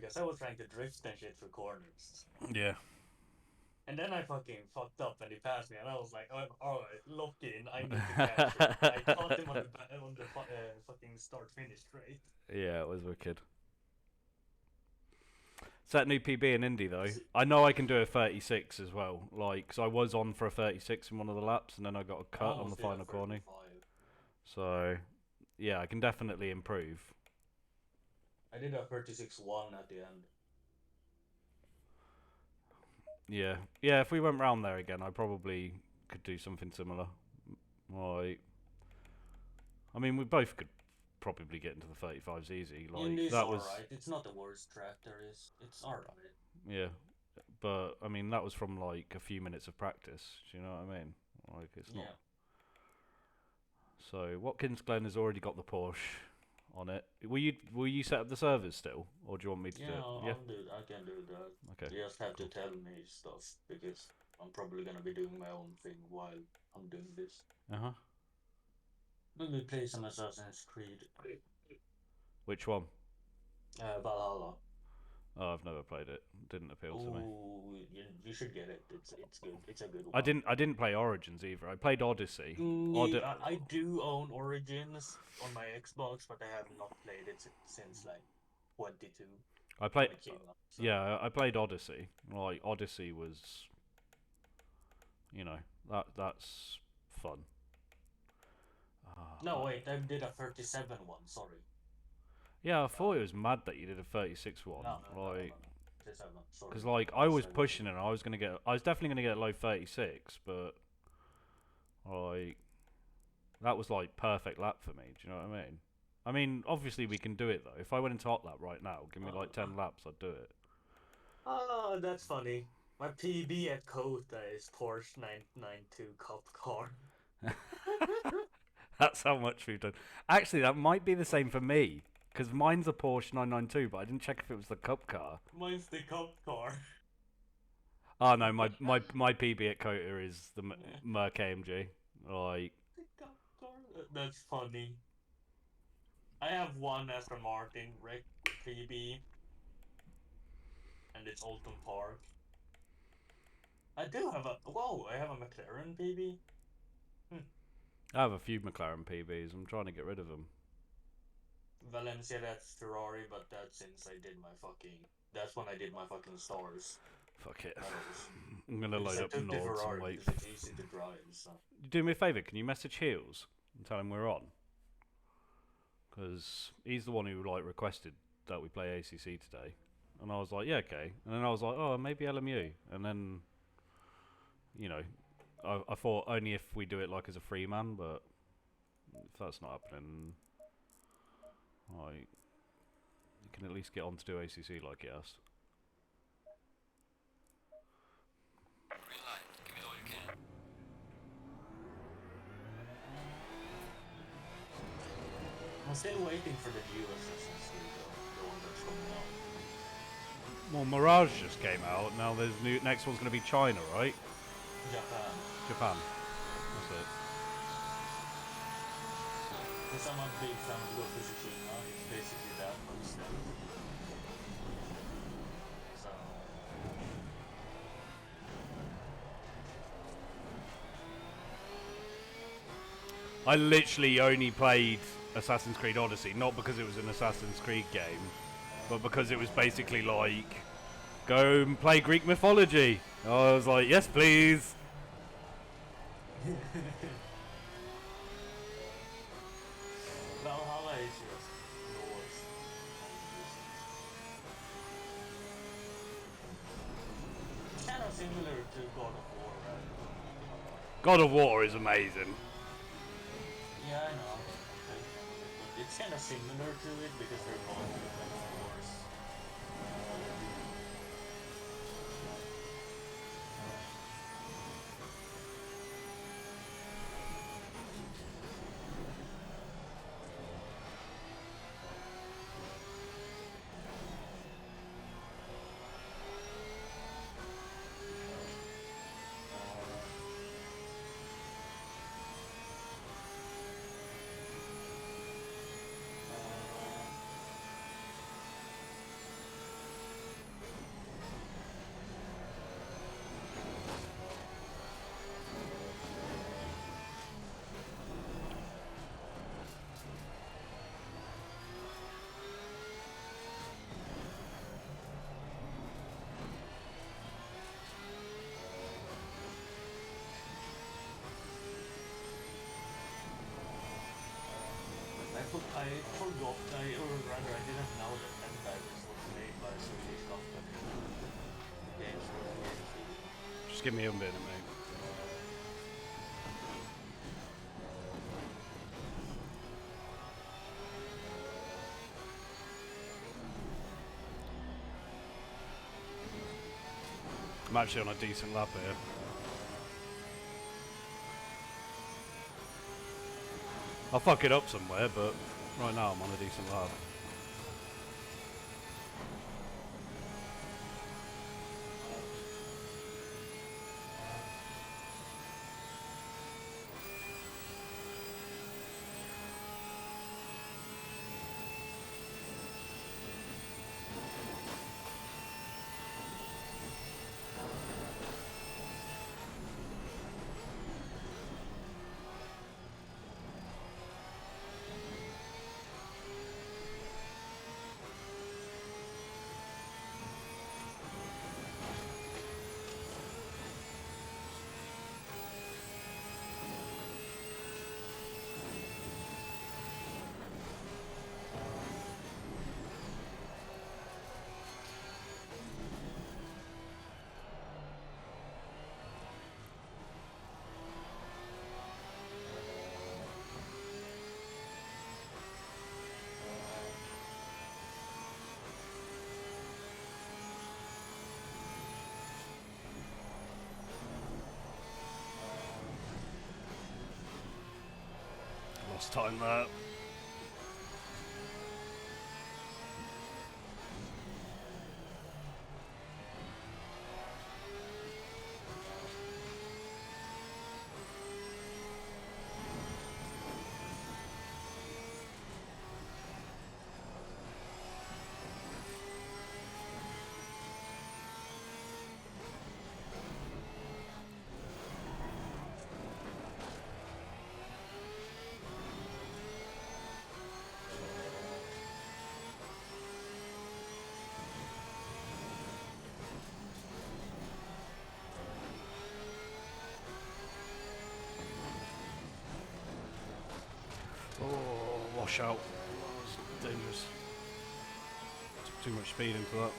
because I was trying to drift and shit through corners. Yeah. And then I fucking fucked up and he passed me, and I was like, oh, alright, lock in, I need to catch him. And I caught him on the fucking start finish straight. Yeah, it was wicked. Set new PB in Indy though. I know I can do a 36 as well. Like, so I was on for a 36 in one of the laps, and then I got a I cut on the almost did a final corner. 35. So, yeah, I can definitely improve. I did a 36-1 at the end. Yeah, yeah. If we went round there again, I probably could do something similar. Like, I mean, we both could probably get into the 35s easy. Like Indy's that was, alright. It's not the worst track there is. It's alright. yeah. But I mean, that was from like a few minutes of practice. Do you know what I mean? Like, it's not. Yeah. So Watkins Glen has already got the Porsche on it. Will you set up the servers still, or do you want me to do Yeah, it? I'll, Yeah. I'll do. I can do that. Okay. You just have to Cool. tell me stuff because I'm probably gonna be doing my own thing while I'm doing this. Uh huh. Let me play some Assassin's Creed. Which one? Valhalla. Oh, I've never played it. Didn't appeal to me. Oh, you should get it. It's good. It's a good I one. didn't. I didn't play Origins either. I played Odyssey. I do own Origins on my Xbox, but I have not played it since like 22 I when played. it came out. So Yeah, I played Odyssey. Like Odyssey was, that's fun. no, wait, I did a 37 one. Sorry. Yeah, I thought Uh, it was mad that you did a 36 one. no, no, no, no, no, Like, no. 37. because Sorry, like I was 37. pushing it. I was definitely gonna get a low 36, but like that was like perfect lap for me. Do you know what I mean? I mean, obviously we can do it though. If I went into hot lap right now, give me like 10 laps, I'd do it. Oh, that's funny. My PB at Kota is Porsche 992 Cup car. That's how much we've done. Actually, that might be the same for me because mine's a Porsche 992, but I didn't check if it was the Cup car. Mine's the Cup car. Oh no, my PB at Cota is the Merc AMG. Like, The Cup car. That's funny. I have one Aston Martin Rec PB, and it's Alton Park. I do have a. Whoa, I have a McLaren PB. Hmm. I have a few McLaren PBs. I'm trying to get rid of them. Valencia, that's Ferrari, but that's since I did my fucking. That's when I did my fucking stars Fuck it. medals. I'm gonna Because load I up took the Nords and Ferrari wait. because it's easy to drive. So You do me a favour. Can you message Heels and tell him we're on? Because he's the one who like requested that we play ACC today, and I was like, yeah, okay. And then I was like, oh, maybe LMU. And then, you know, I thought only if we do it like as a free man, but if that's not happening, like, you can at least get on to do ACC like he asked. Green light. Give me all you can. I'm still waiting for the new Assassin's Creed, though, the one that's coming out. Well, Mirage just came out. Now there's next one's going to be China, right? Japan. Japan. That's it. Because I'm a big fan of Ghost of Tsushima. It's basically that, but instead. So I literally only played Assassin's Creed Odyssey, not because it was an Assassin's Creed game, but because it was basically like, go and play Greek mythology. I was like, yes, please. Valhalla is just Norse business. It's kind of similar to God of War, right? God of War is amazing. Yeah, I know. I'm big fan of it, but it's kind of similar to it because they're both like Norse. rather, I didn't know that Helmdivers was made by a Swedish company. Games for EJSR. Just give me a minute, mate. I'm actually on a decent lap here. I'll fuck it up somewhere, but right now I'm on a decent lap. Lost time there. Oh, wash out. That was dangerous. Took too much speed into that.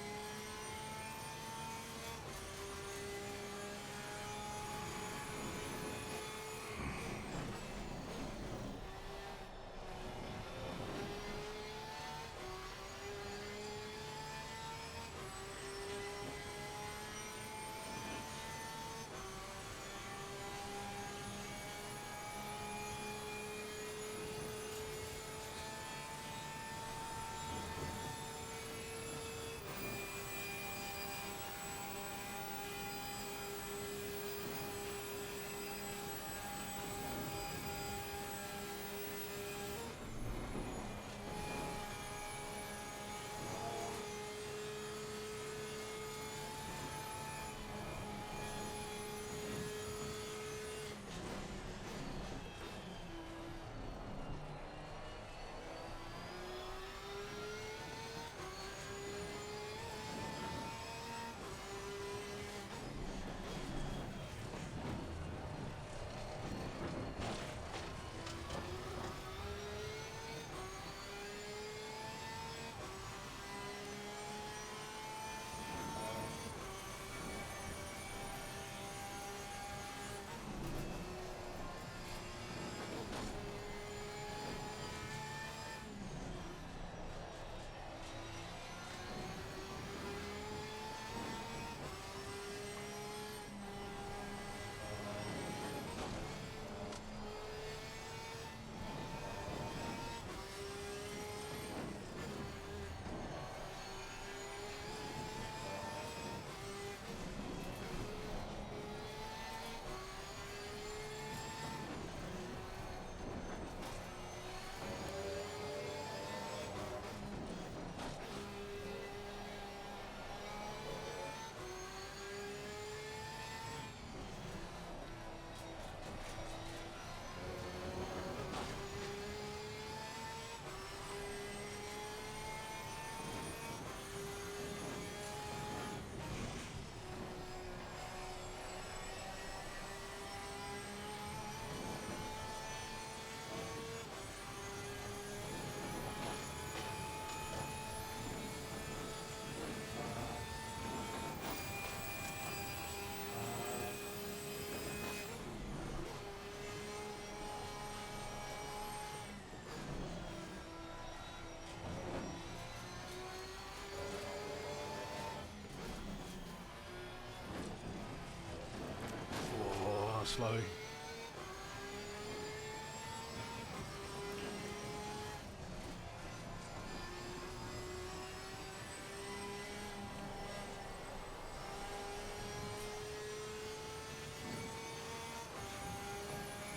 slow.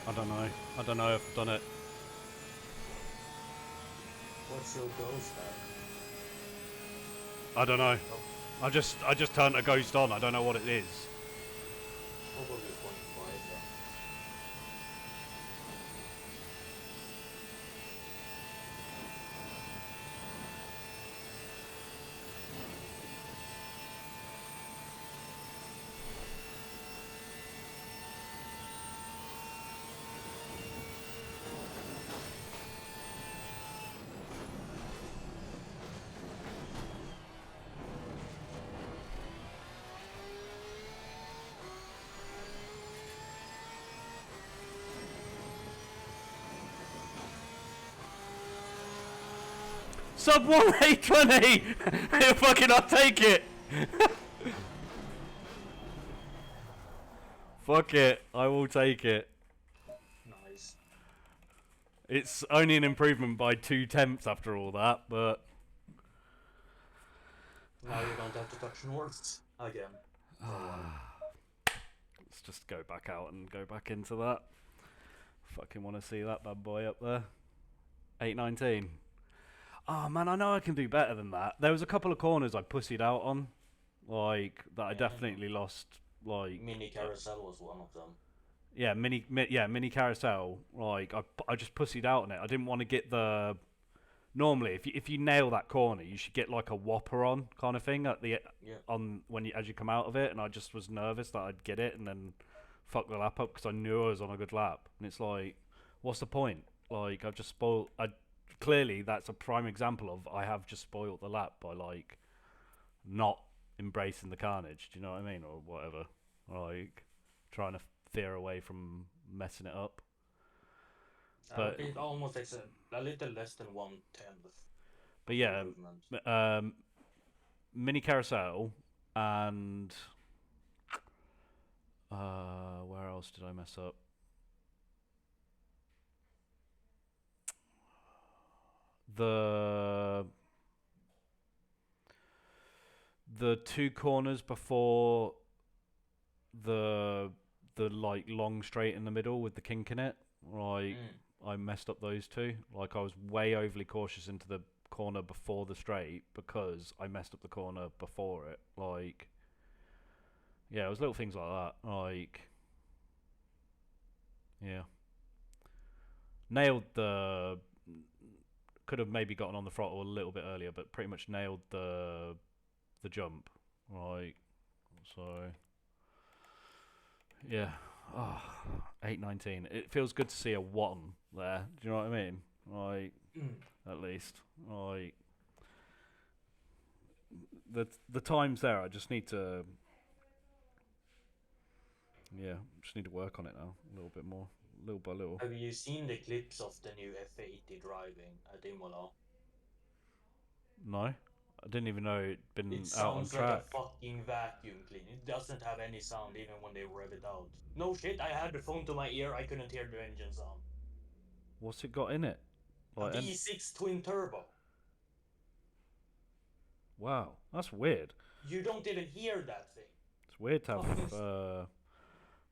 I don't know. I don't know if I've done it. What's your ghost at? I don't know. Oh, I just turned a ghost on. I don't know what it is. probably 0.5 then. Sub 1820! Fucking I'll take it! Fuck it, I will take it. Nice. It's only an improvement by 2/10 after all that, but Now you don't have to touch north again. For a while. let's just go back out and go back into that. Fucking want to see that bad boy up there. 819. Oh man, I know I can do better than that. There was a couple of corners I pussied out on, like that I Yeah. definitely lost. Like Mini carousel was one of them. yeah, mini carousel. Like I just pussied out on it. I didn't want to get the. Normally, if you nail that corner, you should get like a whopper on kind of thing at the Yeah. on when you as you come out of it. And I just was nervous that I'd get it and then fuck the lap up because I knew I was on a good lap. And it's like, what's the point? Like I've just spoiled. Clearly that's a prime example of I have just spoiled the lap by like not embracing the carnage. Do you know what I mean, or whatever? Like trying to veer away from messing it up. But It almost takes a little less than 1/10. but yeah, Improvement. mini carousel and where else did I mess up? The two corners before the like long straight in the middle with the kink in it, like I messed up those two. Like I was way overly cautious into the corner before the straight because I messed up the corner before it. Like yeah, it was little things like that. Like yeah, nailed the. Could have maybe gotten on the throttle a little bit earlier, but pretty much nailed the jump. Right, so yeah. Oh, 819. It feels good to see a 1 there. Do you know what I mean? Like at least like the times there. I just need to work on it now a little bit more, little by little. Have you seen the clips of the new F80 driving at Imola? No, I didn't even know it'd been It out on sounds like track. a fucking vacuum clean. It doesn't have any sound even when they rev it out. No shit, I had the phone to my ear, I couldn't hear the engine sound. What's it got in it? A V6 twin turbo. Wow, that's weird. You don't even hear that thing. It's weird to have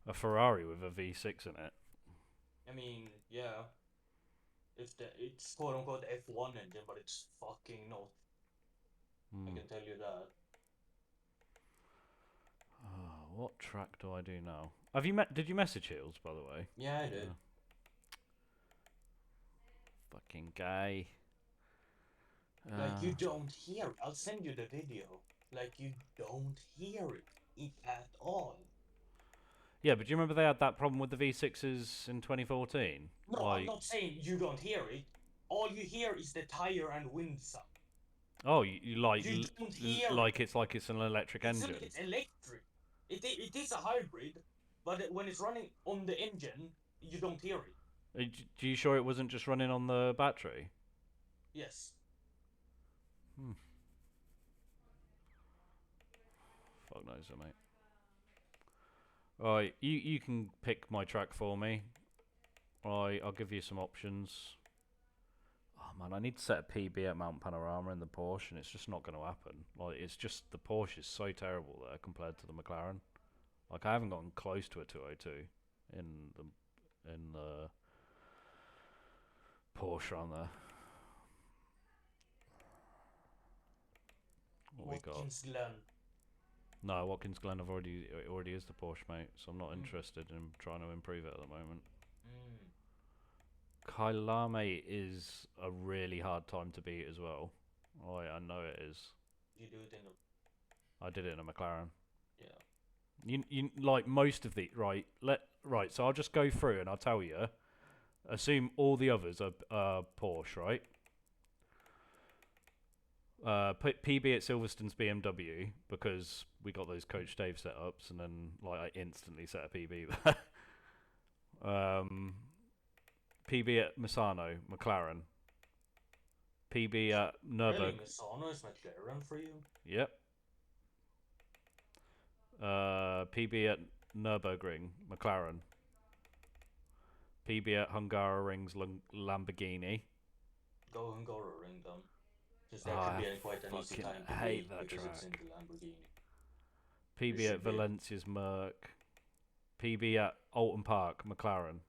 a Ferrari with a V6 in it. I mean, yeah. It's quote unquote F1 engine, but it's fucking not. I can tell you that. What track do I do now? Did you message Heels, by the way? Yeah, I did. Fucking guy. Like, you don't hear it. I'll send you the video. Like, you don't hear it at all. Yeah, but do you remember they had that problem with the V6s in 2014? No, I'm not saying you don't hear it. All you hear is the tire and wind sound. Oh, you like You don't hear like it's an electric engine. It's electric. It is a hybrid, but when it's running on the engine, you don't hear it. Do you sure it wasn't just running on the battery? Yes. Fuck knows, mate. Right, you can pick my track for me. I'll give you some options. Oh man, I need to set a PB at Mount Panorama in the Porsche, and it's just not going to happen. Like, it's just the Porsche is so terrible there compared to the McLaren. Like, I haven't gotten close to a 202 in the Porsche on there. What we got? Watkins Glen. No, Watkins Glen it already is the Porsche, mate. So I'm not interested in trying to improve it at the moment. Kailame is a really hard time to beat as well. Oh, I know it is. You do it in a... I did it in a McLaren. Yeah. You like most of the right. So I'll just go through and I'll tell you. Assume all the others are Porsche, right? Put PB at Silverstone's BMW because we got those Coach Dave setups, and then like I instantly set a PB there. PB at Misano, McLaren. PB at Nürburgring. Really, Misano is McLaren for you? Yep. PB at Nürburgring, McLaren. PB at Hungaroring's Lamborghini. Go Hungaroring then. Because that could be quite an easy time to hate beat that because track. it's in the Lamborghini. PB at Valencia's Merc. PB at Alton Park, McLaren.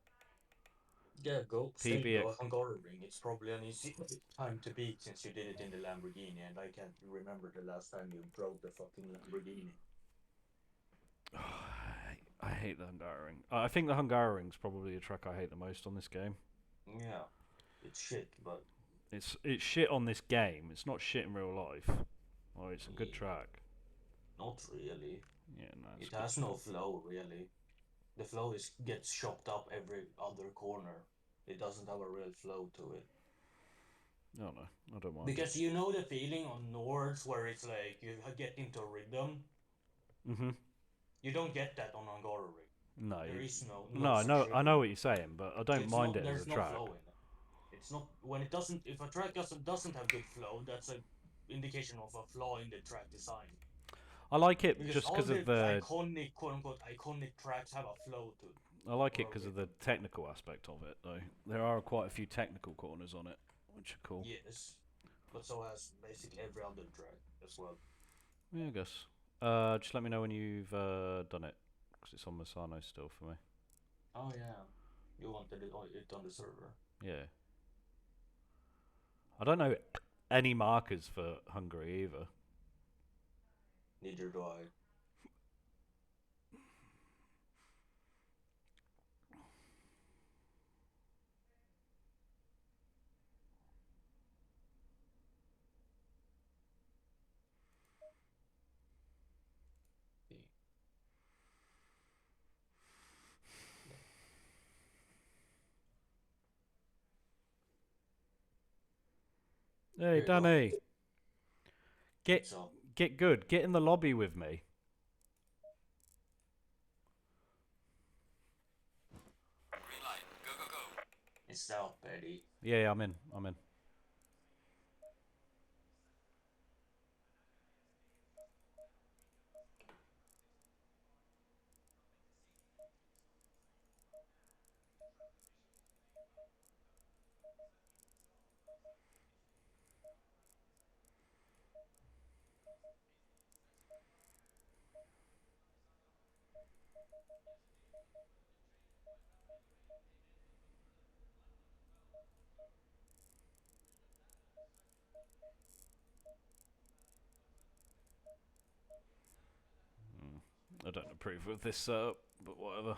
Yeah, go. PB Go Hungaroring. It's probably an easy time to beat since you did it in the Lamborghini, and I can't remember the last time you drove the fucking Lamborghini. I hate the Hungaroring. I think the Hungaroring's probably the track I hate the most on this game. Yeah, it's shit, but it's shit on this game. It's not shit in real life. Oh, it's a good track. Not really. Yeah, no. It has no flow really. The flow gets chopped up every other corner. It doesn't have a real flow to it. No, I don't mind. Because you know the feeling on Nords where it's like you get into a rhythm. You don't get that on Hungaroring. No, there is no. I know what you're saying, but I don't mind it as a track. There's no flow in it. It's not when it doesn't. If a track doesn't have good flow, that's an indication of a flaw in the track design. I like it just because of the iconic, quote unquote, iconic tracks have a flow to it. I like it because of the technical aspect of it, though. There are quite a few technical corners on it, which are cool. Yes, but so has basically every other track as well. Yeah, I guess. Just let me know when you've done it, because it's on Misano still for me. Oh yeah, you wanted it on the server. Yeah. I don't know any markers for Hungary either. Neither do I. Hey, Danny. Get good. Get in the lobby with me. Green light. Go, go, go. It's out, Betty. Yeah, I'm in. I don't approve of this setup, but whatever.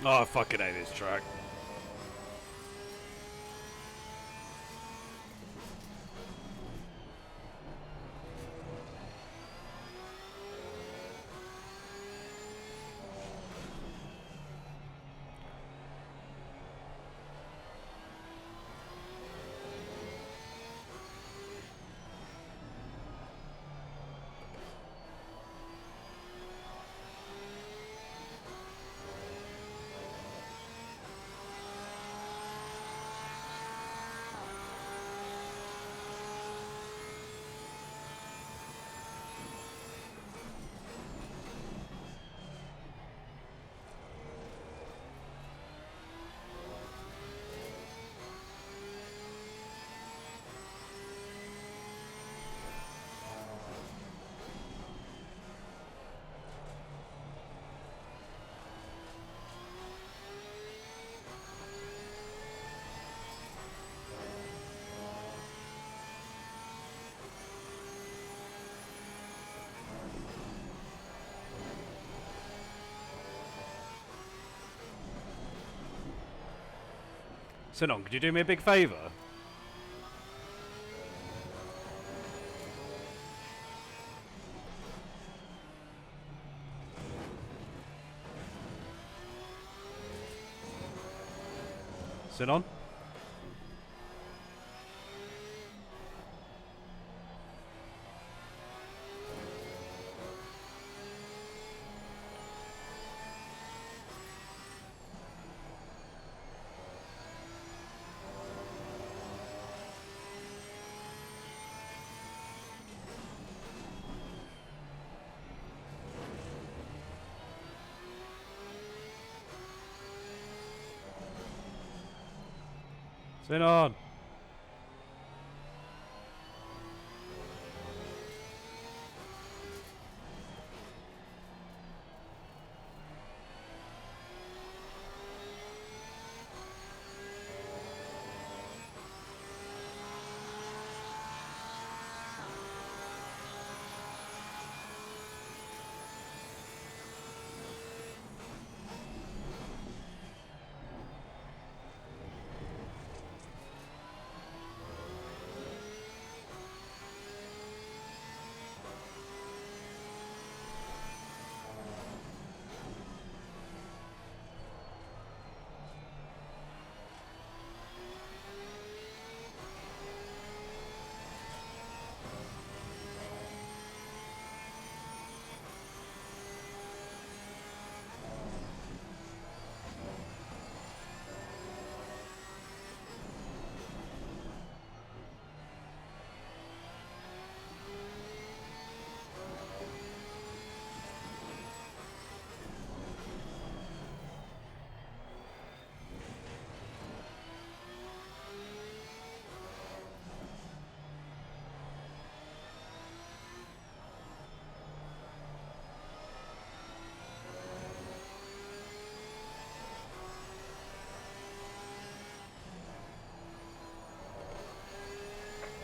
Oh, I fucking hate this track. Sinon, could you do me a big favour? Sinon? Sinon!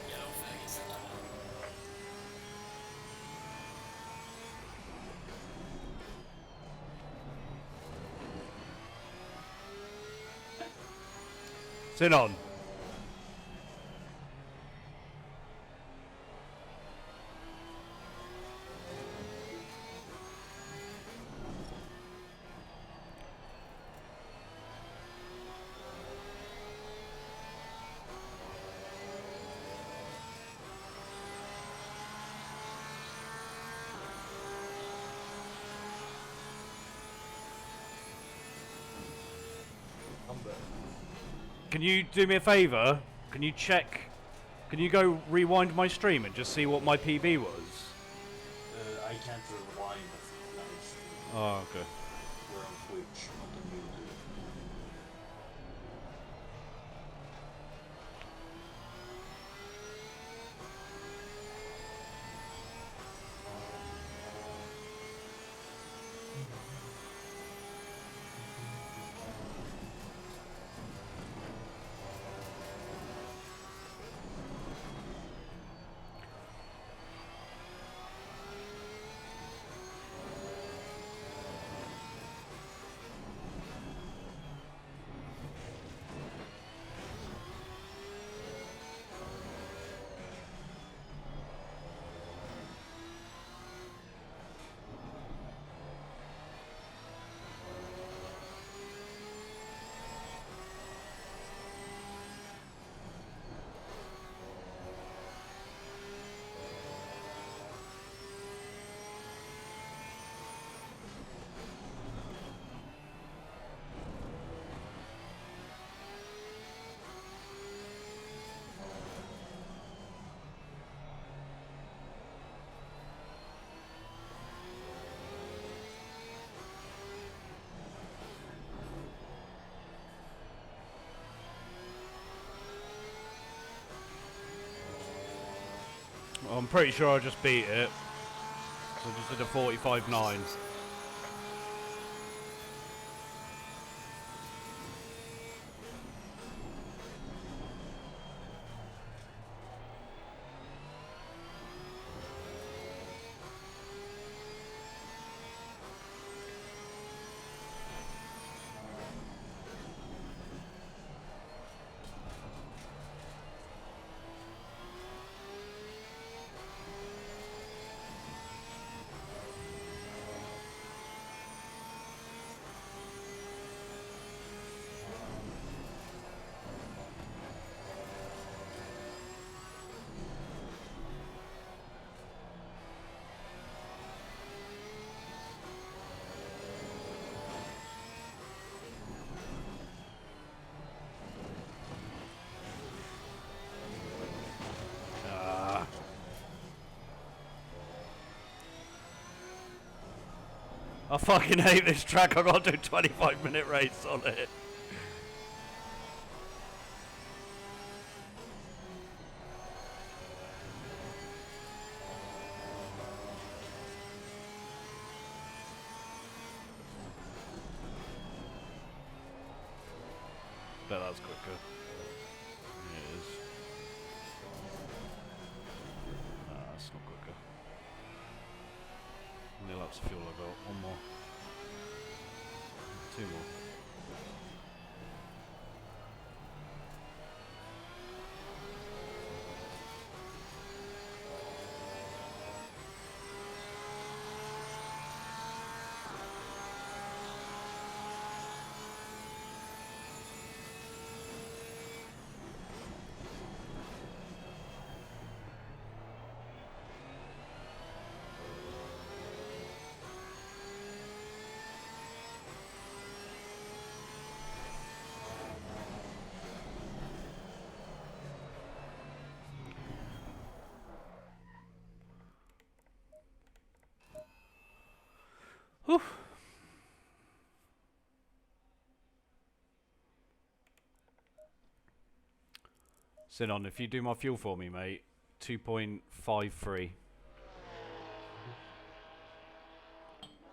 Yellow flag is under. Sinon! I'm back. Can you do me a favour? Can you check? Can you go rewind my stream and just see what my PB was? I can't rewind a live stream. Oh, okay. We're on Twitch, not on YouTube. I'm pretty sure I just beat it. So I just did a 45.9. I fucking hate this track. I gotta do a 25-minute race on it. Bet that's quicker. Yeah, it is. Nah, that's not quicker. How many laps of fuel I got? One more. Two more. Whew. Sinon, if you do my fuel for me, mate, 2.53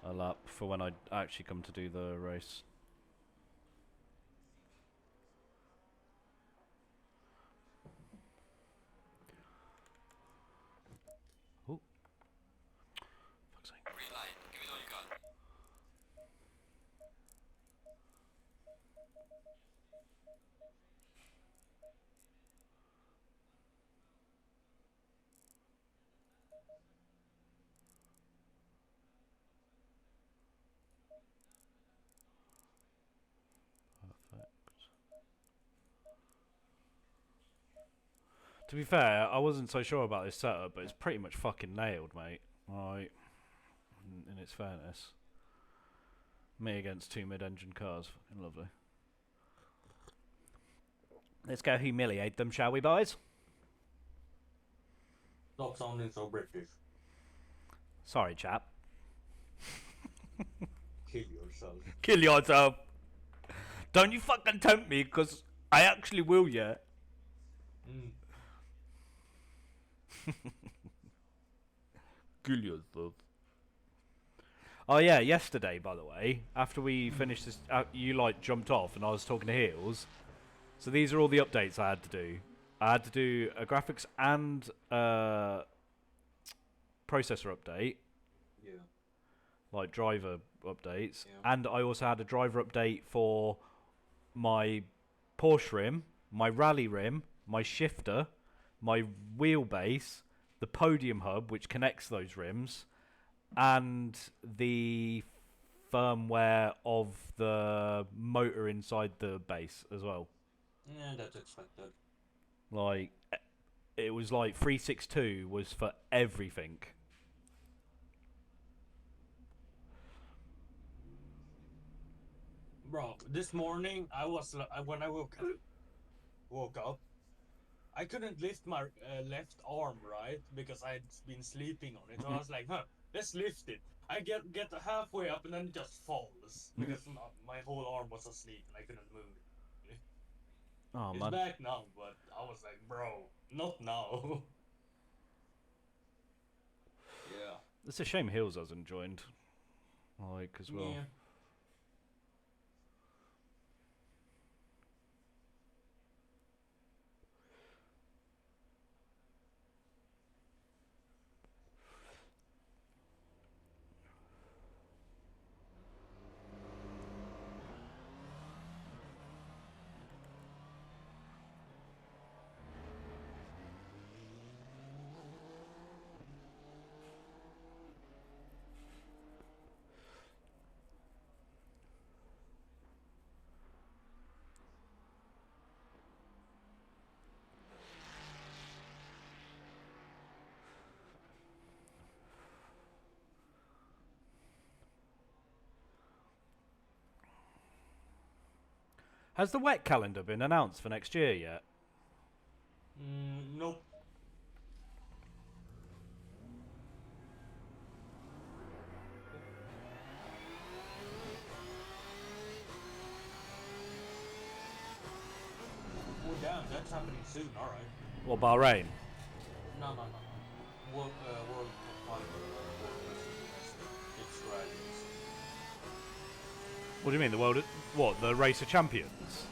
a lap for when I actually come to do the race. Oh, fuck's sake. Green light. Give it all you got. To be fair, I wasn't so sure about this setup, but it's pretty much fucking nailed, mate. Right, in its fairness. Me against two mid-engine cars, fucking lovely. Let's go humiliate them, shall we, boys? Stop sounding so British. Sorry, chap. Kill yourself. Kill yourself. Don't you fucking tempt me, because I actually will, yeah. Mm. Kill yourself. Oh yeah, yesterday, by the way, after we finished this, you like jumped off and I was talking to Heels. So these are all the updates I had to do. I had to do a graphics and processor update. Yeah. Like driver updates. Yeah. And I also had a driver update for my Porsche rim, my rally rim, my shifter, my wheelbase, the podium hub, which connects those rims, and the firmware of the motor inside the base as well. Yeah, that's expected. Like, it was like 362 was for everything. Bro, this morning I was when I woke up, I couldn't lift my left arm, right, because I'd been sleeping on it. So I was like, let's lift it. I get halfway up and then it just falls because my whole arm was asleep and I couldn't move it. Oh It's man. back now, but I was like, bro, not now. It's a shame Hills hasn't joined. Like, as well. Yeah. Has the wet calendar been announced for next year yet? Nope. Oh damn, that's happening soon. All right. Or Bahrain? No. World Cup 5. It's drag racing. What do you mean, the world... What, the Race of Champions?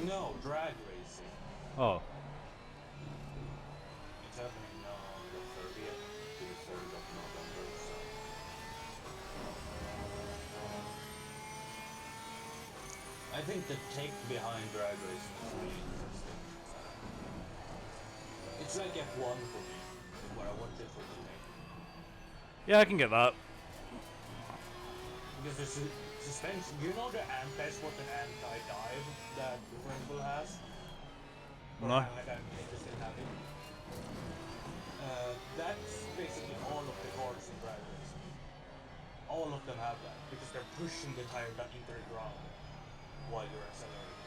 No, drag racing. Oh. It's happening on the 30th to the 3rd of November. So. I think the take behind drag racing is really interesting. It's like F1 for me, where I watch it for the take. Yeah, I can get that. Because the suspension, you know the that's what an anti-dive that Red Bull has? Or No. I don't think they still have it. That's basically all of the cars in drag racing. All of them have that, because they're pushing the tire into the ground while you're accelerating.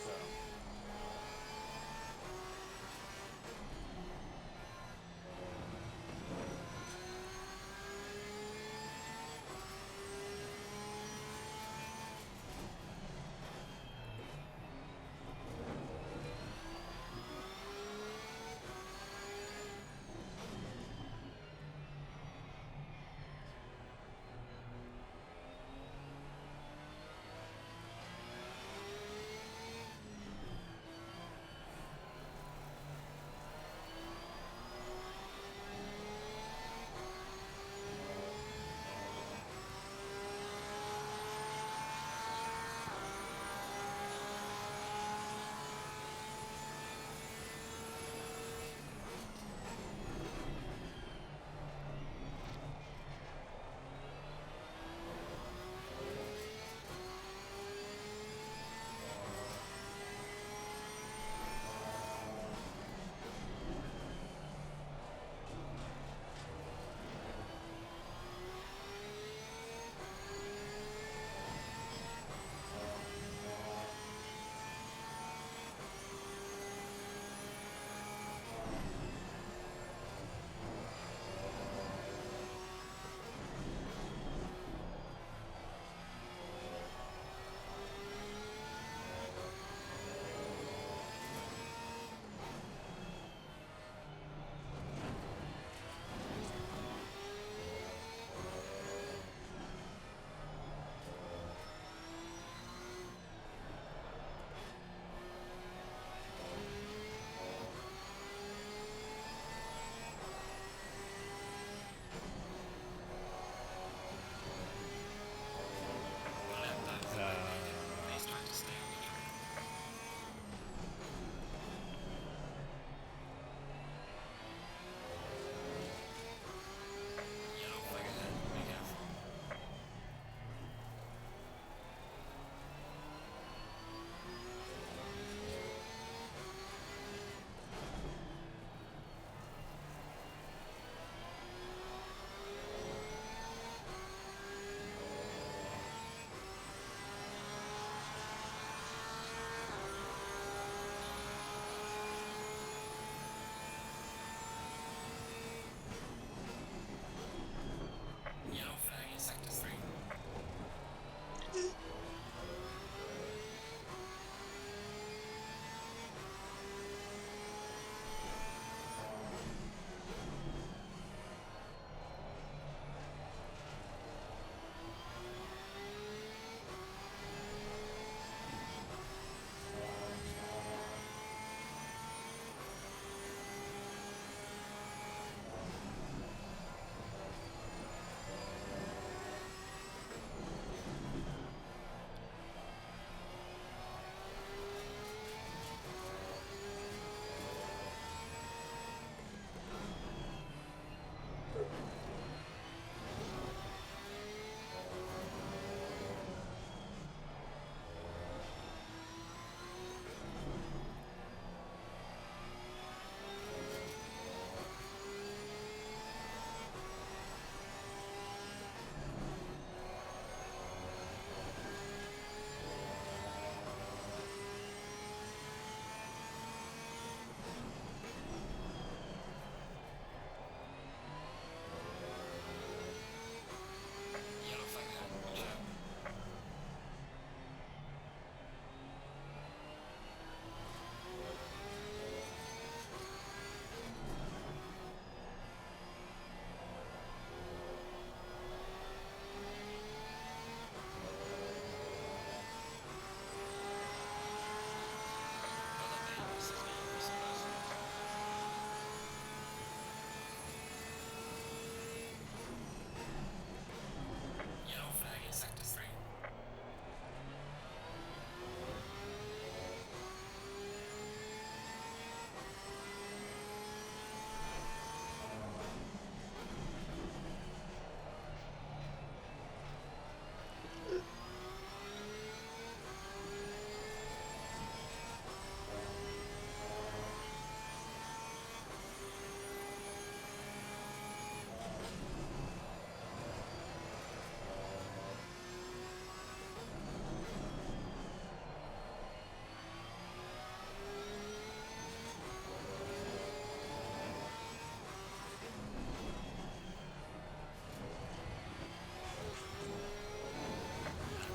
So.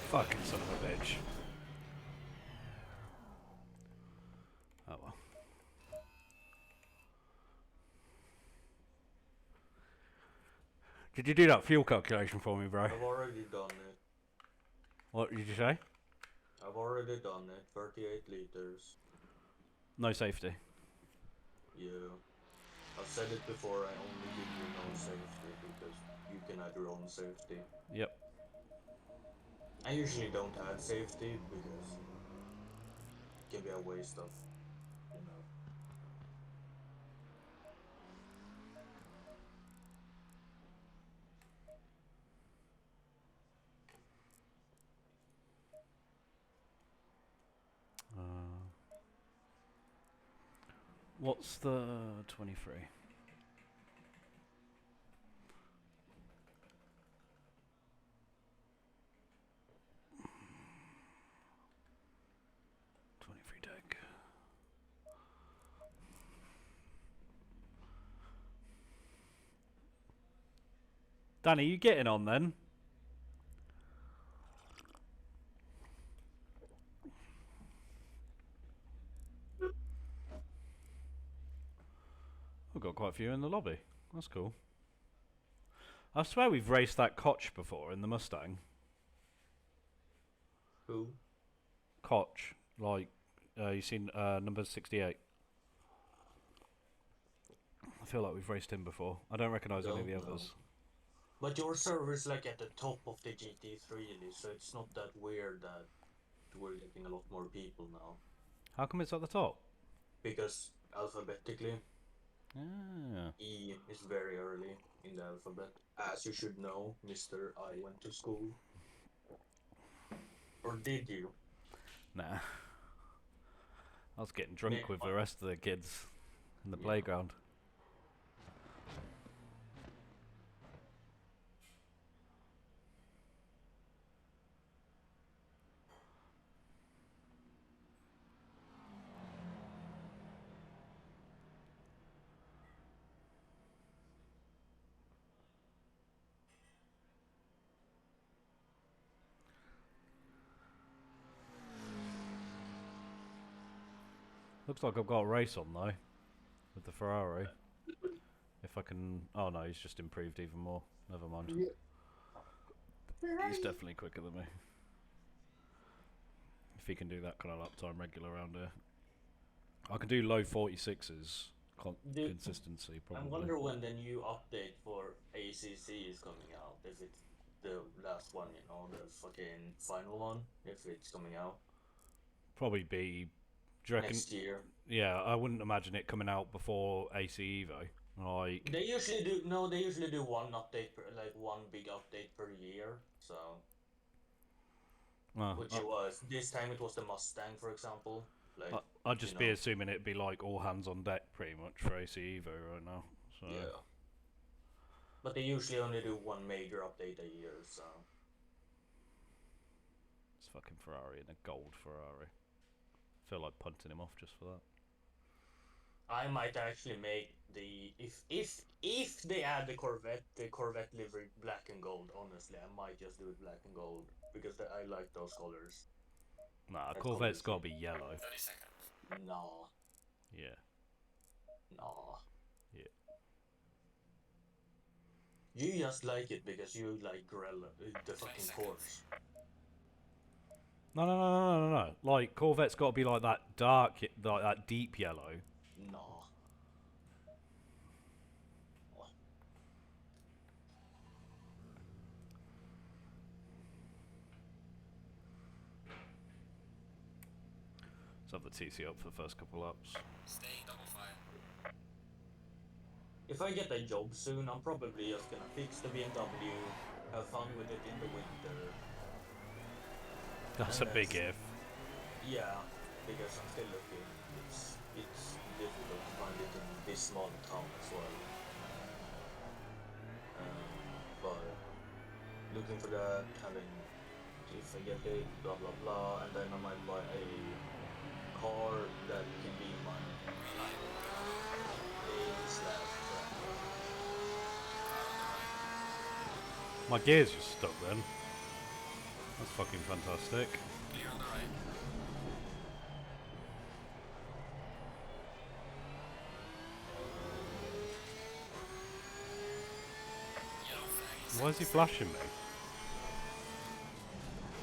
Fucking son of a bitch. Oh well. Did you do that fuel calculation for me, bro? I've already done it. What did you say? I've already done it. 38 liters. No safety. Yeah. I've said it before, I only give you no safety because you can add your own safety. Yep. I usually don't add safety because it can be a waste of, you know. What's the 23? Deck. Danny, you getting on then? We've got quite a few in the lobby. That's cool. I swear we've raced that Koch before in the Mustang. Who? Koch, like, you seen number 68. I feel like we've raced him before. I don't recognise any of the others. But your server's like at the top of the GT3 list, so it's not that weird that we're getting a lot more people now. How come it's at the top? Because alphabetically, Ah. E is very early in the alphabet. As you should know, Mr. I went to school. Or did you? Nah. I was getting drunk with the rest of the kids in the playground. Looks like I've got a race on though, with the Ferrari. If I can... Oh no, he's just improved even more. Never mind. He's definitely quicker than me. If he can do that kind of lap time regular around here. I can do low 46s. Consistency, probably. I wonder when the new update for ACC is coming out. If it's the last one, you know, the fucking final one. If it's coming out. Probably be... Do you reckon, next year. Yeah, I wouldn't imagine it coming out before AC Evo. Like they usually do. No, they usually do one update per, like one big update per year. So, which it was this time. It was the Mustang, for example. Like I'd just be assuming it'd be like all hands on deck, pretty much for AC Evo right now. So. Yeah. But they usually only do one major update a year. So. It's fucking Ferrari and a gold Ferrari. Feel like punting him off just for that. I might actually make the if they add the Corvette livery black and gold. Honestly, I might just do it black and gold because I like those colors. Nah, Corvette's got to be yellow. 30 seconds. Nah. Yeah. Nah. Yeah. You just like it because you like Grella, the fucking Porsche. No. Like, Corvette's got to be like that dark, like that deep yellow. No. Let's have the TC up for the first couple laps. Staying double fire. If I get a job soon, I'm probably just gonna fix the BMW, have fun with it in the winter. That's a big if. Yeah, because I'm still looking. It's difficult to find it in this small town as well. But looking for that, having if I get it, blah blah blah, and then I might buy a car that can be my My gears just stuck then. That's fucking fantastic. Clear on the right. Yellow flag is Why is he flashing me?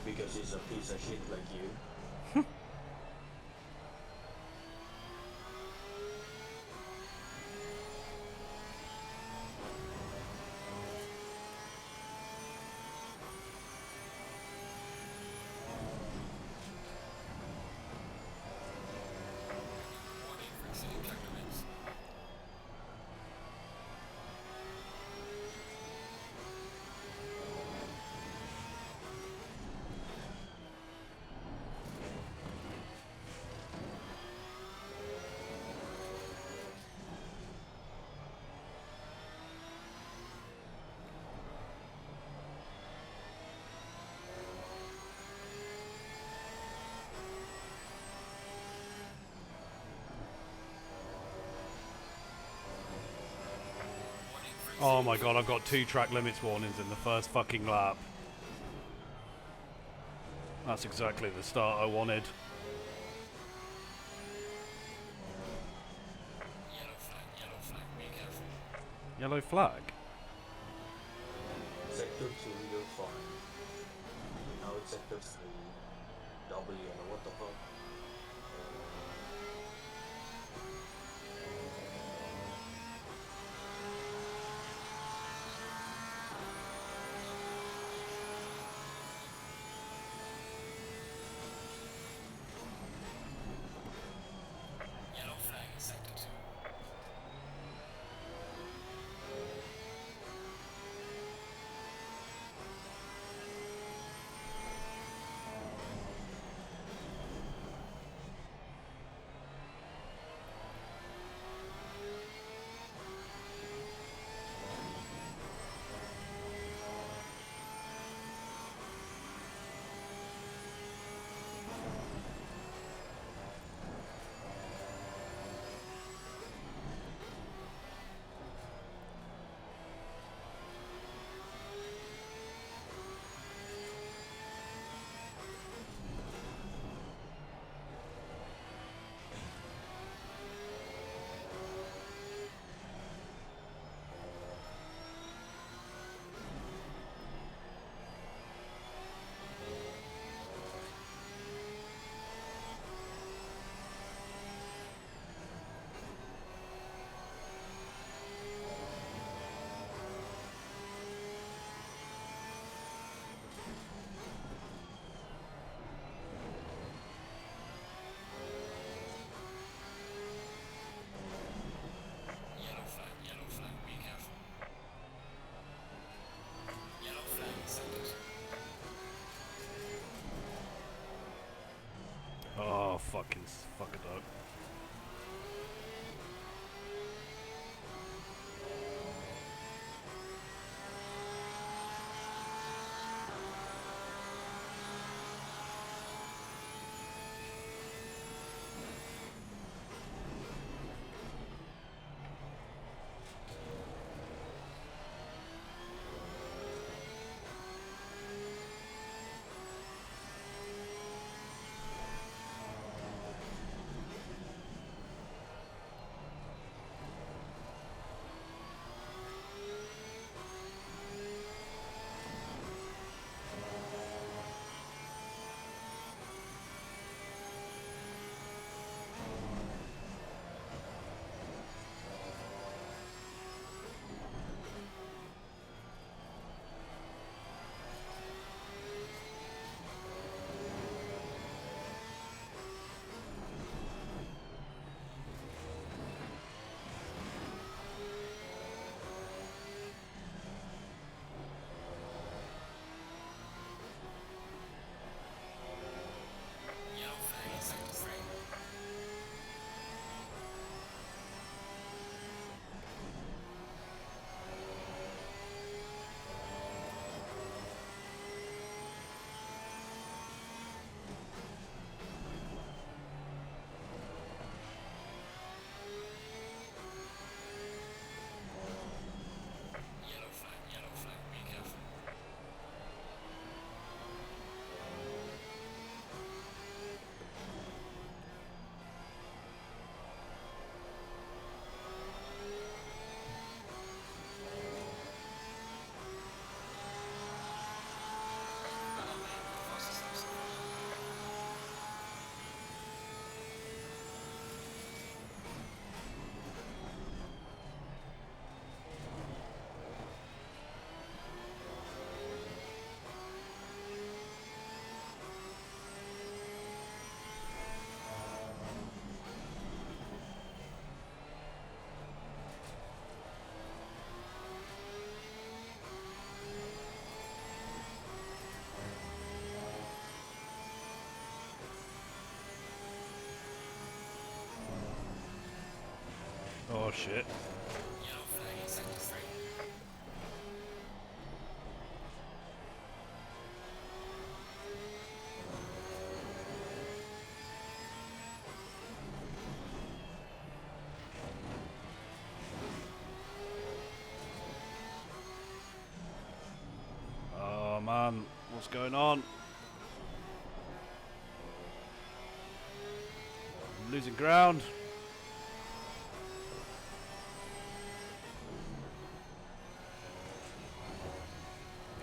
Because he's a piece of shit like you. warning for exceeding track limits. Warning for Oh my god, I've got 2 track limits warnings in the first fucking lap. That's exactly the start I wanted. yellow flag, be careful. Yellow flag? Sector 2, you're fine. Now it's Sector 3. Double yellow, what the fuck? Yellow flag in sector 2. Yellow flag, be careful. Yellow flag in sector 2. Oh, fucking fuck it up. Oh shit. Yellow flag in sector 3. Oh man, what's going on? I'm losing ground.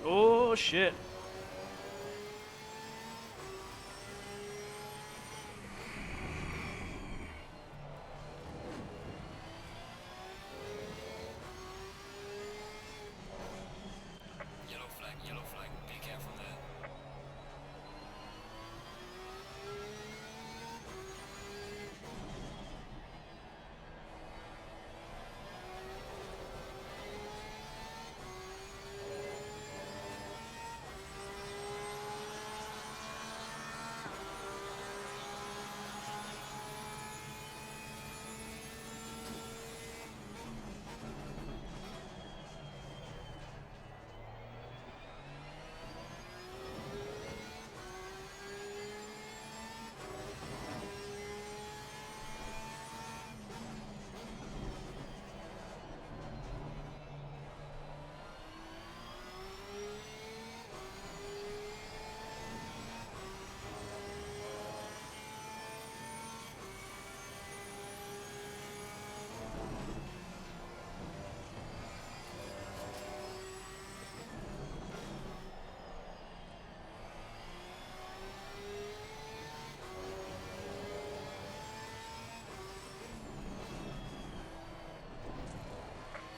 Oh shit. Yellow flag, be careful there.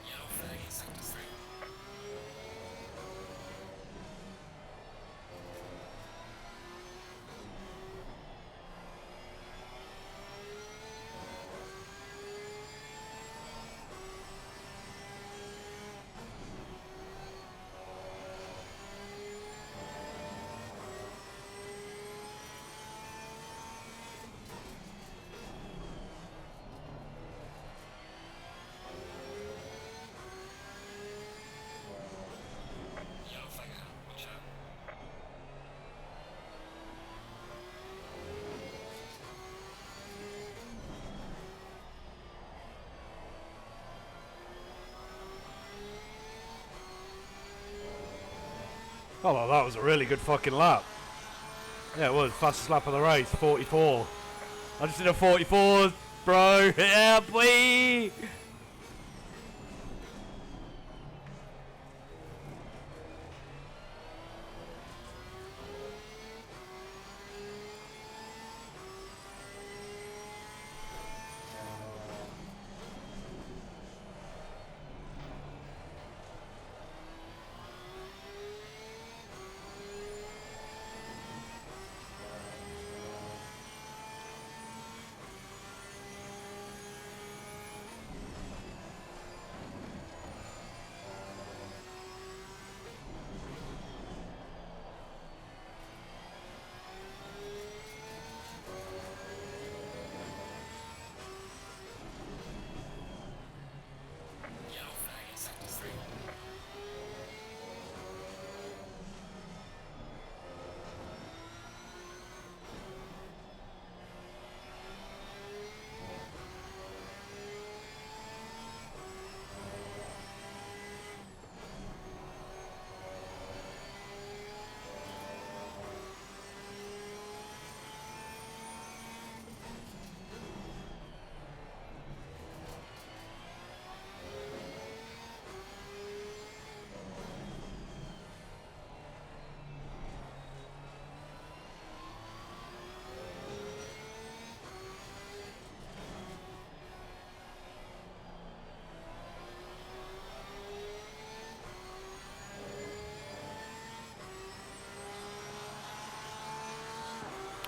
Yellow flag in sector 3. Yellow flag out, watch out. Oh well, that was a really good fucking lap. Yeah, it was. Fastest lap of the race, 44. I just did a 44, bro. Yeah, boy. Yellow flag in sector 3.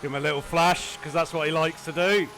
Give him a little flash, because that's what he likes to do.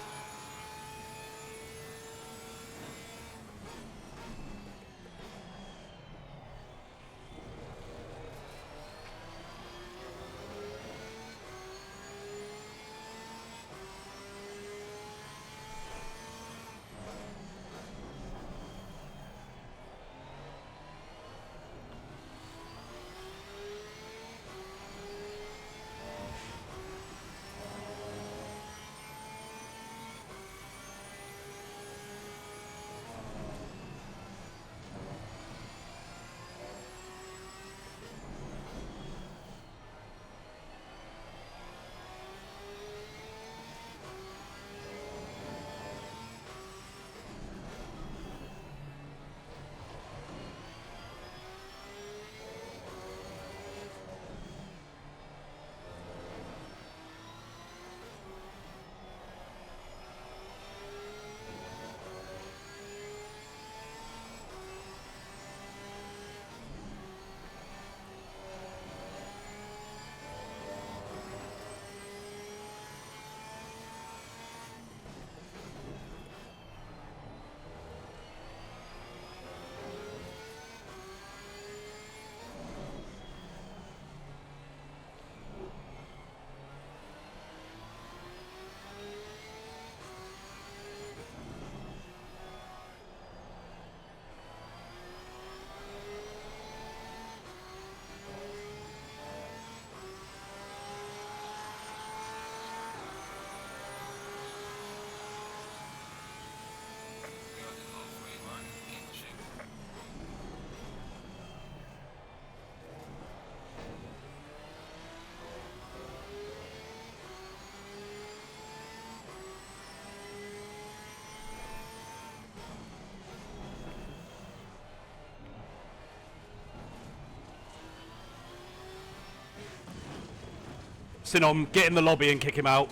Sinom, get in the lobby and kick him out.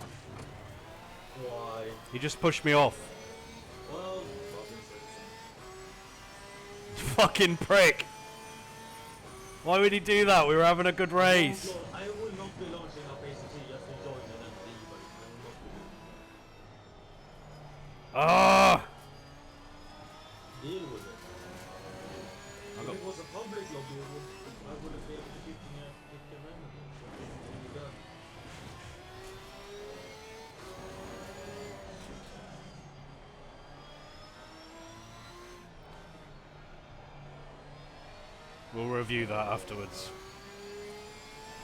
Why? He just pushed me off. Well, Fucking prick. Why would he do that? We were having a good race. I will not be launching up ACC just to join and then leave. I will not be Ah! deal with it. I If got- it was a public lobby, I would have been able to kick a remedy. So done. We'll review that afterwards.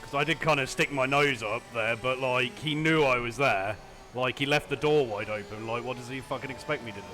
Because I did kind of stick my nose up there, but like, he knew I was there. Like, he left the door wide open. Like, what does he fucking expect me to do?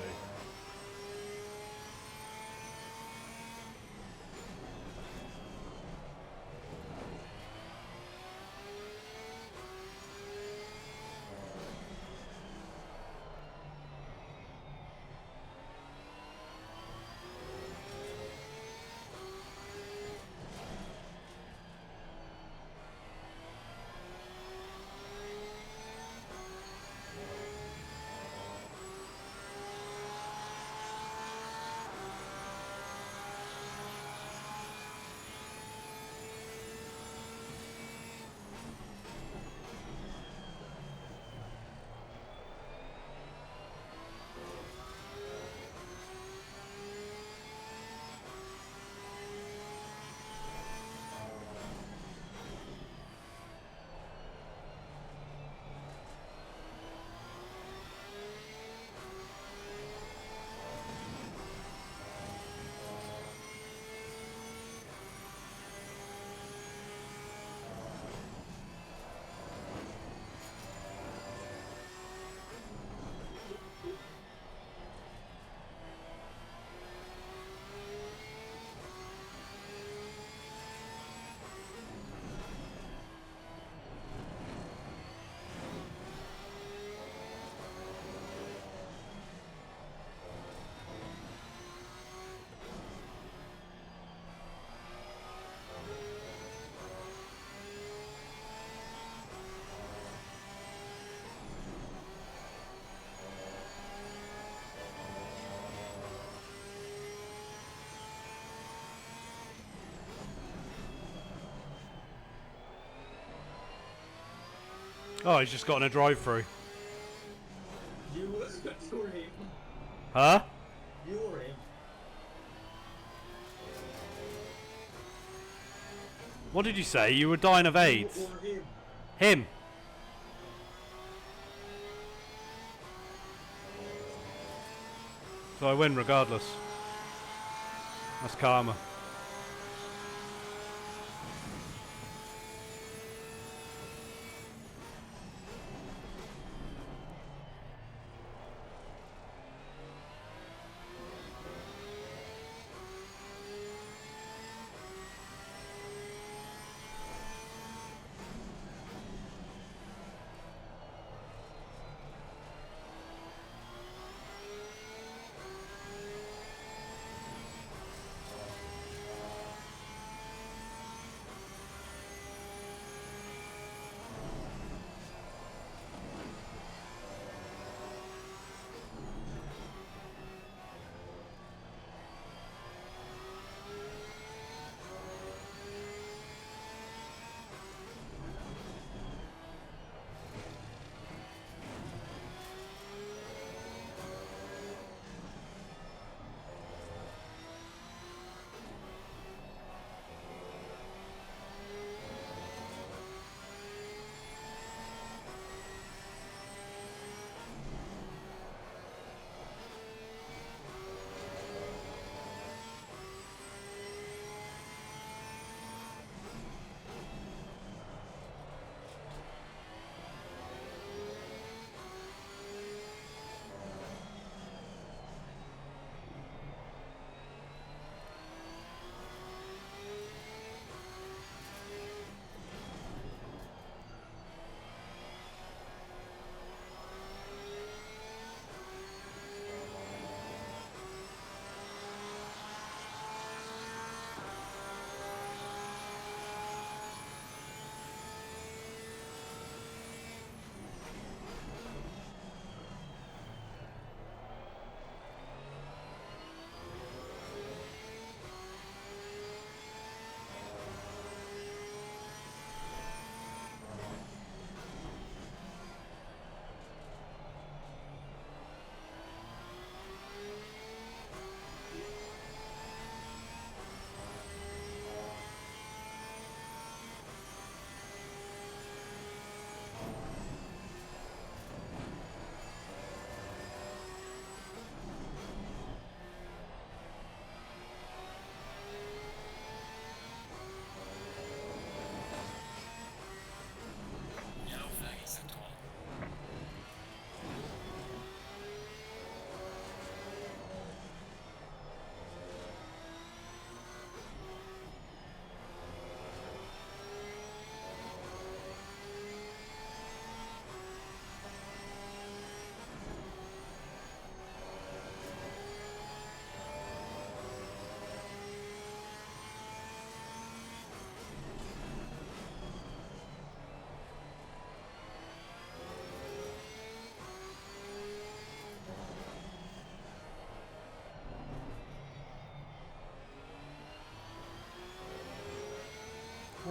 Oh, he's just gotten a drive-through. You or him. Huh? You or him. What did you say? You were dying of AIDS? You or him. Him. So I win regardless. That's karma.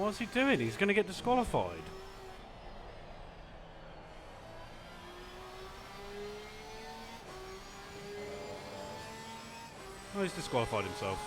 What's he doing? He's going to get disqualified. Oh, he's disqualified himself.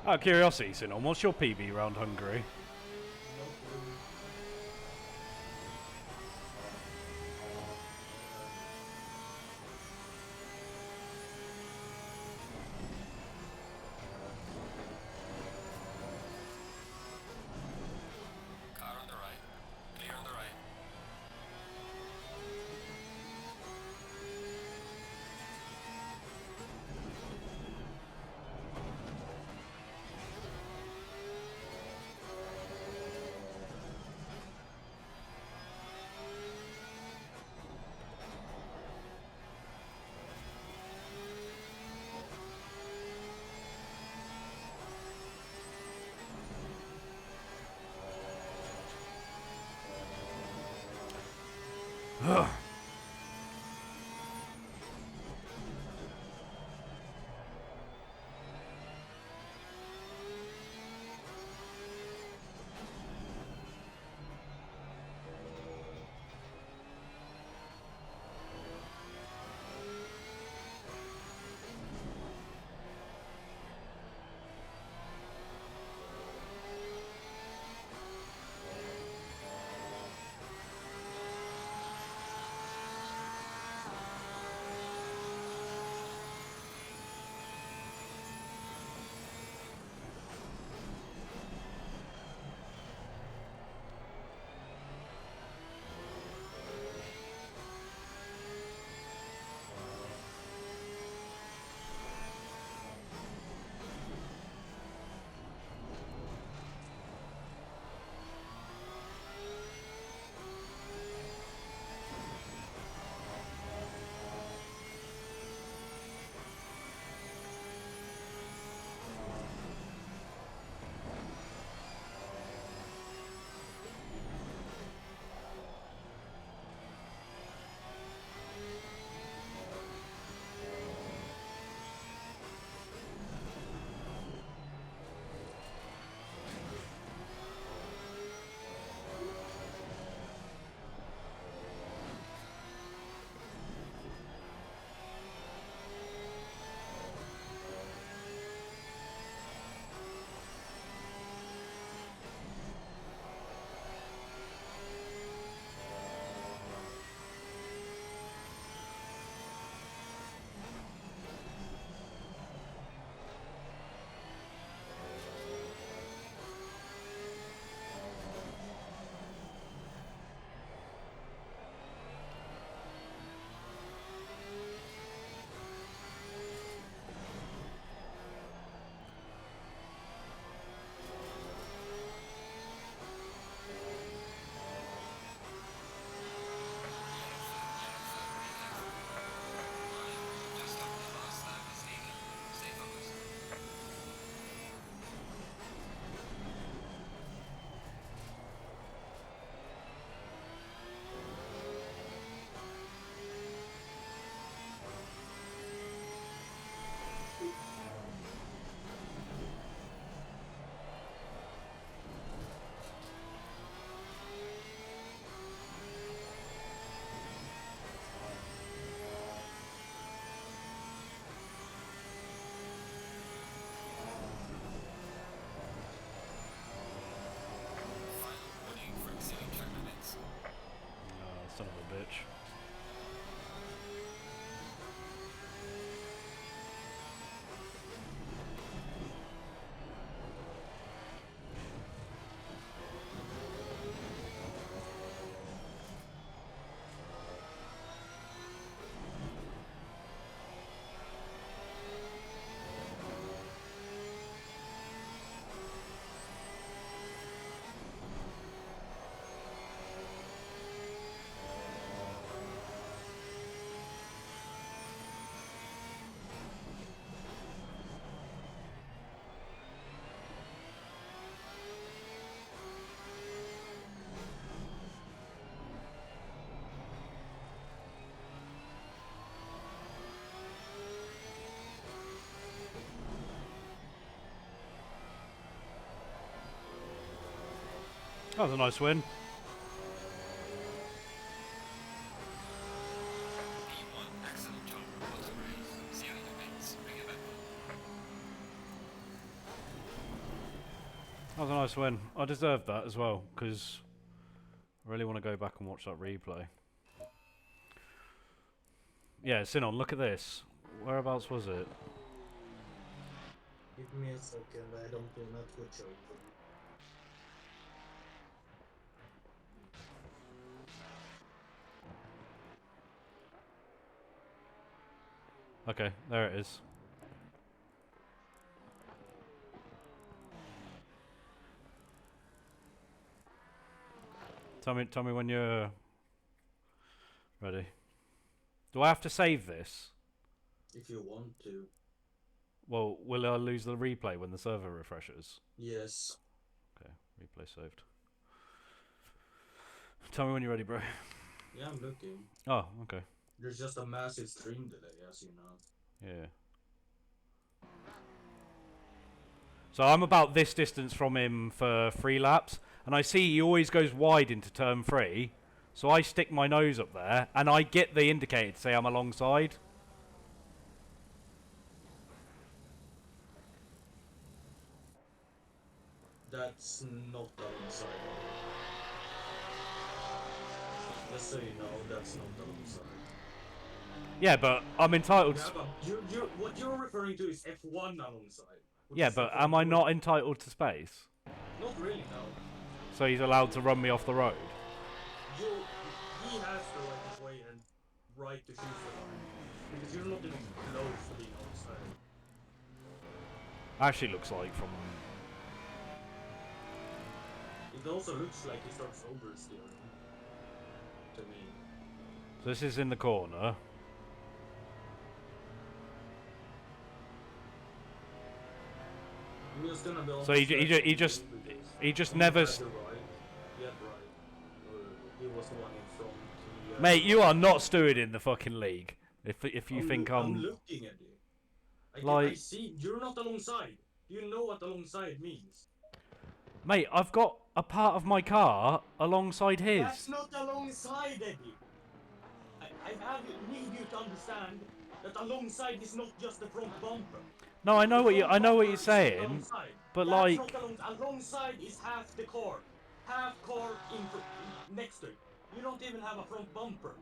Out of curiosity, Sinon, what's your PB round Hungary? No clue. Car on the right. Clear on the right. That was a nice win. P1, excellent job. Bottom race. See how your mates. Bring it back. That was a nice win. I deserved that as well, because I really want to go back and watch that replay. Yeah, Sinon, look at this. Whereabouts was it? Give me a second, I don't want to switch over. Okay, there it is. Tell me when you're ready. Do I have to save this? If you want to. Well, will I lose the replay when the server refreshes? Yes. Okay, replay saved. Tell me when you're ready, bro. Yeah, I'm looking. Oh, okay. There's just a massive stream delay, as you know. Yeah. So I'm about this distance from him for 3 laps, and I see he always goes wide into turn 3, so I stick my nose up there, and I get the indicator to say I'm alongside. That's not alongside. Just so you know, that's not alongside. Yeah, but I'm entitled. Yeah, but what you're referring to is F1 alongside. Yeah, but am I not entitled to space? Not really, no. So he's allowed to run me off the road? He has the right of way and right to choose the line. Because you're not even close to being outside. Actually looks like from... It also looks like he starts oversteering. To me. So this is in the corner. I'm just gonna be So he just never... He was the one in front. Mate, you are not steward in the fucking league. If you think I'm looking at you. I see you're not alongside. You know what alongside means. Mate, I've got a part of my car alongside his. That's not alongside, Eddie. I need you to understand that alongside is not just the front bumper. No, I know what you're saying, Alongside. but That's like not alongside is half the car, half car next to it. You don't even have a front bumper.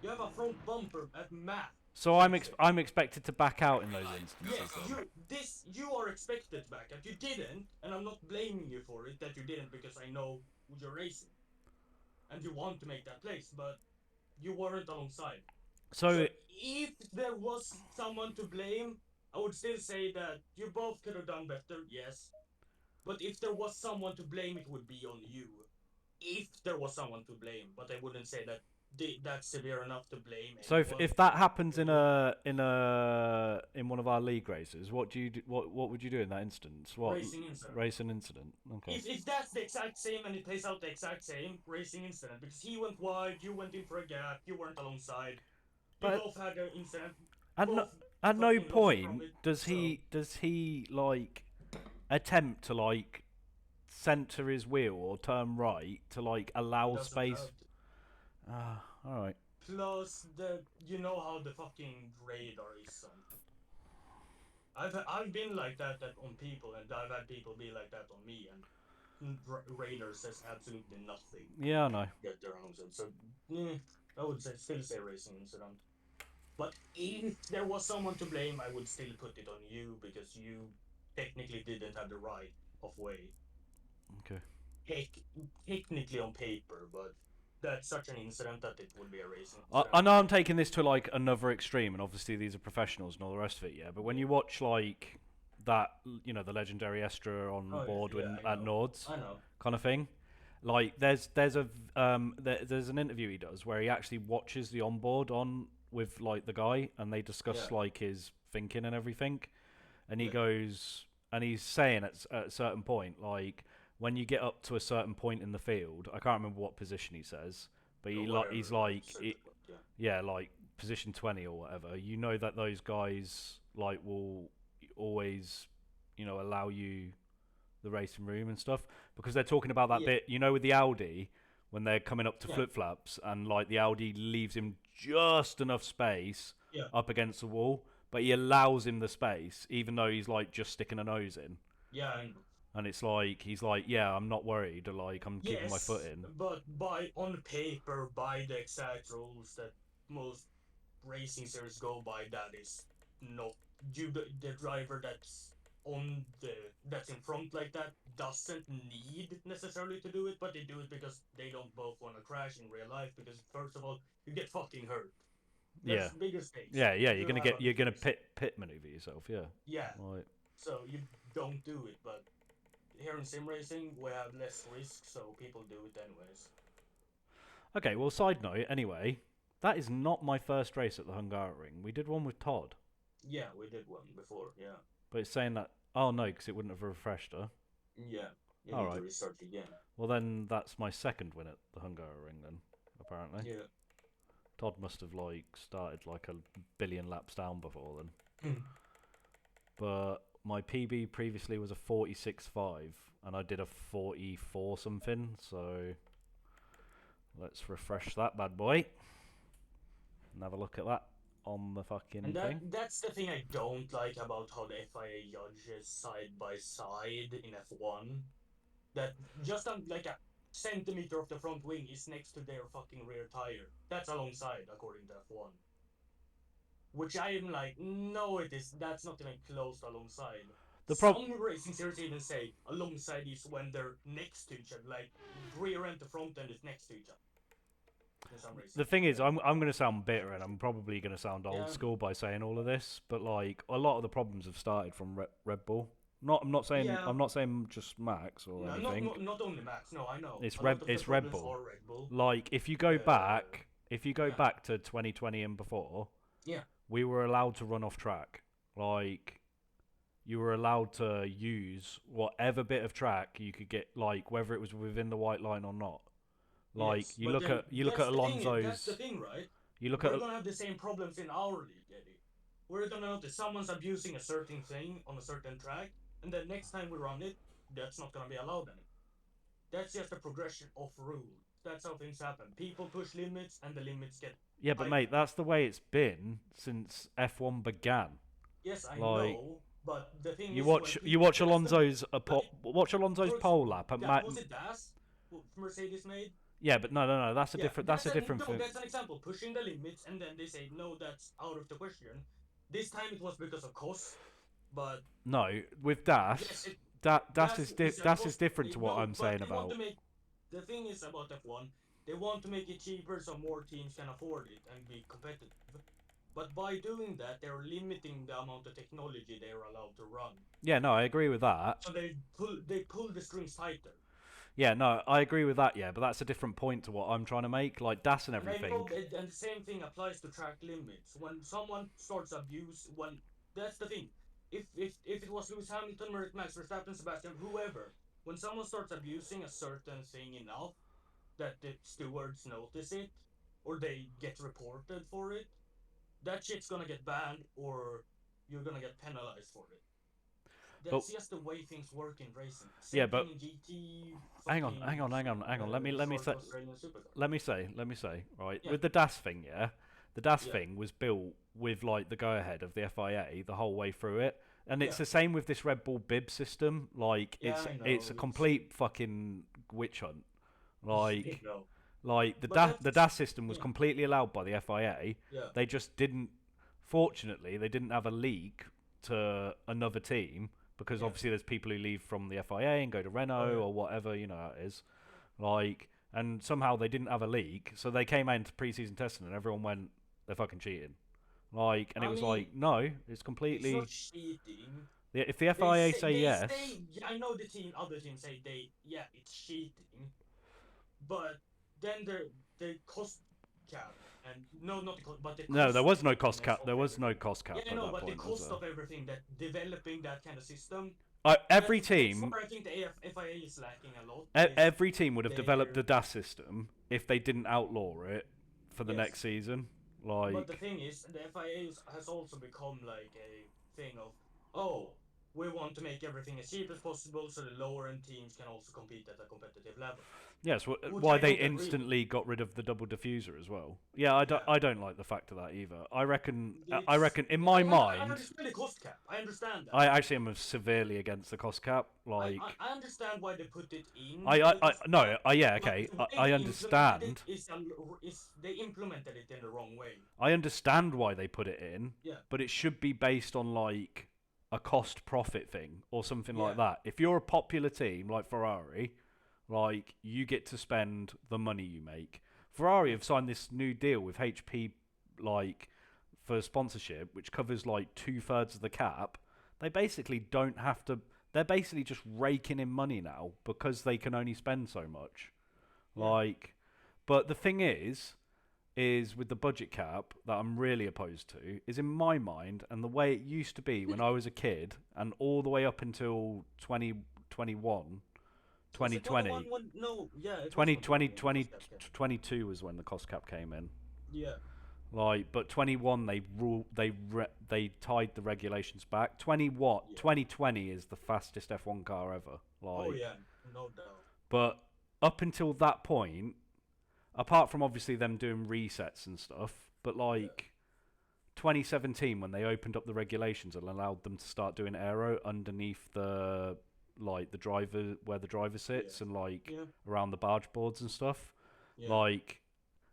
You have a front bumper at max. so I'm expected to back out in those instances. Yes, you are expected to back out. You didn't, and I'm not blaming you for it that you didn't because I know you're racing, and you want to make that place, but you weren't alongside. So if there was someone to blame, I would still say that you both could have done better, yes. But if there was someone to blame, it would be on you. If there was someone to blame, but I wouldn't say that that's severe enough to blame. So if that happens in one of our league races, what would you do in that instance? What racing incident? Okay. If that's the exact same and it plays out the exact same racing incident, because he went wide, you went in for a gap, you weren't alongside, you both had an incident. At no point does he like attempt to like center his wheel or turn right to like allow space. All right. Plus, you know how the fucking radar is something. I've been like that on people, and I've had people be like that on me, and radar says absolutely nothing. Yeah, I know. Get their own sense. So, I would still say racing incident. But if there was someone to blame, I would still put it on you because you technically didn't have the right of way. Okay. Technically on paper, but that's such an incident that it would be a racing incident. I know I'm taking this to like another extreme, and obviously these are professionals and all the rest of it, yeah. But when you watch like that, you know, the legendary Estra on board at Nords, kind of thing. Like there's an interview he does where he actually watches the onboard on with like the guy, and they discuss like his thinking and everything, and he goes and he's saying at a certain point like, when you get up to a certain point in the field, I can't remember what position he says, but he's like, like position 20 or whatever. You know that those guys like will always, you know, allow you the racing room and stuff, because they're talking about that Yeah. bit, you know, with the Audi when they're coming up to Yeah. flip flaps and like the Audi leaves him just enough space Yeah. up against the wall, but he allows him the space even though he's like just sticking a nose in. Yeah, I know. And it's like he's like, yeah, I'm not worried, or like I'm keeping my foot in. But on paper, by the exact rules that most racing series go by, that is not the driver that's in front like that doesn't need necessarily to do it, but they do it because they don't both want to crash in real life. Because first of all, you get fucking hurt. That's Yeah, the biggest stakes. yeah. You're You gonna have a you're gonna big pit maneuver yourself. Yeah, Yeah, like so you don't do it, but here in sim racing we have less risk, so people do it anyways. okay. Well, side note. Anyway, that is not my first race at the Hungaroring. We did one with Todd, Yeah, we did one before. Yeah. but it's saying that. Oh no, because it wouldn't have refreshed her. Yeah. You All need right. to restart again. Well, then that's my second win at the Hungaroring. Then apparently, Yeah. Todd must have like started like a billion laps down before then. But my PB previously was a 46.5, and I did a 44 something. So let's refresh that bad boy and have a look at that on the fucking And thing. that's the thing I don't like about how the FIA judges side by side in F1. That just like a centimeter of the front wing is next to their fucking rear tire. That's alongside, according to F1. Which I am like, no, it is. That's not even close to alongside. Some racing series even say alongside is when they're next to each other, like rear end to front end is next to each other. In some racing. The thing is, I'm going to sound bitter, and I'm probably going to sound old Yeah. school by saying all of this, but like a lot of the problems have started from Red Bull. I'm not saying Yeah. I'm not saying just Max or No, anything. not only Max. No, I know. It's A Red lot of the it's Red problems Bull. are Red Bull. Like if you go back yeah. back to 2020 and before, Yeah. we were allowed to run off track. Like you were allowed to use whatever bit of track you could get, like whether it was within the white line or not. Like Yes, you but look then at that's the thing, Alonso's. That's the thing, right? You look We're at gonna have the same problems in our league, Eddie. We're gonna notice someone's abusing a certain thing on a certain track, and then next time we run it, that's not gonna be allowed anymore. That's just a progression of rules. That's how things happen. People push limits, and the limits get. yeah, but mate, that's the way it's been since F1 began. Yes, I Like, know, but the thing You is, watch when you watch people- Alonso's but watch Alonso's for pole lap at was it Das who Mercedes made? Yeah, but no, that's a Yeah, different that's a different no, thing. that's an example. Pushing the limits, and then they say no, that's out of the question. This time it was because of cost, but No, with Das, yes, Das is a Das is cost- different to what no, I'm but saying they want about. to make, the thing is about F1, they want to make it cheaper so more teams can afford it and be competitive. But by doing that, they're limiting the amount of technology they're allowed to run. Yeah, no, I agree with that. So they pull the strings tighter. Yeah, no, I agree with that. Yeah, but that's a different point to what I'm trying to make. Like Das and And I everything. know and the same thing applies to track limits. When someone starts abuse, that's the thing. If it was Lewis Hamilton, Max Verstappen, Sebastian, whoever, when someone starts abusing a certain thing enough that the stewards notice it or they get reported for it, that shit's gonna get banned or you're gonna get penalized for it. That's just the way things work in racing. Same Yeah, but thing in GT. hang on. Let me say, right, Yeah. with the DAS thing, the DAS Yeah. thing was built with like the go-ahead of the FIA the whole way through it, and it's Yeah. the same with this Red Bull bib system. Like Yeah, it's I know, it's a it's- complete fucking witch hunt. Like No. like the But the DAS system was yeah. completely allowed by the FIA. Yeah. They just didn't. Fortunately, they didn't have a leak to another team because Yeah. obviously there's people who leave from the FIA and go to Renault yeah. or whatever, you know how it is. Like, and somehow they didn't have a leak, so they came out into pre-season testing and everyone went, they're fucking cheating. Like, and I it was mean, like, no, it's It's completely. not cheating. If the FIA say yes, I know other teams say it's cheating, but then the cost cap and not the cost, but the no, there was no cost cost cap. of There was everything. no cost cap Yeah, at no, that but the point. Was cost there? of everything that developing that kind of system. Every that's team, where I think the FIA is lacking a lot. every team would have developed they're- the DAS system if they didn't outlaw it for the Yes. next season. But Like, the thing is, the FIA has also become like a thing of, oh, we want to make everything as cheap as possible so the lower end teams can also compete at a competitive level. Yes, Which why I they don't agree with. instantly got rid of the double diffuser as well. Yeah, I Yeah. don't like the fact of that either. I reckon It's- in my I mind, understand the cost cap. I understand that. I actually am severely against the cost cap. Like, I understand why they put it in. I the cost no, cap, yeah, but okay, the way I they understand. implemented it is they implemented it in the wrong way. I understand why they put it in, Yeah. but it should be based on like a cost profit thing or something like Yeah. that. If you're a popular team like Ferrari, like you get to spend the money you make. Ferrari have signed this new deal with HP, like for sponsorship, which covers like 2/3 of the cap. They basically don't have to. They're basically just raking in money now because they can only spend so much. Yeah. Like, but the thing is with the budget cap that I'm really opposed to is in my mind and the way it used to be when I was a kid and all the way up until 2021, 2020, No, yeah, it was 2020, 2021 when the cost cap came. 22 was when the cost cap came in. Yeah. Like, but 21 they tied the regulations back. 2020 is the fastest F1 car ever. Like, Oh yeah, no doubt. but up until that point, apart from obviously them doing resets and stuff, but like 2017 when they opened up the regulations and allowed them to start doing aero underneath the like the driver where the driver sits and like Yeah. around the barge boards and stuff. Yeah. Like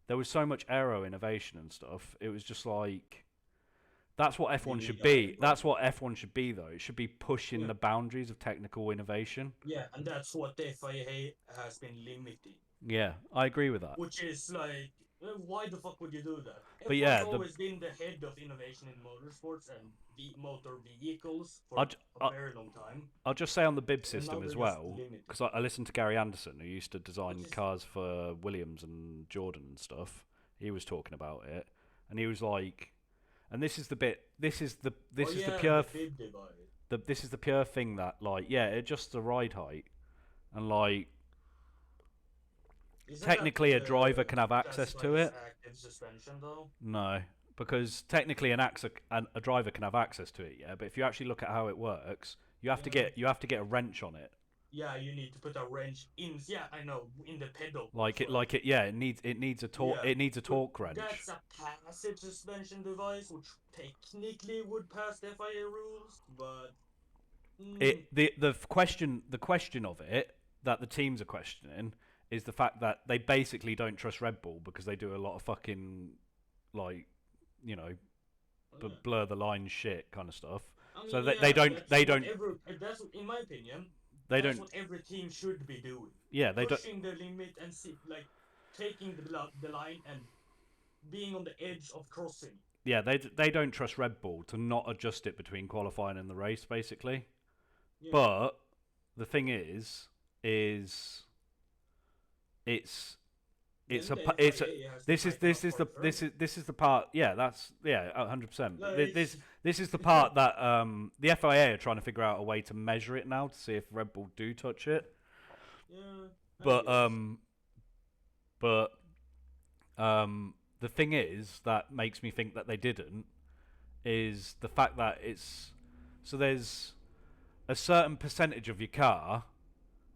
there was so much aero innovation and stuff. It was just like that's what F1 Really should got be. it, That's what F1 should be though. It should be pushing Yeah. the boundaries of technical innovation. Yeah, and that's what the FIA has been limiting. Yeah, I agree with that. Which is like, why the fuck would you do that? But yeah, F1's always been the head of innovation in motorsports and motor vehicles for a very long time. I'll just say on the bib And system now as they're just well, limited. because I listened to Gary Anderson, who used to design Which is- cars for Williams and Jordan and stuff. He was talking about it, and he was like, and this is the bit, this is the Oh, yeah, pure, the bib divide. this is the pure thing that like, yeah, it adjusts the ride height, and like, Isn't technically that, a driver can have access to it. Active suspension though. No, because technically a driver can have access to it, yeah. But if you actually look at how it works, you have to get a wrench on it. Yeah, you need to put a wrench in. Yeah, I know, in the pedal. Yeah, it needs a torque. Yeah, it needs a torque wrench. That's a passive suspension device, which technically would pass the FIA rules, but The question of it that the teams are questioning is the fact that they basically don't trust Red Bull because they do a lot of fucking like, you know, blur the line shit kind of stuff. I mean, So yeah, they don't that's in my opinion. they That's don't what every team should be doing. yeah they don't Pushing the limit and taking the line and being on the edge of crossing. yeah they don't trust Red Bull to not adjust it between qualifying and the race basically. Yeah. But the thing is it's this is the part. Yeah, that's 100%. This is the part that the FIA are trying to figure out a way to measure it now to see if Red Bull do touch it. Yeah. But the thing is that makes me think that they didn't is the fact that there's a certain percentage of your car,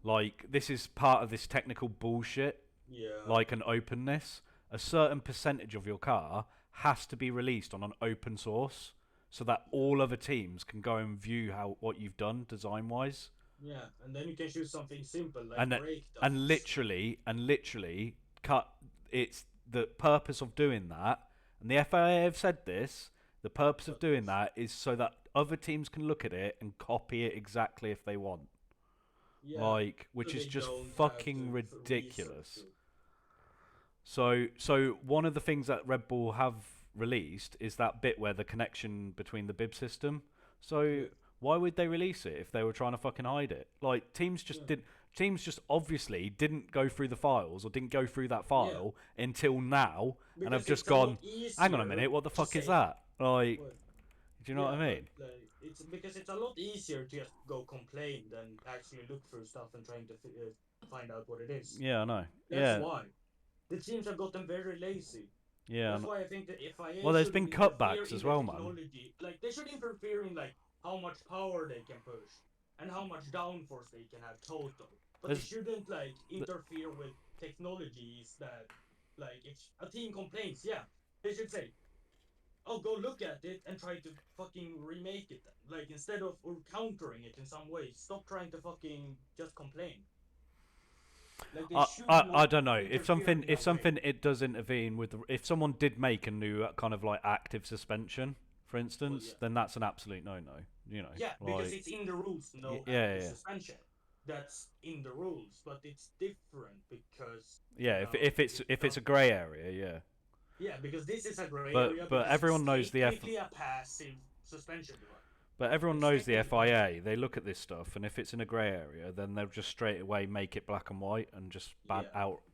like this is part of this technical bullshit. Yeah. Like an openness, a certain percentage of your car has to be released on an open source so that all other teams can go and view what you've done design wise. Yeah, and then you can choose something simple like And literally cut. It's the purpose of doing that, and the FIA have said this. The purpose of doing that is so that other teams can look at it and copy it exactly if they want. Yeah, Which so is they just don't have fucking to ridiculous. research it. So one of the things that Red Bull have released is that bit where the connection between the bib system. So why would they release it if they were trying to fucking hide it? Like teams just obviously didn't go through the files or didn't go through that file until now and have just gone, hang on a minute, what the fuck is that? Like, do you know what I mean? It's because it's a lot easier to just go complain than actually look through stuff and trying to find out what it is. Yeah, I know. That's why. The teams have gotten very lazy. Yeah. That's why I think that FIA Well, there's should been interfere cutbacks in as the well, man. technology. Like, they should interfere in, like, how much power they can push and how much downforce they can have total. But they There's- shouldn't like interfere with technologies that, like, if a team complains, yeah, they should say, "Oh, go look at it and try to fucking remake it." Like, instead of or countering it in some way, stop trying to fucking just complain. Like, they should I not don't know interfere if something in a way. it does intervene with if someone did make a new kind of like active suspension, for instance, yeah. then that's an absolute no. You know, Yeah, because like, it's in the rules, no active suspension. That's in the rules, but it's different because yeah. If it's a grey area, yeah. yeah, because this is a gray area But because it's everyone knows the technically a passive suspension device. But everyone It's knows the technically passive. FIA. They look at this stuff, and if it's in a grey area, then they'll just straight away make it black and white and just Yeah.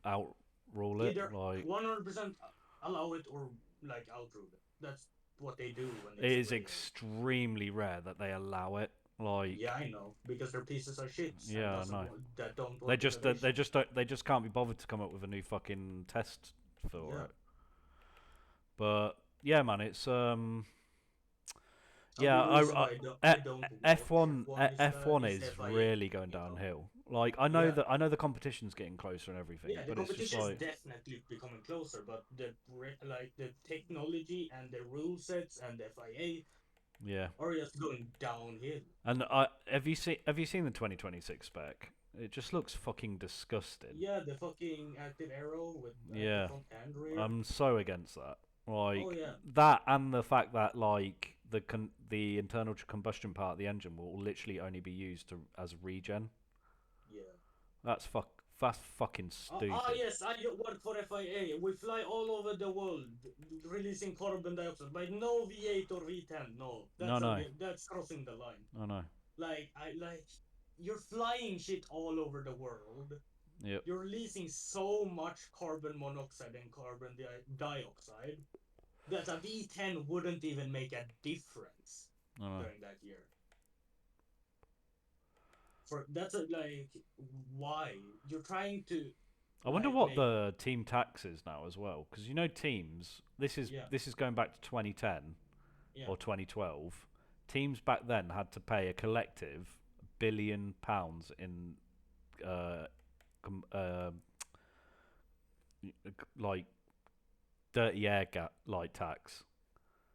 out rule it. Either Like 100% allow it or like outrule it. That's what they do when it it's is gray. extremely rare that they allow it. Like Yeah, I know, because they're pieces of shits yeah, I and know. that don't want They just innovation. they just can't be bothered to come up with a new fucking test for Yeah. it. But yeah, man, it's A yeah, big reason why I don't watch F1 is is FIA. really going You know? downhill. Like I know Yeah. the competition's getting closer and everything, Yeah, the but it's just competition is like definitely becoming closer, but the technology and the rule sets and the FIA yeah. are just going downhill. And have you seen the 2026 spec? It just looks fucking disgusting. Yeah, the fucking active arrow with the Yeah, front and rear. I'm so against that. Like Oh yeah, that, and the fact that like the internal combustion part of the engine will literally only be used as regen. yeah. That's fucking stupid. Yes, I work for FIA. We fly all over the world, releasing carbon dioxide, but no V8 or V10. No, No, that's crossing the line. no. Like you're flying shit all over the world. Yep. You're releasing so much carbon monoxide and carbon dioxide that a V10 wouldn't even make a difference No. during that year. Like, why you're trying to? I wonder like, what make, the team tax is now as well, because you know teams. Yeah. This is going back to 2010 Yeah. or 2012. Teams back then had to pay a collective £1 billion in like dirty air like tax.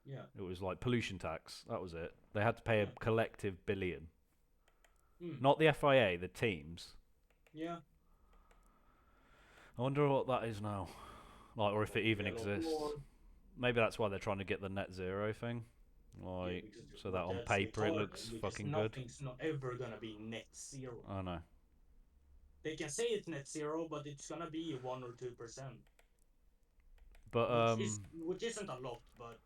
Yeah. It was like pollution tax. That was it. They had to pay a Yeah. collective billion. Hmm. Not the FIA, the teams. Yeah. I wonder what that is now. Like, or if it even Yeah, a lot exists. more. Maybe that's why they're trying to get the net zero thing. Like, because so that on that's paper it retarded, looks because fucking good. Nothing's not ever gonna be net zero. I know. They can say it's net zero, but it's gonna be 1 or 2%, But which isn't a lot, but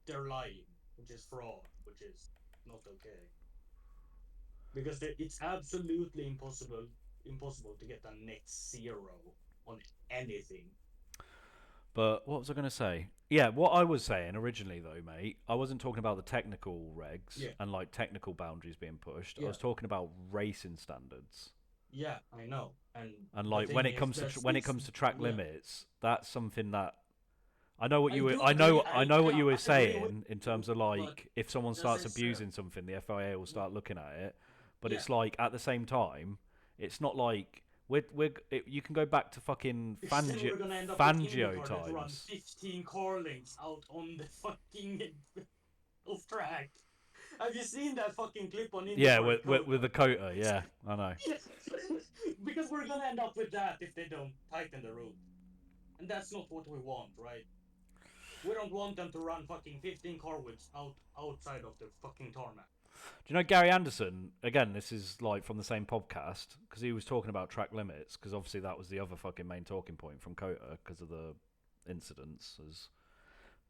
they're lying, which is fraud, which is not okay. Because it's absolutely impossible to get a net zero on anything. But what was I going to say? Yeah, what I was saying originally, though, mate, I wasn't talking about the technical regs Yeah. and like technical boundaries being pushed. I Yeah. was talking about racing standards. Yeah, I know. And like the when thing it is, comes to when it comes to track yeah. limits, that's something that I know what I you were, do I know agree, I know what you were I agree saying with in terms you, of but like if someone as starts I said, abusing something, the FIA will start looking at it. But Yeah. it's like at the same time, it's not like you can go back to fucking then we're gonna end up with Fangio IndyCar that run times. 15 car links out on the fucking off track. Have you seen that fucking clip on IndyCar? Yeah, with the Cota, yeah, I know. Yes. Because we're gonna end up with that if they don't tighten the rules. And that's not what we want, right? We don't want them to run fucking 15 car widths outside of the fucking tarmac. Do you know Gary Anderson? Again, this is like from the same podcast because he was talking about track limits because obviously that was the other fucking main talking point from Cota because of the incidents.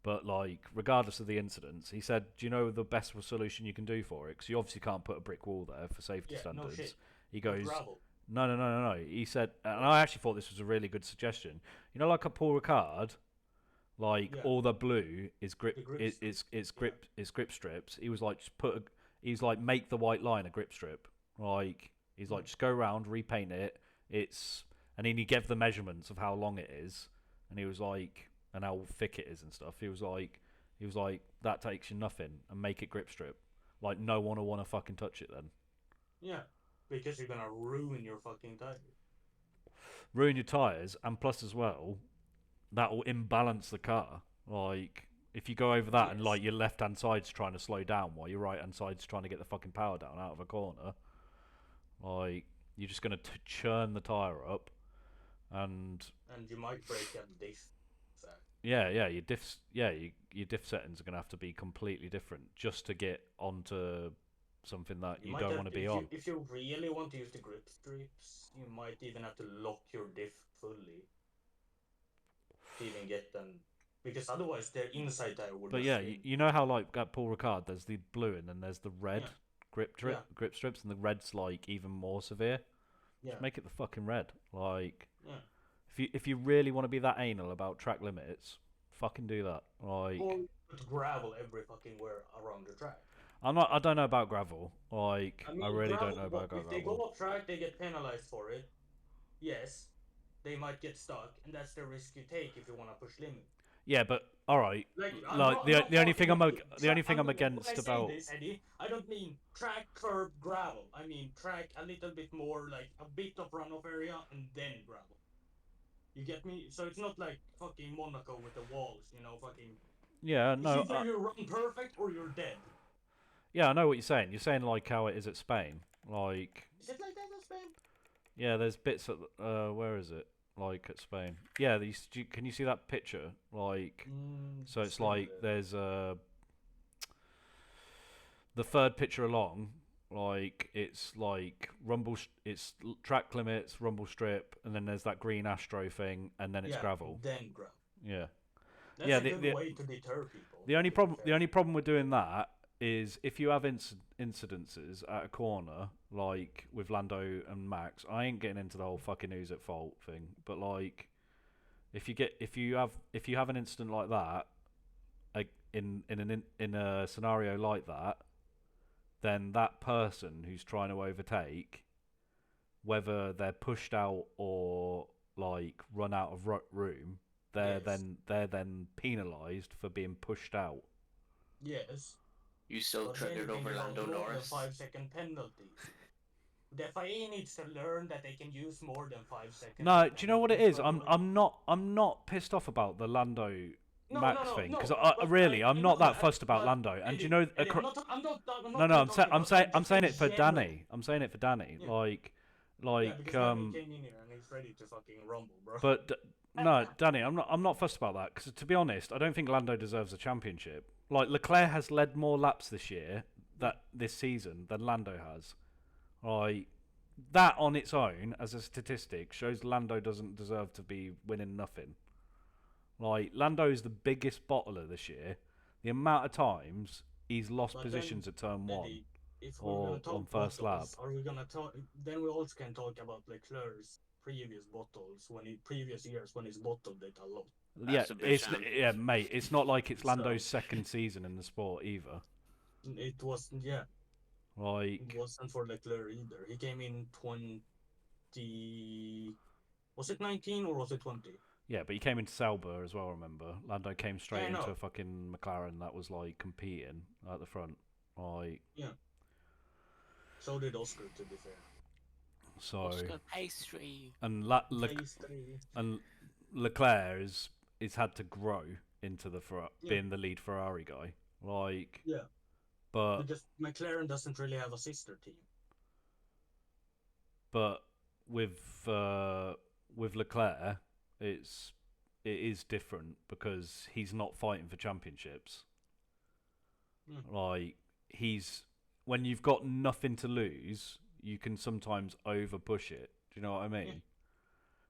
But like, regardless of the incidents, he said, "Do you know the best solution you can do for it? Because you obviously can't put a brick wall there for safety standards." No shit. He goes, Gravel. No. He said, and I actually thought this was a really good suggestion. You know, like a Paul Ricard, like all the blue is grip, is grip strips. He was like, he's like, make the white line a grip strip. Like, he's like, just go around, repaint it. And then he gave the measurements of how long it is, and he was like, and how thick it is and stuff. He was like, that takes you nothing, and make it grip strip. Like, no one will want to fucking touch it then. Yeah, because you're gonna ruin your fucking tire. Ruin your tyres, and plus as well, that will imbalance the car. Like, if you go over that and, Yes. like, your left-hand side's trying to slow down while your right-hand side's trying to get the fucking power down out of a corner, like, you're just going to churn the tyre up, and you might break a diff. yeah, your diffs, your diff settings are going to have to be completely different just to get onto something that you don't want to be on. If you really want to use the grip strips, you might even have to lock your diff fully to even get them, because otherwise their inside tire would. But yeah, you know how like at Paul Ricard, there's the blue and then there's the red grip strips, and the red's like even more severe. Just make it the fucking red. Like, if you really want to be that anal about track limits, fucking do that. Like, or put gravel every fucking where around the track. I don't know about gravel. Like, I really gravel, don't know about gravel. If they go off track, they get penalized for it. Yes, they might get stuck, and that's the risk you take if you want to push limit. Yeah, but all right. The only thing I'm against about this, Eddie, I don't mean track, curb, gravel. I mean track a little bit more, like a bit of runoff area and then gravel. You get me? So it's not like fucking Monaco with the walls, you know, fucking. Yeah, no. It's either you run perfect or you're dead. Yeah, I know what you're saying. You're saying like how it is at Spain. Like. Is it like that at Spain? Yeah, there's bits at where is it? Like at Spain. Yeah, can you see that picture? Like, so it's like there's the third picture along. Like it's like it's track limits, rumble strip, and then there's that green Astro thing, and then it's gravel. Then gravel. Yeah. That's a good way to deter people. The only problem with doing that is if you have incidences at a corner, like with Lando and Max. I ain't getting into the whole fucking who's at fault thing, but like, if you have an incident like that, in a scenario like that, then that person who's trying to overtake, whether they're pushed out or like run out of room, they're then penalised for being pushed out. Yes. You still triggered over Lando Norris. 5-second penalty. The FIA needs to learn that they can use more than 5 seconds. No, do you know what it is? I'm not pissed off about the Lando Max thing, because I'm not that fussed about Lando. And do you know? I'm saying it for Danny. I'm saying it for Danny. Yeah. Like He came in here and he's ready to fucking rumble, bro. But no, Danny, I'm not fussed about that, because to be honest, I don't think Lando deserves a championship. Like, Leclerc has led more laps this season than Lando has. Like, that on its own as a statistic shows Lando doesn't deserve to be winning nothing. Like, Lando is the biggest bottler this year. The amount of times he's lost positions at turn 1 or on first lap. Are we gonna talk? Then we also can talk about Leclerc's previous bottles previous years when he's bottled it a lot. Mate. It's not like it's Lando's second season in the sport either. It wasn't, Like, it wasn't for Leclerc either. He came in 20. Was it 19 or was it 20? Yeah, but he came into Sauber as well. Remember, Lando came straight into a fucking McLaren that was like competing at the front. Like, so did Oscar, to be fair. So Oscar pastry. And Leclerc is had to grow into being the lead Ferrari guy. Like, but because McLaren doesn't really have a sister team. But with Leclerc, it is different because he's not fighting for championships. Like, when you've got nothing to lose, you can sometimes over push it. Do you know what I mean?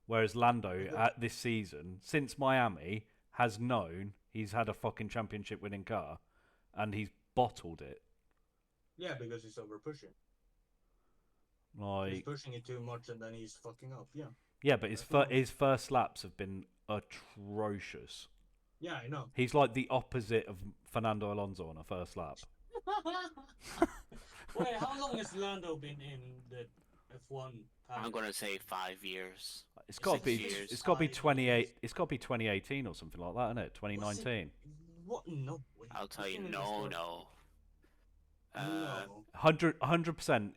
Whereas Lando at this season, since Miami, has known he's had a fucking championship winning car, and he's bottled it. Yeah, because he's over pushing. Like, he's pushing it too much, and then he's fucking up. Yeah. Yeah, but his first laps have been atrocious. Yeah, I know. He's like the opposite of Fernando Alonso on a first lap. Wait, how long has Lando been in the F1? I'm gonna say 5 years. It's got to be 28. It's got to be 2018 or something like that, isn't it? 2019. What? No. I'll tell you, no. No. 100%.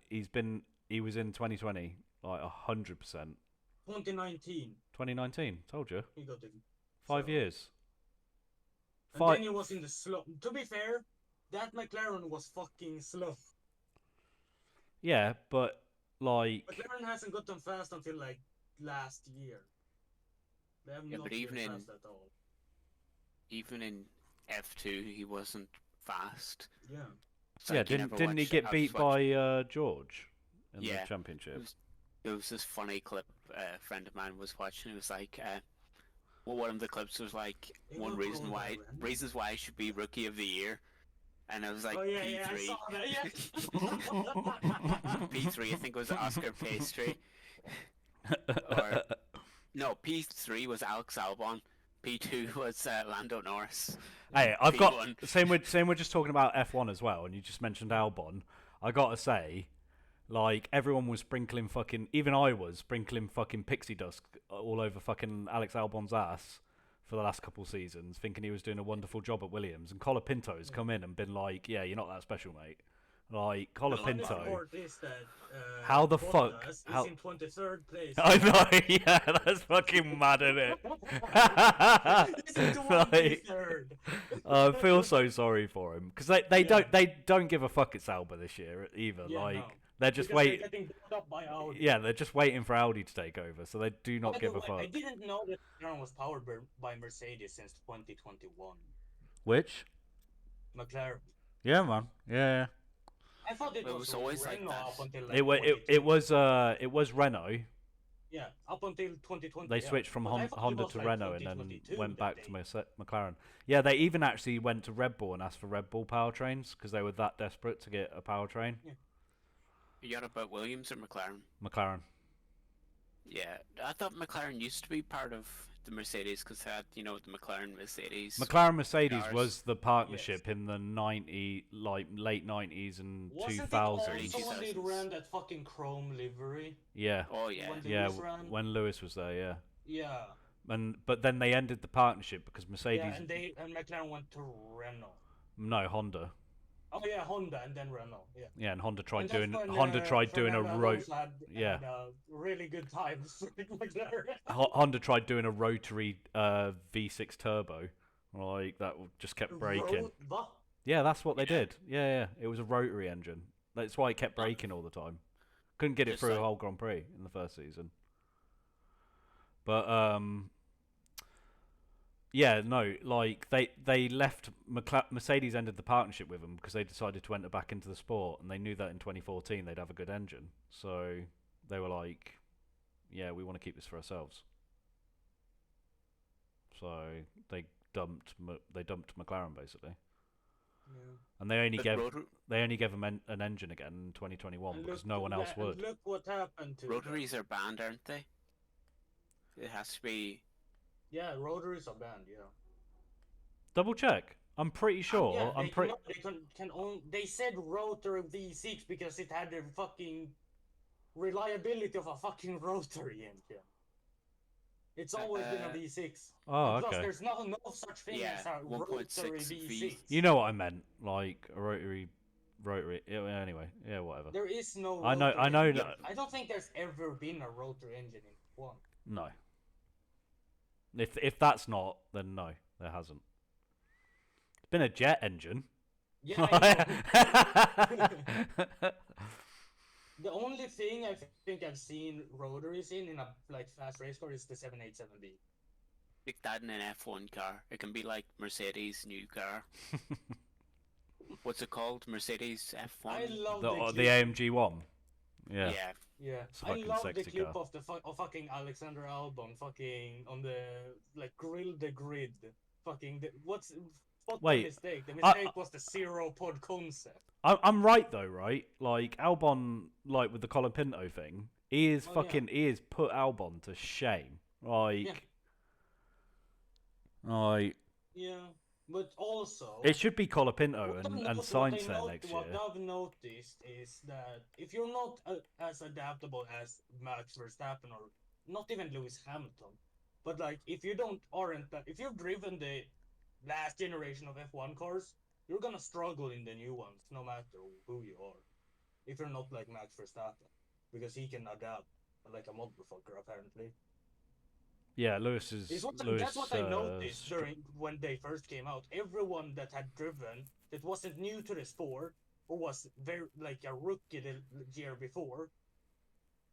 He was in 2020, like 100%. 2019, 2019. Told you. he got it. 5 So- years. And Five. then he was in the slow. To be fair, that McLaren was fucking slow. Yeah, but like, McLaren hasn't gotten fast until like last year. They have Yeah, not but been even in- fast at all. Even in F2, he wasn't fast. Yeah. It's yeah, like you never didn't he watch- get I was beat watching- by George in Yeah. the championship? There was this funny clip a friend of mine was watching. It was like, well, one of the clips was like They one were reason called why Iran. reasons why I should be rookie of the year, and I was like oh yeah, P3. yeah, I saw that. Yeah. P3, I think it was Oscar Pastry. Or no, P3 was Alex Albon. P2 was Lando Norris. Hey, I've got P1. same. We're just talking about F1 as well, and you just mentioned Albon. I gotta say, like everyone was sprinkling fucking. Even I was sprinkling fucking pixie dust all over fucking Alex Albon's ass for the last couple seasons, thinking he was doing a wonderful job at Williams. And Colapinto's come in and been like, "Yeah, you're not that special, mate." Like The funny Colapinto. part is that, How the Bottas fuck- is how- in 23rd place. I know, yeah, that's fucking mad, isn't it? He's in Like- 23rd. I feel so sorry for him because they don't give a fuck at Sauber this year either. Yeah, like no. they're just Because they're waiting. getting bought up by Audi. Yeah, they're just waiting for Audi to take over, so they do not By give the a way, fuck. I didn't know that McLaren was powered by Mercedes since 2021. Which? McLaren. Yeah, man. Yeah. I thought it It was was always like Renault that. up until like It was Renault. Yeah, up until 2020. They yeah. switched from But I thought it Honda was, to like, Renault and then 2022 went that back to they- McLaren. Yeah, they even actually went to Red Bull and asked for Red Bull powertrains because they were that desperate to get a powertrain. You got about Williams or McLaren? McLaren. Yeah, I thought McLaren used to be part of the Mercedes because they had, the McLaren Mercedes. McLaren Mercedes Cars. was the partnership in the late 90s and Wasn't 2000s. it also when they 2000s. ran that fucking chrome livery? Yeah. Oh yeah, When Yeah, Lewis ran? when Lewis was there, yeah. Yeah. But then they ended the partnership because Mercedes Yeah, and McLaren went to Renault. no, Honda. Oh yeah, Honda and then Renault. Yeah. Yeah, and Honda tried And that's doing when, Honda tried doing a Fernando road Alonso had, yeah. had, really good times with McLaren. Honda tried doing a rotary V6 turbo. Like that just kept breaking. What? Yeah, that's what they did. Yeah. It was a rotary engine. That's why it kept breaking all the time. Couldn't get it Just through a like- whole Grand Prix in the first season. But yeah, no, like they left Mercedes ended the partnership with them because they decided to enter back into the sport, and they knew that in 2014 they'd have a good engine. So they were like, yeah, we want to keep this for ourselves. So they dumped McLaren basically, Yeah. and they only But gave them an engine again in 2021 And because look- no one else and would. Look what happened to them. rotaries are banned, aren't they? It has to be. Yeah, rotaries are banned. Yeah. Double check. I'm pretty sure. Yeah, I'm pretty. They said rotary V6 because it had the fucking reliability of a fucking rotary engine. It's always been a V6. Oh, And plus, okay. there's no such thing Yeah, as a 1.6 rotary V. V6. You know what I meant, like a rotary. Yeah, anyway, yeah, whatever. There is no. I know rotary- that- I don't think there's ever been a rotary engine in one. No. If that's not, then no, there hasn't. It's been a jet engine. Yeah, I know. The only thing I think I've seen rotaries in a like fast race car is the 787B. Like that in an F1 car. It can be like Mercedes new car. What's it called? Mercedes F1. I love the clip. AMG one. Yeah. Yeah, It's a I fucking love the sexy clip car. of of fucking Alexander Albon fucking on the like grill the grid. Fucking what's the Wait, mistake? The I- mistake was the zero pod concept. I'm right though, right? Like Albon, like with the Colin Pinto thing, he is Oh, yeah. fucking he is put Albon to shame. Like, like Yeah, but also it should be Colapinto what and I've Sainz there next what year. I've noticed is that if you're not as adaptable as Max Verstappen or not even Lewis Hamilton, but like if you aren't that if you've driven the last generation of F1 cars, you're gonna struggle in the new ones, no matter who you are. If you're not like Max Verstappen, because he can adapt like a motherfucker apparently. Yeah, Lewis is That's what I noticed during when they first came out. Everyone that had driven that wasn't new to the sport or was very like a rookie the year before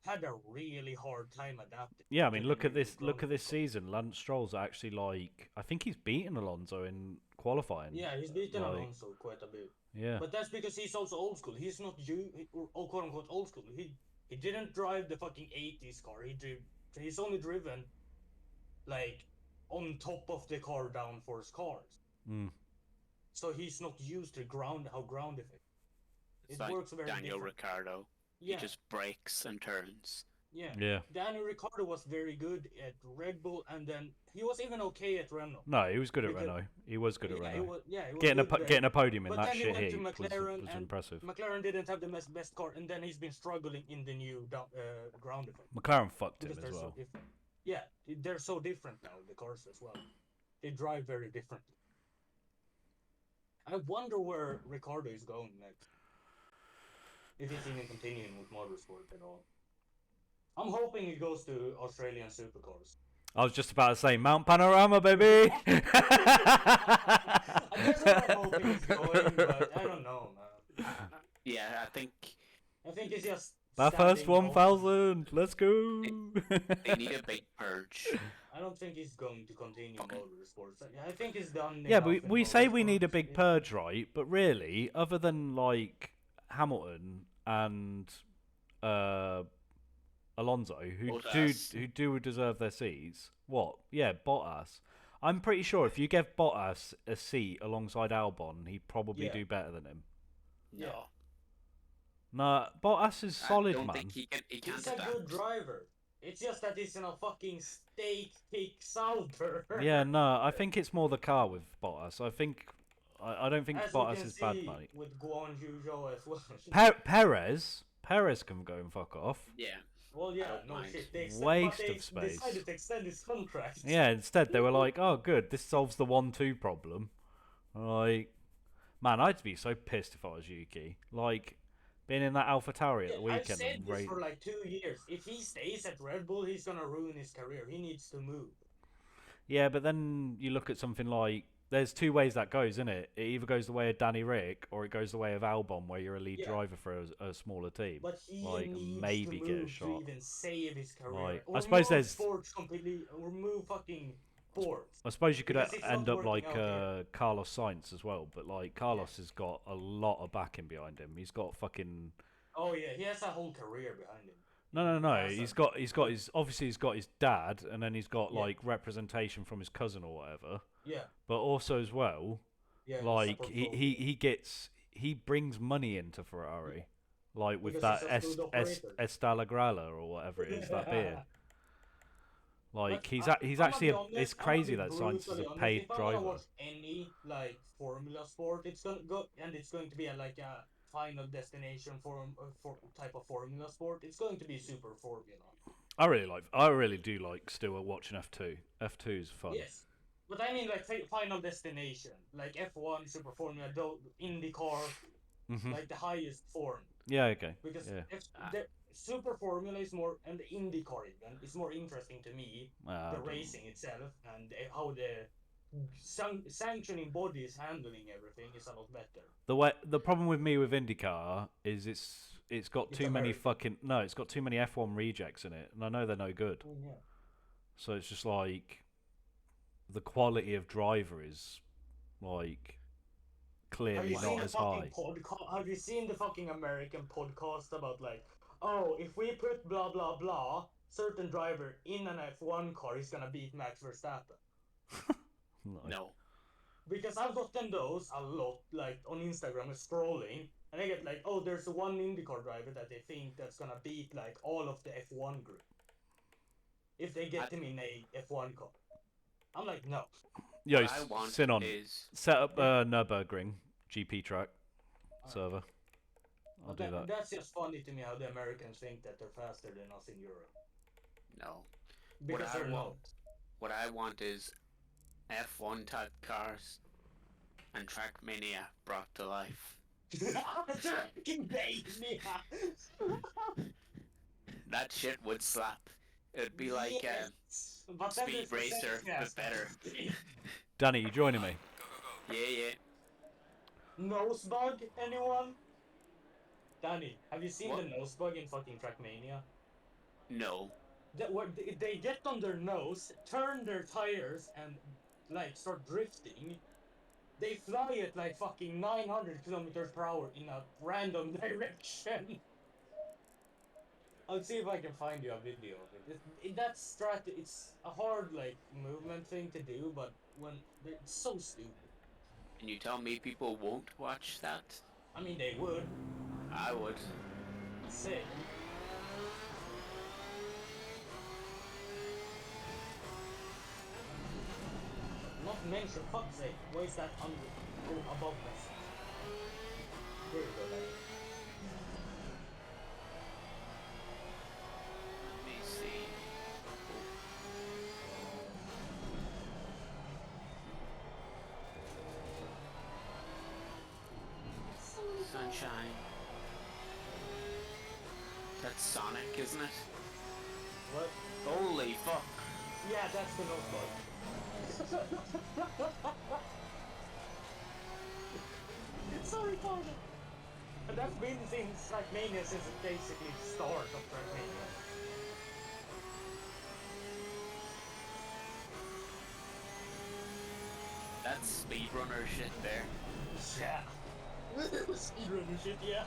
had a really hard time adapting. Yeah, I to mean, the look at new this. Look ground at this control. season. Lance Stroll's actually like, I think he's beaten Alonso in qualifying. Yeah, he's beaten like, Alonso quite a bit. Yeah. But that's because he's also old school. He's not or quote unquote old school. He didn't drive the fucking 80s car. He's only driven like on top of the car downforce cars. Mm. So he's not used to how ground effect. It's It like works very Daniel different. Ricciardo. Yeah. He just brakes and turns. Yeah. Yeah. Daniel Ricciardo was very good at Red Bull, and then he was even okay at Renault. No, he was good at Because- Renault. He was good at Yeah, Renault. he was Getting good there. getting a podium in But that then he shit went to heat McLaren, was and impressive. McLaren didn't have the best car, and then he's been struggling in the new ground effect. McLaren fucked him Because as they're well. so different. Yeah, they're so different now, the cars as well. They drive very differently. I wonder where Ricardo is going next. If he's even continuing with motorsport at all. I'm hoping he goes to Australian supercars. I was just about to say Mount Panorama, baby. I guess I'm hoping he's going, but I don't know, man. Yeah, I think It's just Bathurst standing off. 1000. Let's go. they need a big purge. I don't think he's going to continue motorsports. I think he's done. Yeah, enough but in we say we need a motorsports. big purge, right? But really, other than like Hamilton and Alonso, Bottas. who do deserve their seats, what? Yeah, Bottas. I'm pretty sure if you gave Bottas a seat alongside Albon, he'd probably Yeah. do better than him. No. Yeah. Nah, Bottas is solid, I don't man. think he can He's a adapt. good driver. It's just that he's in a fucking steak kick Sauber. Yeah, no, I think it's more the car with Bottas. I don't think As we Bottas can is bad, see mate. with Guan Yu Zhou as well. Perez can go and fuck off. Yeah. Well, yeah, don't no mind. shit. Waste they of space. decided to extend his contract. Yeah, instead they were like, oh, good, this solves the 1-2 problem. Like, man, I'd be so pissed if I was Yuki. Like, being in that Alpha Tauri at the I've weekend. said and this for like 2 years. If he stays at Red Bull, he's gonna ruin his career. He needs to move. Yeah, but then you look at something like, there's two ways that goes, isn't it? It either goes the way of Danny Rick, or it goes the way of Albon, where you're a lead Yeah. driver for a smaller team. But he Like, needs maybe to get a move shot. to even save his career. Like, or I suppose move there's- sports completely, or move fucking sports. I suppose you could Because it's end not up like working out here. Carlos Sainz as well, but like Carlos has got a lot of backing behind him. He's got fucking Oh yeah, he has a whole career behind him. no. Awesome. He's got his obviously he's got his dad, and then he's got Yeah. like representation from his cousin or whatever. Yeah, But also as well, yeah. like support he brings money into Ferrari, like with Because that he's a good operator. Estala Gralla or whatever it is, that beer. Like But he's I'ma actually be honest, it's I'ma crazy be that Sainz is brutally a honest, paid if I'm gonna driver. watch any like Formula sport, it's gonna go and it's going to be like a final destination for type of Formula sport. It's going to be Super Formula. I really do like still watching F2. F2 is fun. Yes, but I mean like final destination, like F1, Super Formula, IndyCar, Hmm. like the highest form. Yeah, okay. Because Yeah. the Super Formula is more, and the IndyCar even is more interesting to me. I The don't know. racing itself and how the sanctioning body is handling everything is a lot better. The problem with me with IndyCar is it's got It's too many American. it's got too many F1 rejects in it, and I know they're no good. Yeah. So it's just like the quality of driver is like Have clearly you seen not the as fucking high. podcast? Have you seen the fucking American podcast about like, oh, if we put blah blah blah certain driver in an F1 car, he's gonna beat Max Verstappen? Like, No. Because I've gotten those a lot, like on Instagram, scrolling, and I get like, oh, there's one IndyCar driver that they think that's gonna beat like all of the F1 group if they get him in a F1 car. I'm like, no. Yo, What I want Sinon, is set up Nürburgring GP track server. I'll do that. That's just funny to me how the Americans think that they're faster than us in Europe. no. Because they're not. What I want is F1 type cars, and Trackmania brought to life. Trackmania! That shit would slap. It'd be like Yes! But then Speed there's the Racer, second but better. Danny, you joining me? Yeah. Nose bug, anyone? Danny, have you seen What? the nose bug in fucking Trackmania? No. They get on their nose, turn their tires, and like start drifting. They fly at like fucking 900 kilometers per hour in a random direction. I'll see if I can find you a video of it. It's a hard like movement thing to do, but it's so stupid. And you tell me people won't watch that? I mean, they would. I would. Sick. Not mention, fuck's sake. Why is that go above message? There you go, Danny. Let me see. Sunshine. That's Sonic, isn't it? What? Holy fuck. Yeah, that's the nose bug. It's so retarded. And that's been since Trackmania since basically the start of Trackmania. That's speedrunner shit there. Yeah. Speedrunner shit, yeah.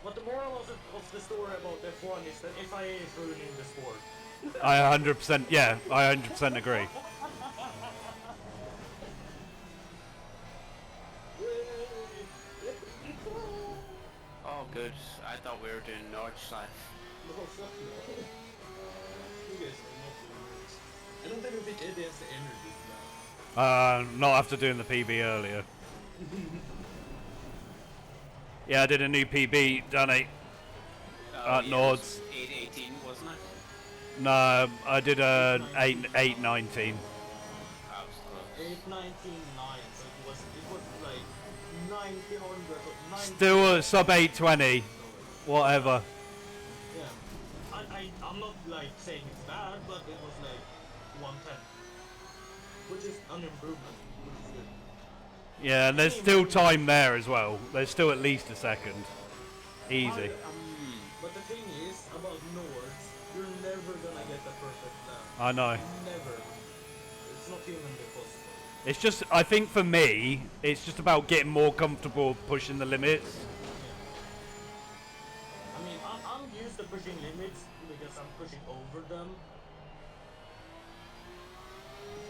But the moral of the story about F1 is that FIA is ruining the sport. I 100%, yeah, I 100% agree. Oh, good. I thought we were doing Nordschleife. No, fuck no. You guys are not doing this. I don't even think Eddie has the energy for that. Not after doing the PB earlier. Yeah, I did a new PB, Danny. Oh, At yeah, Nords. 818, wasn't it? No, I did a 819. I was close. 819.9, so it was like 1900 or 19. Still a sub 820. Whatever. Yeah. I'm not like saying it's bad, but it was like 110. Which is an improvement, which is good. Yeah, and there's still time there as well. There's still at least a second. Easy. But the thing is, about Nords, you're never gonna get the perfect lap. I know. Never. It's not humanly possible. It's just, I think for me, it's just about getting more comfortable pushing the limits. I mean, I'm used to pushing limits because I'm pushing over them.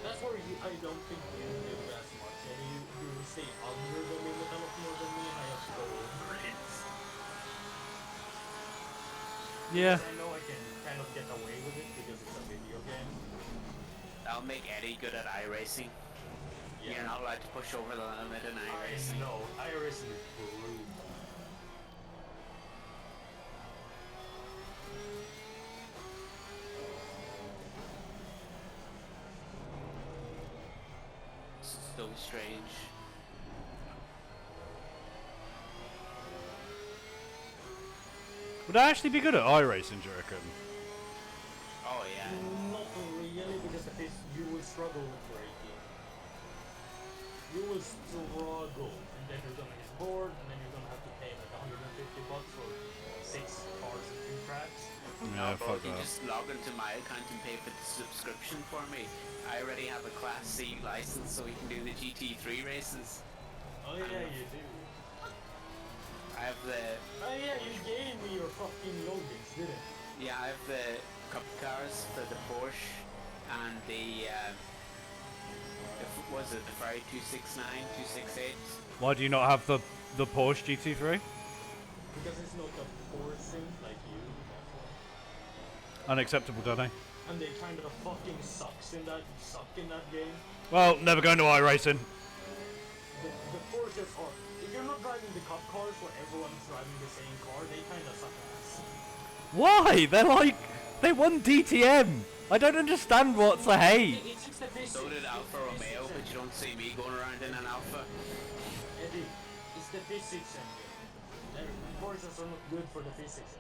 That's where I don't think you do as much, and you stay under the limit a lot more than me, and I have to go over it. Yeah. I know I can kind of get away with it because it's a video game. That'll make Eddie good at iRacing. Yeah. You're not allowed to push over the limit in iRacing. No, iRacing is brutal. strange. Would I actually be good at iRacing, do you reckon? Oh yeah. Not really, because you will struggle with braking. You will struggle, and then you're gonna get bored, and then you're gonna have to pay like $150 for 6 cars and 2 tracks. Yeah, Bro, fuck you that. just log into my account and pay for the subscription for me. I already have a Class C license, so we can do the GT3 races. Oh yeah, you do. I have the Oh yeah, you gave me your fucking logins, didn't you? I have the cup cars for the Porsche and the was it the Ferrari 269, 268? Why do you not have the Porsche GT3? Because it's not a forcing like you, that's why. Unacceptable, Danny. And they kind of fucking suck in that game. Well, never going to iRacing. The Porsches are, if you're not driving the cup cars where everyone's driving the same car, they kind of suck ass. Why? They won DTM. I don't understand what's the hate. It's just the physics. So did Alfa Romeo, but you don't see me going around in an Alfa. Eddie, it's the physics engine. Porsches are not good for the physics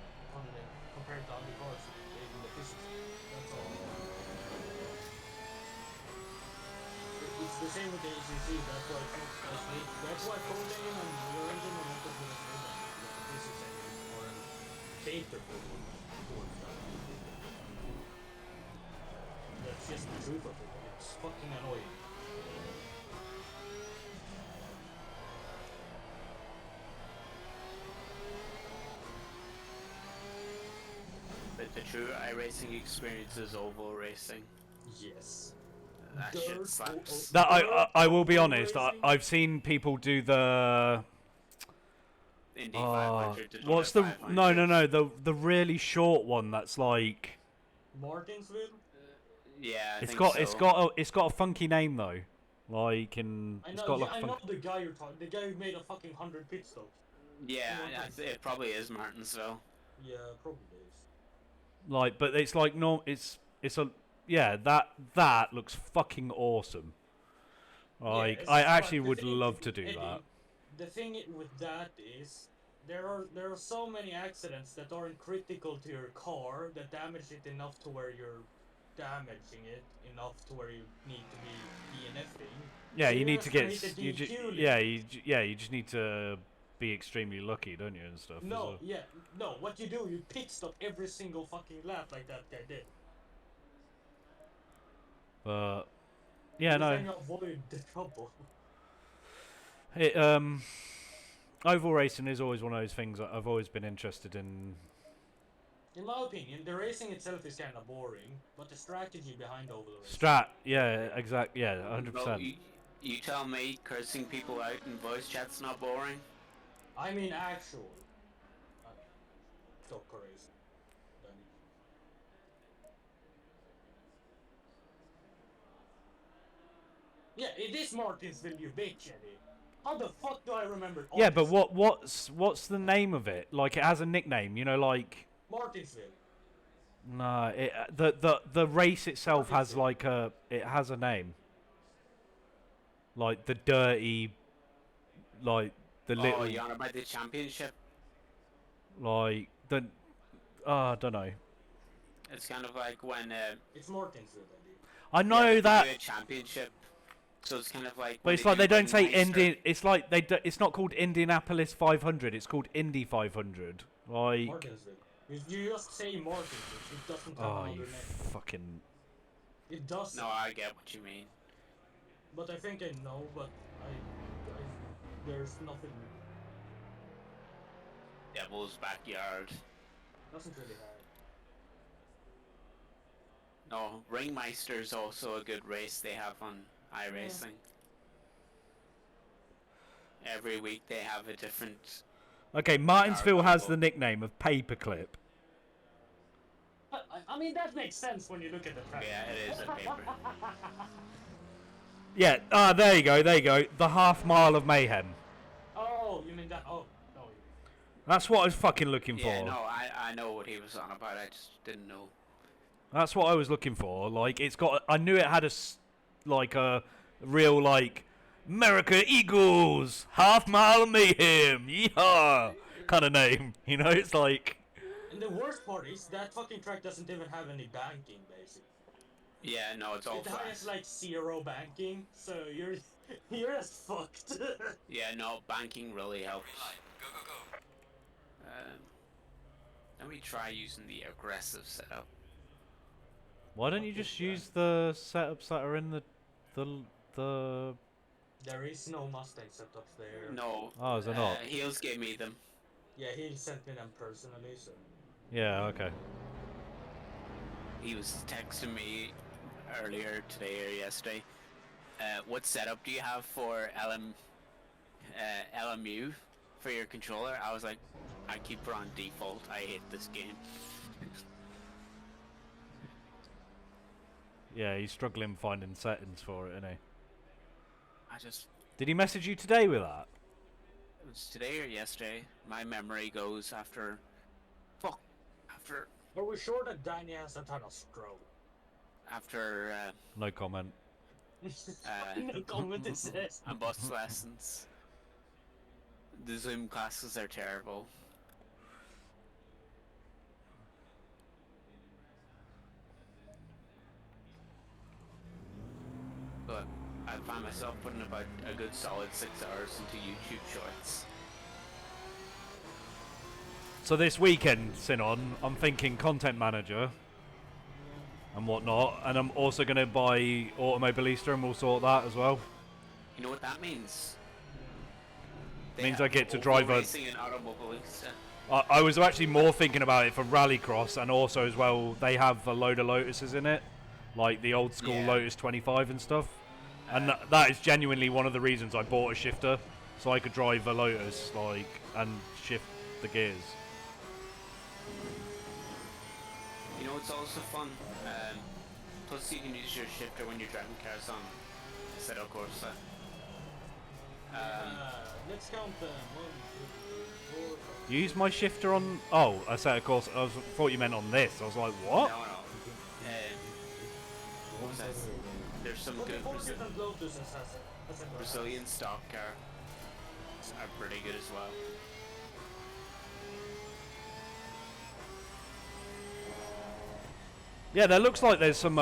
compared to other cars. They do the physics. That's all. It's the same with the ACC. That's why that's why Codename and Real Engine are not as good as Real Engine. The physics engine or cater for Ford stuff. That's just the truth of it. It's fucking annoying. But the true iRacing experience is oval racing. Yes. That shit slaps. That I will be honest. I've seen people do the. Indy 500 to What's Indy the 500. no the really short one that's like. Martinsville? Yeah, I It's think got so. it's got a funky name though. Like in I it's know, got like I a know funky. the guy you're talking. The guy who made a fucking 100 pit stops. Yeah, it probably is Martinsville. Yeah, probably is. Like, but it's like no, it's a yeah that looks fucking awesome. Like it's I fun. actually The would thing- love to do Eddie, that. The thing with that is there are so many accidents that aren't critical to your car that damage it enough to where you're damaging it enough to where you need to be DNFing. Yeah, So you you're need to just gonna get hit the you DQ limit. you just need to be extremely lucky, don't you, and stuff. as No, well. yeah, no. What you do, you pit stop every single fucking lap like that guy did. But yeah, Because no. then you avoid the trouble. It oval racing is always one of those things that I've always been interested in. In my opinion, the racing itself is kind of boring, but the strategy behind oval racing. Strat, yeah, exact, yeah, Bro, 100%. you tell me cursing people out in voice chat's not boring? I mean, actual. Soccer racing. Yeah, it is Martinsville, you bitch, Eddie. How the fuck do I remember all Yeah, but this? what's the name of it? Like it has a nickname, you know, like Martinsville. no, it the race itself has like it has a name. Like the dirty, like the Oh, little, you're on about the championship? like the, I don't know. It's kind of like when It's Martinsville, Eddie. I know they that, do a championship. So it's kind of like. but when it's like do they don't say Ringmeister. Indian. It's like it's not called Indianapolis 500. It's called Indy 500. Like, Martinsville. You just say Martinsville. It doesn't have oh, another you name. fucking. It does. No, I get what you mean. But I think I know, but I there's nothing. Devil's Backyard. Doesn't really have. No, Ringmeister is also a good race they have on iRacing. Every week they have a different. Okay, Martinsville has combo. the nickname of Paperclip. I mean, that makes sense when you look at the track. Yeah, it is a paper. Yeah, there you go, the half mile of mayhem. Oh, you mean that? Oh, no. That's what I was fucking looking for. Yeah, no, I know what he was on about. I just didn't know. That's what I was looking for. Like, it's got. I knew it had like a real like America Eagles, half mile of mayhem, yeehaw, kind of name. You know, it's like. And the worst part is that fucking track doesn't even have any banking, basically. Yeah, no, it's all It flat. has like 0 banking, so you're just fucked. Yeah, no, banking really helps. Go, go, go. Let me try using the aggressive setup. Why don't you just use the setups that are in the? There is no Mustang setup there. No. Oh, is there not? Heels gave me them. Yeah, he sent me them personally, so. Yeah. Okay. He was texting me earlier today or yesterday. What setup do you have for LMU for your controller? I was like, I keep her on default. I hate this game. Yeah, he's struggling finding settings for it, isn't he? I just. Did he message you today with that? It was today or yesterday. My memory goes after. Fuck. Are we sure that Danny has a ton of stroke? After. No comment. No comment, it says. And bus lessons. The Zoom classes are terrible. But I find myself putting about a good solid 6 hours into YouTube shorts. So this weekend, Sinon, I'm thinking content manager and whatnot, and I'm also going to buy Automobilista and we'll sort that as well. You know what that means? Means I get to drive a... racing and Automobilista. I was actually more thinking about it for Rallycross, and also as well, they have a load of Lotuses in it, like the old school Yeah. Lotus 25 and stuff. And that is genuinely one of the reasons I bought a shifter, so I could drive a Lotus, like, and shift the gears. You know, it's also fun. Plus, you can use your shifter when you're driving cars on Assetto Corsa. Let's count them. 1, 2, 3, 4. You use my shifter on... Oh, I said, of course, I thought you meant on this. I was like, what? No. What was that? There's some Okay, good 4 different Lotuses has a Brazilian stock car. Are pretty good as well. Yeah, there looks like there's some,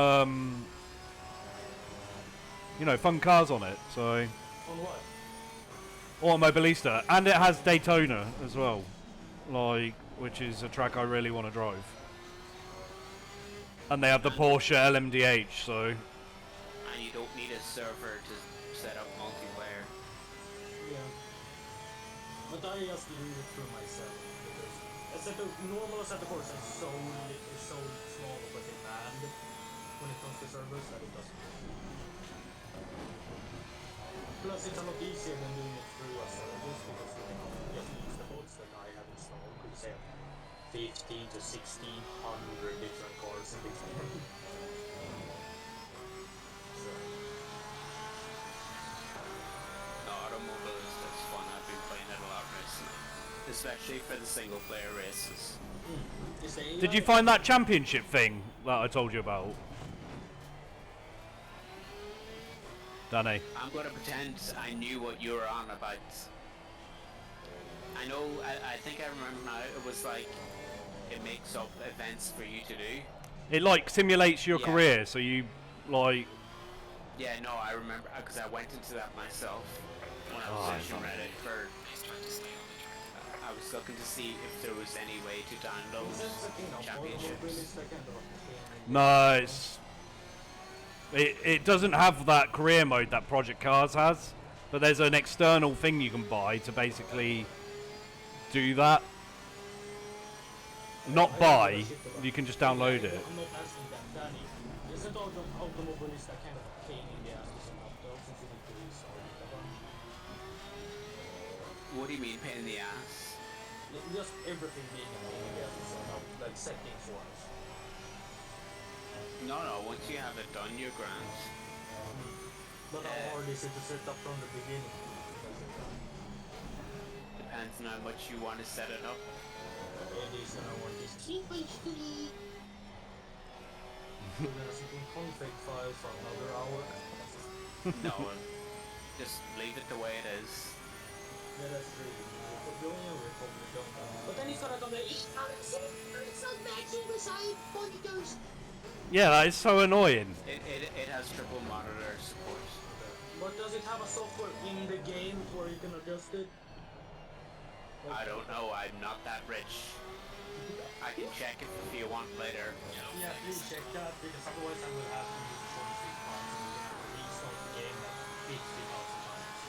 you know, fun cars on it, so... On what? Automobilista, and it has Daytona as well, like, which is a track I really want to drive. And they have the Porsche LMDH, so... And you don't need a server to set up multiplayer. Yeah. But I just do it through myself, because normal Assetto Corsa is so small of a demand when it comes to servers that it doesn't work. Plus it's a lot easier than doing it through a service, because you can just use the bots that I have installed, because they have 50 to 1600 different cars in between. So, No, Automobilista is fun. I've been playing it a lot recently. Especially for the single player races. is the Did you AI find that championship thing that I told you about? Danny? I'm gonna pretend I knew what you were on about. I know, I think I remember now, it was like, it makes up events for you to do. It, like, simulates your Yeah. career, so you, like... Yeah, no, I remember, because I went into that myself when I was searching Reddit for... I was looking to see if there was any way to download championships. No, it's... It doesn't have that career mode that Project Cars has, but there's an external thing you can buy to basically do that. Not buy, you can just download it. I'm not asking that, Danny. Isn't Automobilista kind of a pain in the ass to set up though, since you need to restart it a bunch? What do you mean, pain in the ass? Just everything being a pain in the ass to set up, like settings wise. No, once you have it done, you're grand. But how hard is it to set up from the beginning? Depends on how much you want to set it up. Eddie's gonna want this 3x3. We're gonna sit in config files for another hour. No, Just leave it the way it is. Yeah, that's true. The only Republic don't have. But then he's gonna come there. It's not matching beside monitors. Yeah, that is so annoying. It has triple monitor support. But does it have a software in the game where you can adjust it? I don't know. I'm not that rich. I can check it if you want later. Yeah, please check that because otherwise I will have to use the 46 bucks and we have to restart the game like 50,000 times.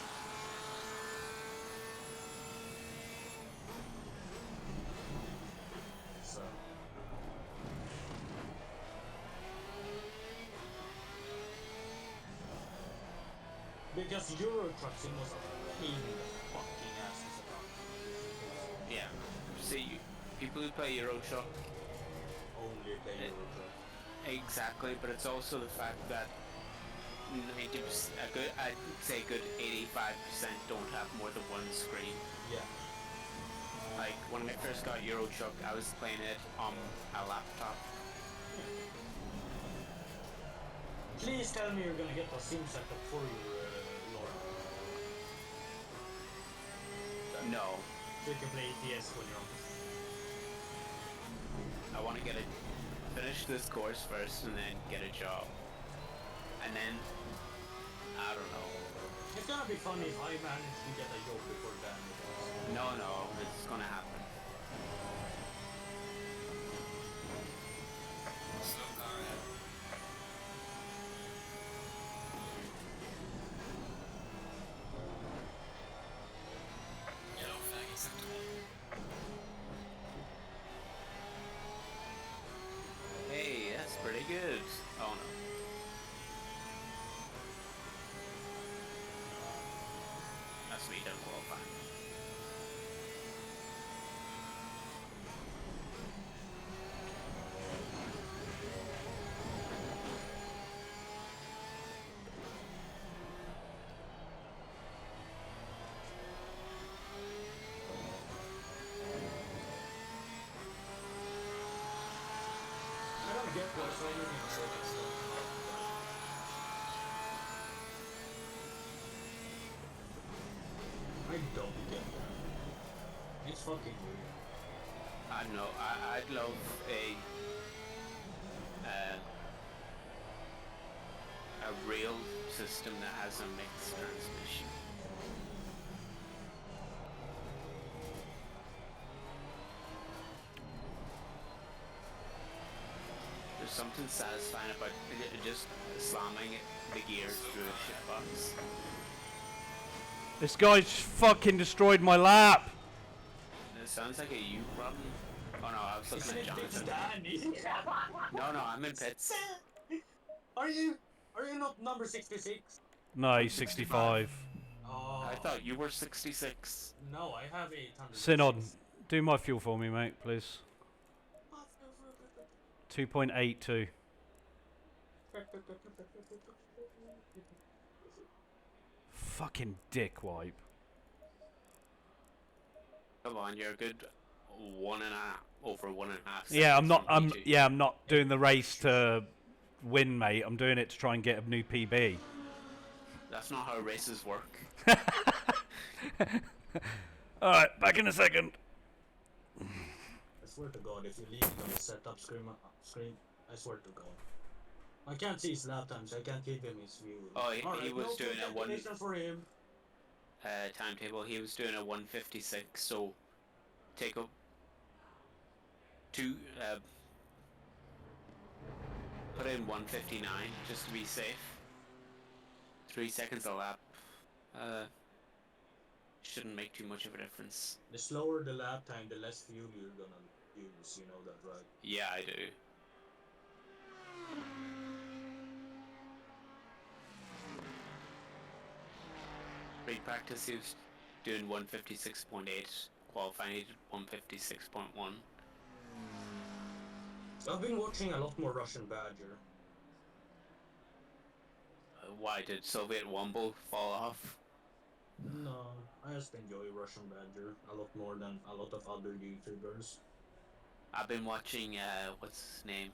So. Because Euro Truck Sim was a pain in the fucking ass as a dog. Yeah. See, people who play Euro Truck. Only play Euro Truck. Exactly, but it's also the fact that 90%, I'd say a good 85% don't have more than one screen. Yeah. Like, when I first got Euro Truck, I was playing it on a laptop. Please tell me you're gonna get a sim setup for your Laura. No. So you can play ETS when you're on. I want to finish this course first and then get a job. And then, I don't know. It's gonna be funny if I manage to get a job before then. No, it's gonna happen. Slow car. Yellow flag acceptable. Hey, that's pretty good. Oh no. That's me done qualifying. I don't get why so many Americans don't come out with that. I don't get that. It's fucking weird. I don't know. I'd love a real system that has a mixed transmission. There's something satisfying about just slamming the gears through a shitbox. This guy's fucking destroyed my lap. It sounds like a you problem. Oh no, I was looking at It's Jonathan. Danny. No, I'm in pits. Are you not number 66? No, he's 65. Oh. I thought you were 66. No, I have 800. Synod, do my fuel for me, mate, please. 2.82. Fucking dick wipe. Come on, you're a good 1.5 over 1.5. Yeah, I'm not. seconds from P2. I'm not doing the race to win, mate. I'm doing it to try and get a new PB. That's not how races work. All right, back in a second. I swear to God, if you leave it on the setup screen, I swear to God. I can't see his lap times. I can't give him his view. Oh, he Alright, was no doing a one congratulations for him. timetable. He was doing a 156. So take up put in 159 just to be safe. 3 seconds a lap. Shouldn't make too much of a difference. The slower the lap time, the less fuel you're gonna use. You know that, right? Yeah, I do. Pre-practice, he was doing 156.8. Qualifying, he did 156.1. I've been watching a lot more Russian Badger. Why did Soviet Womble fall off? No, I just enjoy Russian Badger a lot more than a lot of other YouTubers. I've been watching, what's his name?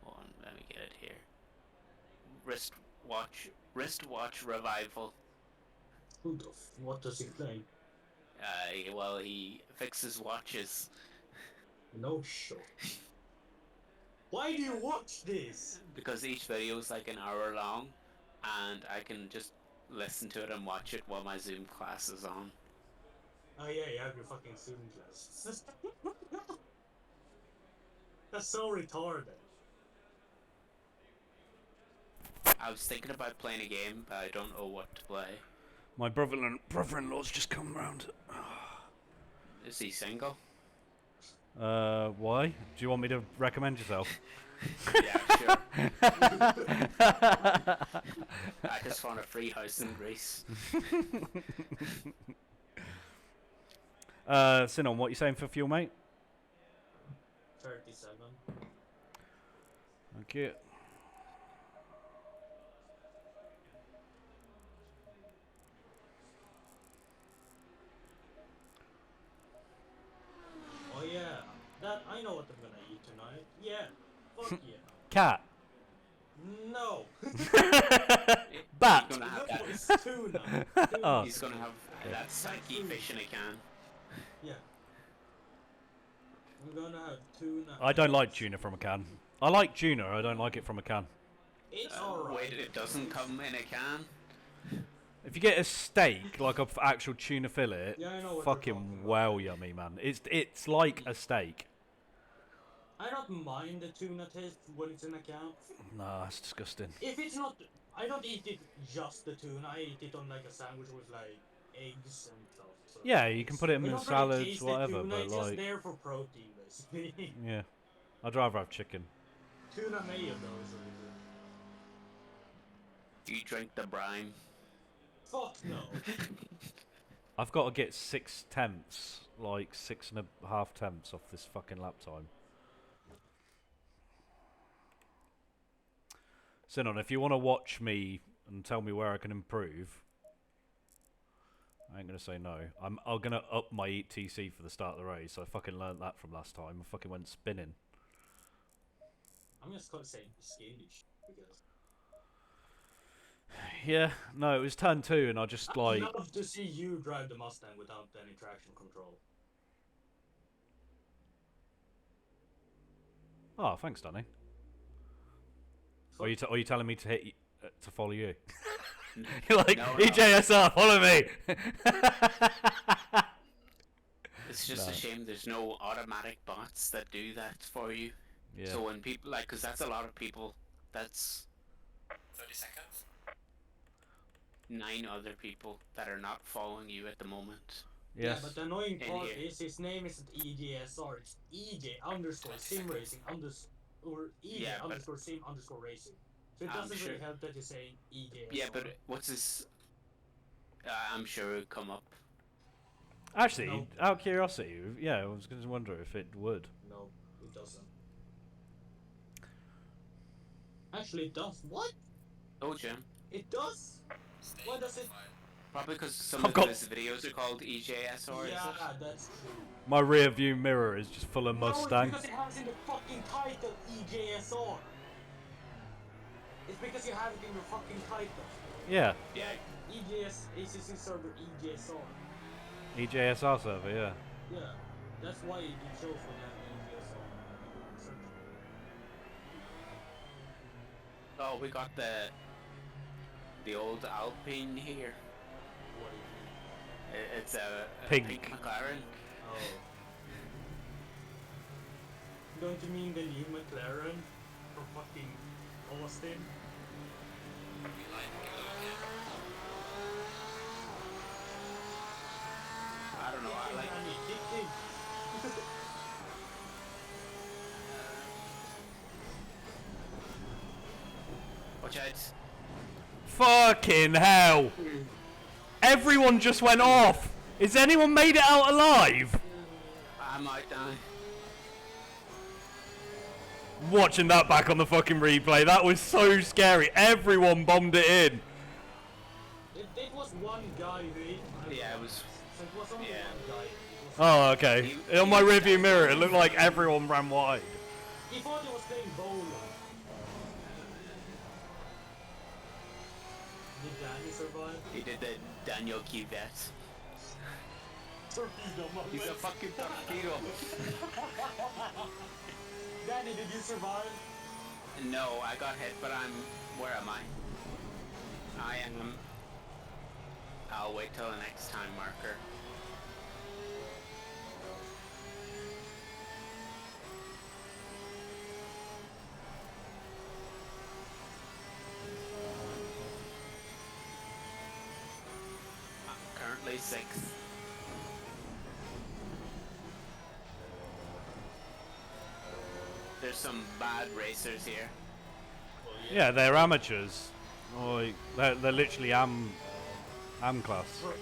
Hold on, let me get it here. wristwatch revival. What does he play? Well, he fixes watches No shot. Why do you watch this? because each video is like an hour long, and I can just listen to it and watch it while my Zoom class is on. Oh yeah, you have your fucking Zoom class. That's so retarded. I was thinking about playing a game, but I don't know what to play. My brother-in-law's just come round. Is he single? Why? Do you want me to recommend yourself? Yeah, sure. I just want a free house in Greece. Sinon, what are you saying for fuel, mate? 37. Thank you. Oh yeah, that I know what I'm gonna eat tonight. Yeah, fuck yeah. Cat. No. Bat. He's gonna have No, that. it's tuna. Oh. He's gonna have that psyche fish in a can. Yeah. I'm gonna have tuna. I don't like tuna from a can. I like tuna, I don't like it from a can. It's alright. Wait, it doesn't come in a can? If you get a steak, like a actual tuna fillet, Yeah, I know what you're fucking talking about. well yummy, man. It's like a steak. I don't mind the tuna taste when it's in a can. Nah, it's disgusting. If it's not, I don't eat it just the tuna. I eat it on like a sandwich with like eggs and stuff. So Yeah, you can put it in I with don't really salads, taste the whatever, tuna, but it's just like, there for protein, basically. yeah, I'd rather have chicken. Tuna mayo though is really good. Do you drink the brine? Fuck no. I've got to get 6/10, like 6.5 off this fucking lap time. Sinon, if you want to watch me and tell me where I can improve, I ain't gonna say no. I'm gonna up my ETC for the start of the race. I fucking learnt that from last time. I fucking went spinning. I'm just gonna say skittish because Yeah, no, it was turn 2 and I just like... I'd love to see you drive the Mustang without any traction control. Oh, thanks, Danny. Or are you telling me to hit to follow you? You're like, No. EJSR, follow me! It's just a shame there's no automatic bots that do that for you. Yeah. So when people, like, because that's a lot of people, that's 30 seconds. 9 other people that are not following you at the moment. Yes. Yeah, but the annoying In part here. is his name isn't EJSR, it's EJ_SimRacing or EJ Yeah, but- underscore sim underscore racing. So it I'm doesn't sure- really help that you're saying EJSR. Yeah, but what's his? I'm sure it'll come up. Actually, No. out of curiosity, yeah, I was going to wonder if it would. No, it doesn't. Actually, it does. What? Oh, Jim. It does? Stay Why does it- notified. Probably because some I've of got- his videos are called EJSR. Is Yeah, it? that's true. My rear view mirror is just full of No, Mustang. it's because it has in the fucking title EJSR. It's because you have it in your fucking title. Yeah, Yeah. ACC server EJSR. EJSR server, yeah. Yeah, that's why it shows when you have EJSR. Search. Oh, we got the old Alpine here. What do you mean? It's a Pink. McLaren. Oh. Don't you mean the new McLaren from fucking Austin? We line below here. I don't know. I like. Kick him. Watch out. Fucking hell! Everyone just went off! Has anyone made it out alive? I might die. Watching that back on the fucking replay, that was so scary. Everyone bombed it in. It was one guy who hit. Yeah, it was. So it was only Yeah. one guy. It was- Oh, okay. He- On my rearview mirror, it looked like everyone ran wide. He thought he was playing bowling. Danny survive? He did the Daniel Kivet. Torpedo, my He's a man. fucking torpedo. Danny, did you survive? No, I got hit, but I'm... Where am I? I am... I'll wait till the next time marker. I'm currently 6th. There's some bad racers here. Well, Yeah, they're amateurs. Like, they're literally am class. Pro am.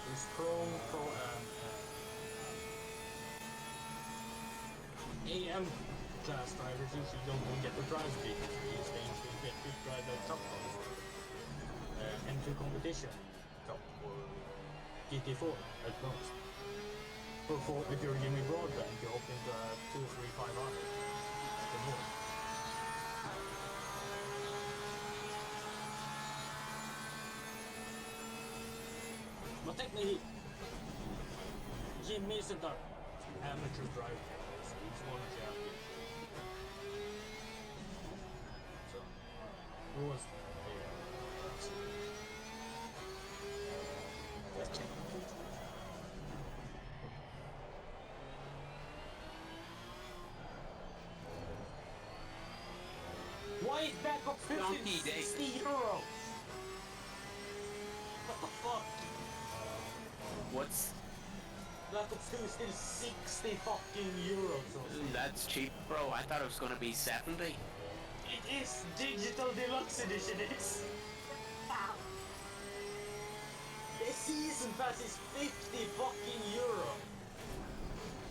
There's pro am, AM class drivers usually don't get the drive speed. They usually get to drive the top cars. M2 competition cup or GT4 at most. For if you're Jimmy Broadband, you hop into a 2, 3, 5 hours. The more. But technically, Jimmy isn't an amateur driver, so he's won a championship. So, who was Why is backup 60 euros? What the fuck? What's... Black Ops 2 is still 60 fucking euros or something. That's cheap, bro. I thought it was gonna be 70. It is digital deluxe edition. It's the season pass is 50 fucking euro.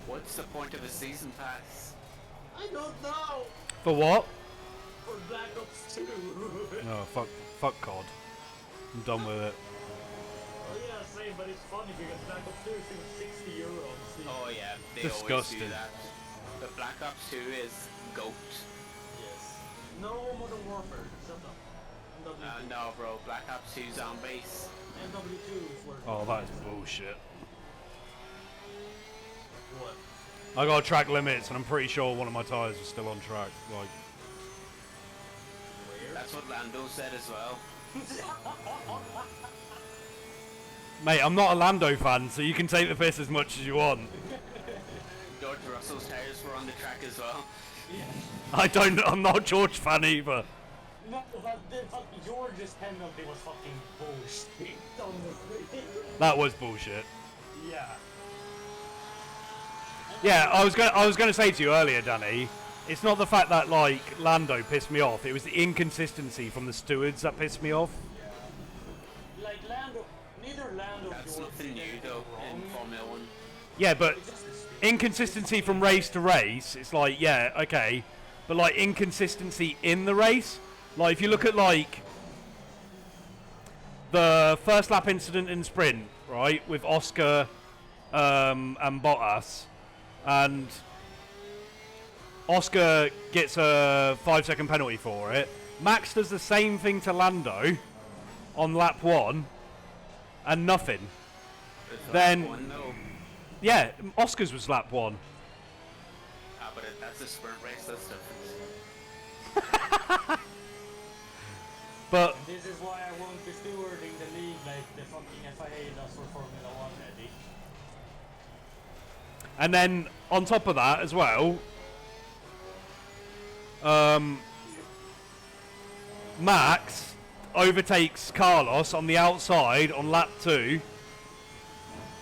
What's the point of a season pass? I don't know. For what? For Black Ops 2. No, fuck COD. I'm done with it. Oh yeah, same, but it's funny because Black Ops 2 is still 60 euro on Steam. Oh yeah, they always Disgusting. do that. But Black Ops 2 is GOAT. Yes. No Modern Warfare. Shut up. MW2. No, bro. Black Ops 2 Zombies. MW2 is where. Oh, that is bullshit. What? I got track limits, and I'm pretty sure one of my tires is still on track. Like, Where? That's what Lando said as well. mate, I'm not a Lando fan, so you can take the piss as much as you want. George Russell's tires were on the track as well. Yeah. I'm not a George fan either. No, but George's penalty was fucking bullshit, honestly. That was bullshit. Yeah. Yeah, I was gonna say to you earlier, Danny, it's not the fact that like Lando pissed me off, it was the inconsistency from the stewards that pissed me off. Yeah. Like Lando, neither Lando or That's George nothing did new anything though wrong. in Formula 1. Yeah, but It's just a stupid- inconsistency from race to race, it's like, yeah, okay. But like inconsistency in the race, like if you look at like the first lap incident in sprint, right, with Oscar and Bottas, and Oscar gets a 5-second penalty for it. Max does the same thing to Lando on lap 1 and nothing. It's Then- one, though. Yeah, Oscar's was lap 1. But that's a sprint race, that's different. But This is why I won't be stewarding the league like the fucking FIA does for Formula 1, Eddie. and then on top of that as well, Max overtakes Carlos on the outside on lap 2,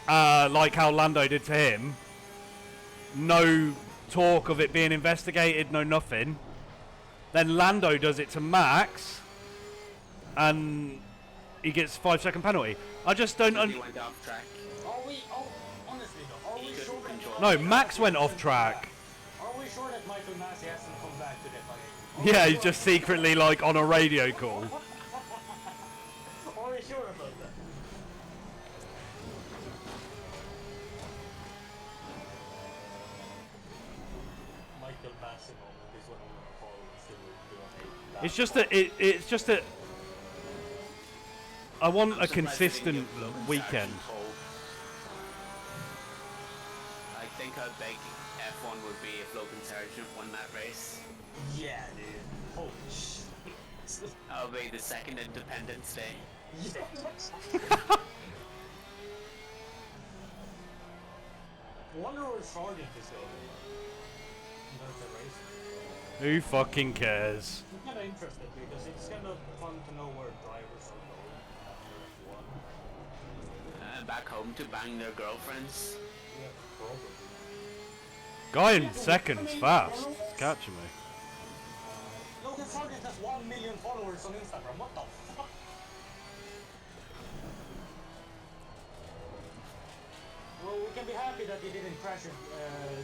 like how Lando did to him. No talk of it being investigated, no nothing. Then Lando does it to Max, and he gets a 5-second penalty. I just don't. He went off track. Honestly though, are we couldn't sure control that No, Max went off track. Are we sure that Michael Massey hasn't come back to the FIA? Yeah, he's just secretly like on a radio call. Are we sure about that? Michael Massey moment is what I'm gonna call it. It's just that it's just that I want I'm a surprised they didn't consistent give Logan weekend. Sargent pole. I think how big F1 would be if Logan Sargent won that race. Yeah, dude. Holy shit. That'll be the second Independence Day. Yeah. I wonder where Sargent is going. That's a race. Who fucking cares? I'm kind of interested because it's kind of fun to know where drivers are going after F1. Back home to bang their girlfriends. Yeah, probably. Guy in seconds fast. It's catching me. Logan Sargent has 1 million followers on Instagram. What the fuck? Well, we can be happy that he didn't crash it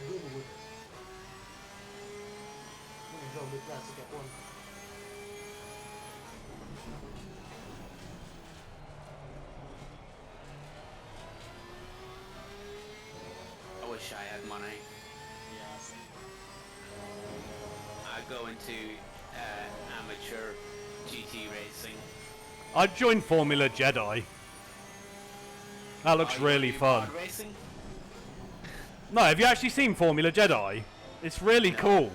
good with it. We can go with classic F1. I wish I had money. Yeah, same. I'd go into amateur GT racing. I'd join Formula Jedi. That looks Oh, you really do fun. pod racing? No, have you actually seen Formula Jedi? It's really cool.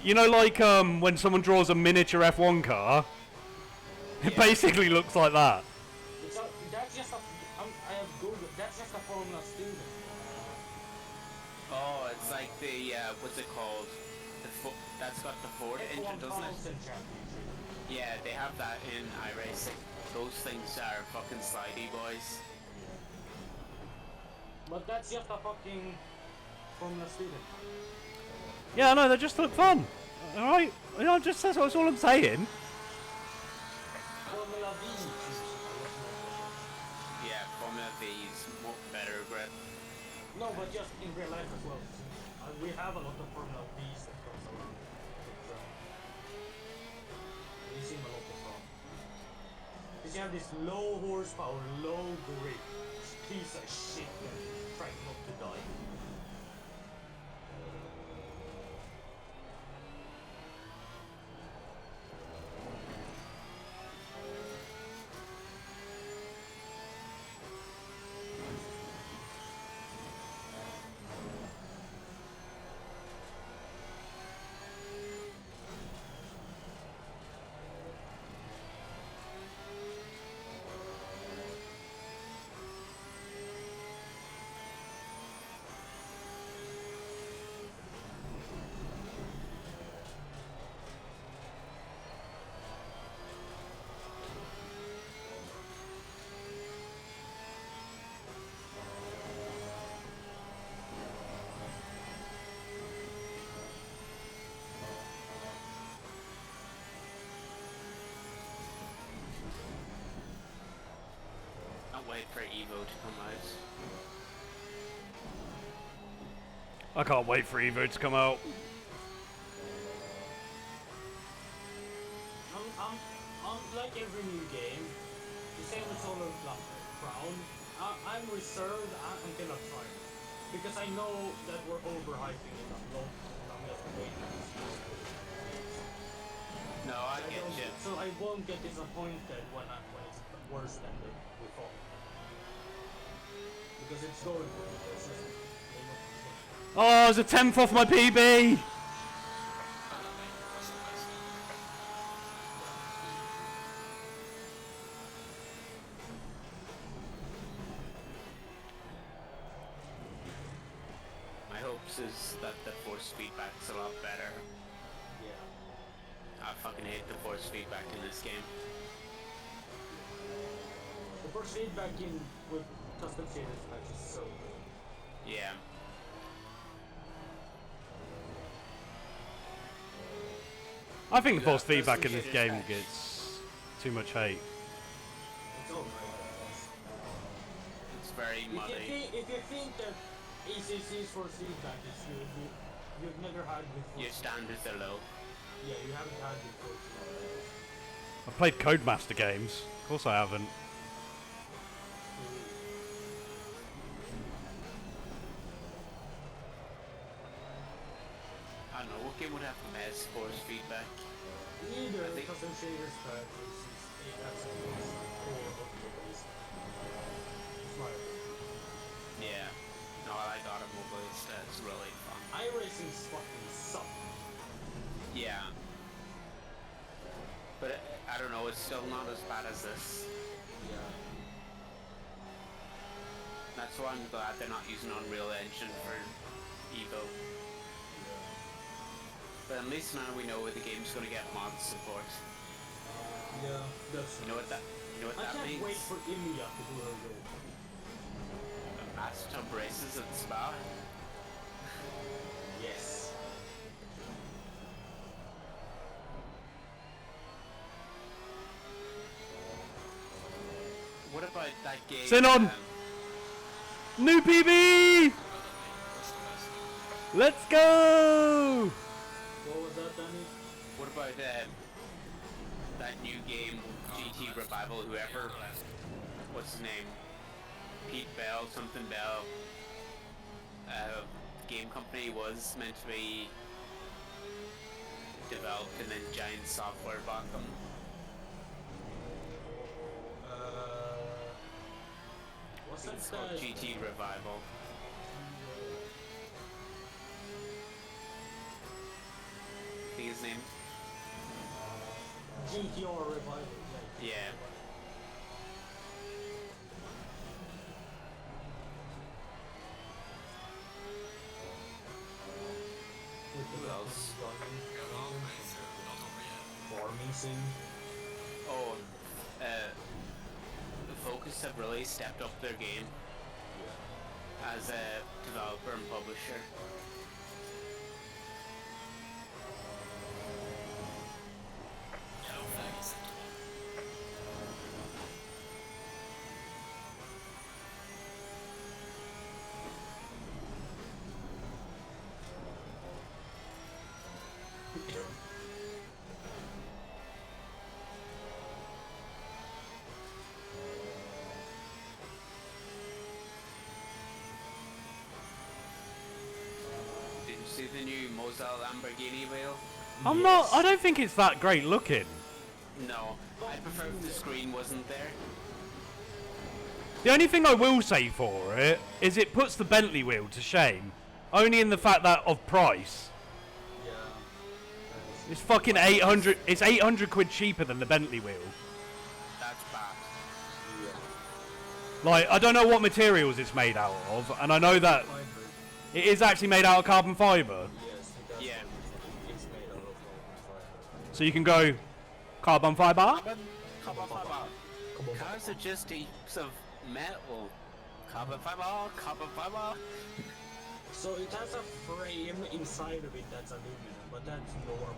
You know, like when someone draws a miniature F1 car, it Yeah. basically looks like that. It's a, that's just a, I have Googled, that's just a Formula student. Oh, it's like the what's it called? That's got the Ford engine, F1 doesn't it? Constant Championship. Yeah, they have that in iRacing. Those things are fucking slidey, boys. But that's just a fucking Formula student. Yeah, no, they just look fun. Alright? You know, just that's all I'm saying. Formula V. Yeah, Formula V is more better grip. No, but just in real life as well. We have a lot of Formula V's that comes around. We see a lot of fun. Because you have this low horsepower, low grip piece of shit that trying not to die. Can't wait for Evo to come out. I can't wait for Evo to come out. I'm like every new game, the same with Solar Crown. I'm reserved until I try it. Because I know that we're overhyping it a lot. I'm just waiting to see it. No, I get don't- you. So I won't get disappointed when it's worse than we thought. Because it's going for me. It's just, Oh, there's a 10th off my PB! My hopes is that the force feedback's a lot better. yeah. I fucking hate the force feedback in this game. The first feedback in with custom shaders match is so good. Yeah. I think the Yeah, force feedback in custom this shaders game patch. gets too much hate. It's all right. It's very muddy. If you think that ACC's force feedback is good, you've never had before. Your standards are low. Yeah, you haven't had before. I've played Codemaster games. Of course I haven't. I don't know, what game would have the best force feedback? your I think- custom shaders pack is absolutely core of the base. It's my opinion. Yeah. No, I like Automobilist. It's really fun. iRacing's fucking suck. Yeah. But I don't know, it's still not as bad as this. Yeah. That's why I'm glad they're not using Unreal Engine for Evo. But at least now we know the game's gonna get mod support. Yeah, that's You know what that I can't means? wait for Emilia to do her role. Bathtub races at Spa. Yes. What about that game? Xenon! New PB! Let's go! What was that, Danny? What about that new game, GT Revival, whoever, what's his name? Pete Bell, something Bell. Game company was meant to be developed and then Giant Software bought them. What's It's that? called GT Revival. I think his name. GTR Revival. Yeah. With the Who else? Go on, playthrough, not over yet. farming sim. Oh, the Focus have really stepped up their game as a developer and publisher. Yellow flag is acceptable. Did you see the new Moselle Lamborghini wheel? I don't think it's that great looking. No, I prefer if the screen wasn't there. The only thing I will say for it is it puts the Bentley wheel to shame. Only in the fact that of price. Yeah. It's fucking 800, it's 800 quid cheaper than the Bentley wheel. That's bad. Like, I don't know what materials it's made out of, and I know that Fiber. it is actually made out of carbon fibre. Yes, it does. Yeah. It's made out of carbon fiber. So you can go carbon fibre. Carbon fiber. Carbon Cars are just heaps of metal. Carbon fiber, carbon fiber. So it has a frame inside of it that's aluminum, but that's normal.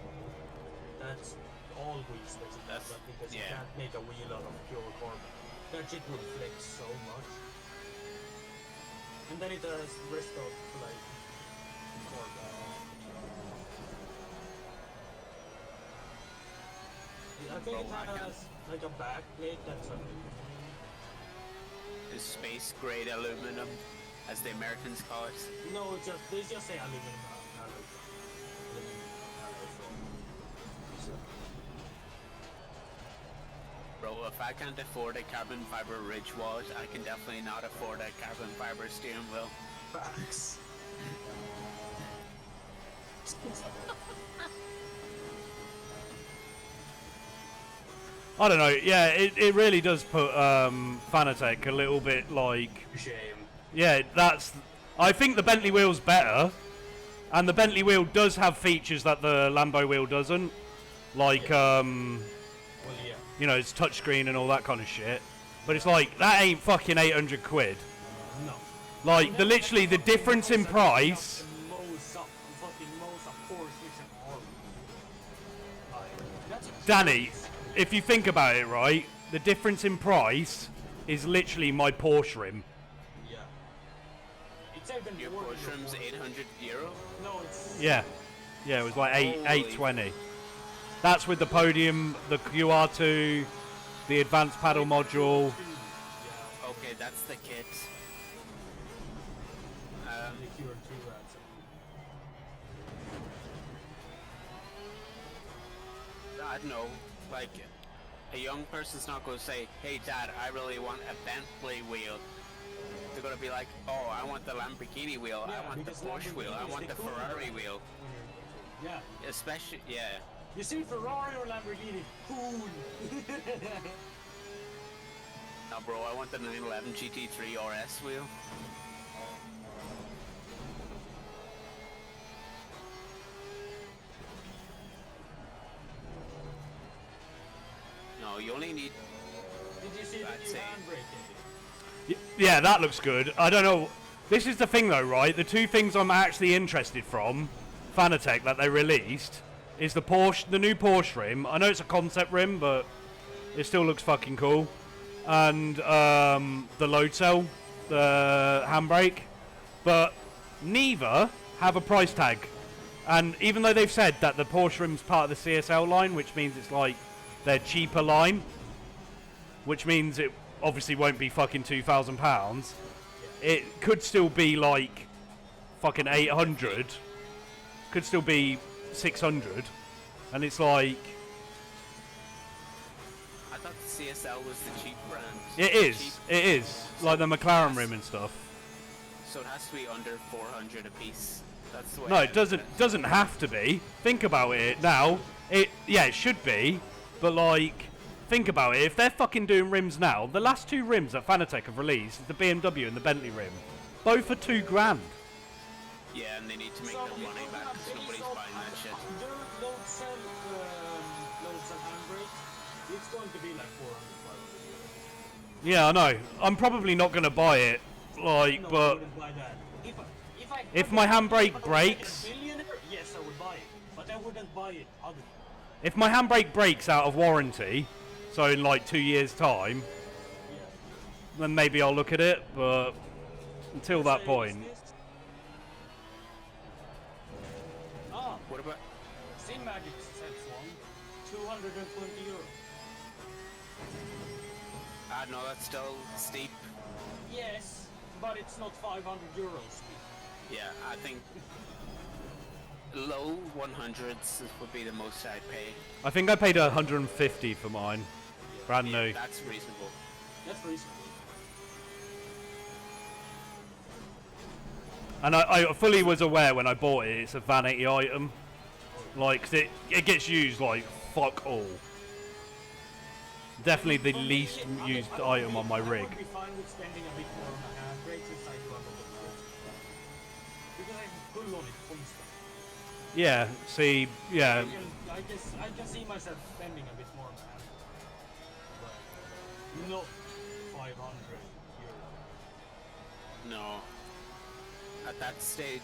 That's all wheels basically, That's- because you yeah. can't make a wheel out of pure carbon. That shit would flex so much. And then it has rest of like carbon. I think it Bro, I can't- has like a back plate that's aluminum. Is space grade aluminum, as the Americans call it. No, it's just they just say aluminum alloy. Aluminum alloy foam. So, Bro, if I can't afford a carbon fiber ridge wallet, I can definitely not afford a carbon fiber steering wheel. facts. I don't know. Yeah, it really does put Fanatec a little bit like. Shame. Yeah, that's. I think the Bentley wheel's better, and the Bentley wheel does have features that the Lambo wheel doesn't, like Well, yeah. you know, it's touchscreen and all that kind of shit. But it's like that ain't fucking 800 quid. No. Like literally the difference in price. Danny, if you think about it, right, the difference in price is literally my Porsche rim. Yeah. It's even Your more than Porsche rim's your €800. No, it's Yeah, yeah, it was like Holy. 820. That's with the podium, the QR2, the advanced paddle module. yeah. Okay, that's the kit. The QR2 adds. I don't know, like, a young person's not going to say, hey dad, I really want a Bentley wheel. They're going to be like, oh, I want the Lamborghini wheel, Yeah, I want the because Porsche wheel, I Lamborghinis, want they the cool, Ferrari right? wheel. Yeah. Especially, yeah. You see Ferrari or Lamborghini? Cool. No, bro, I want the 911 GT3 RS wheel. No, you only need... Did you see the I'd new say- handbrake, Eddie? Yeah, that looks good. I don't know. This is the thing, though, right? The two things I'm actually interested from Fanatec that they released is the Porsche, the new Porsche rim. I know it's a concept rim, but it still looks fucking cool. And the load cell, the handbrake. But neither have a price tag. And even though they've said that the Porsche rim's part of the CSL line, which means it's like their cheaper line, which means it obviously won't be fucking £2,000. It could still be like fucking 800. Could still be 600. And it's like, I thought the CSL was the cheap brand. it is. Cheap. It is. Like the McLaren rim and stuff. So it has to be under 400 a piece. That's the way No, I it doesn't have to be. Think about it now. It should be, but like, think about it. If they're fucking doing rims now, the last two rims that Fanatec have released is the BMW and the Bentley rim. Both are £2,000. Yeah, and they need to make So their if money we're back gonna because base nobody's off buying that shit. the load cell handbrake, it's going to be like 400, 500 euros. Yeah, I know. I'm probably not gonna buy it. Like, No, I but wouldn't buy that. If my handbrake if I was breaks- like a billionaire, yes, I would buy it. But I wouldn't buy it other. if my handbrake breaks out of warranty, so in like 2 years' time, Yeah. then maybe I'll look at it. But until that Say, point, is this- Ah, What about... Sim Magic sets one, 220 euros. I don't know, that's still steep. Yes, but it's not 500 euros. Yeah, I think low 100s would be the most I'd pay. I think I paid 150 for mine, brand Yeah, new. that's reasonable. That's reasonable. And I fully was aware when I bought it, it's a vanity item. Like, 'cause it gets used like fuck all. Definitely the For me, least I would- used I would item be- on my I rig. would be fine with spending a bit more on the handbrake since I do a lot of work. Because I can pull on it constantly. Yeah, see, yeah, I can see myself spending a bit more on the handbrake. But not 500 euros. No. At that stage,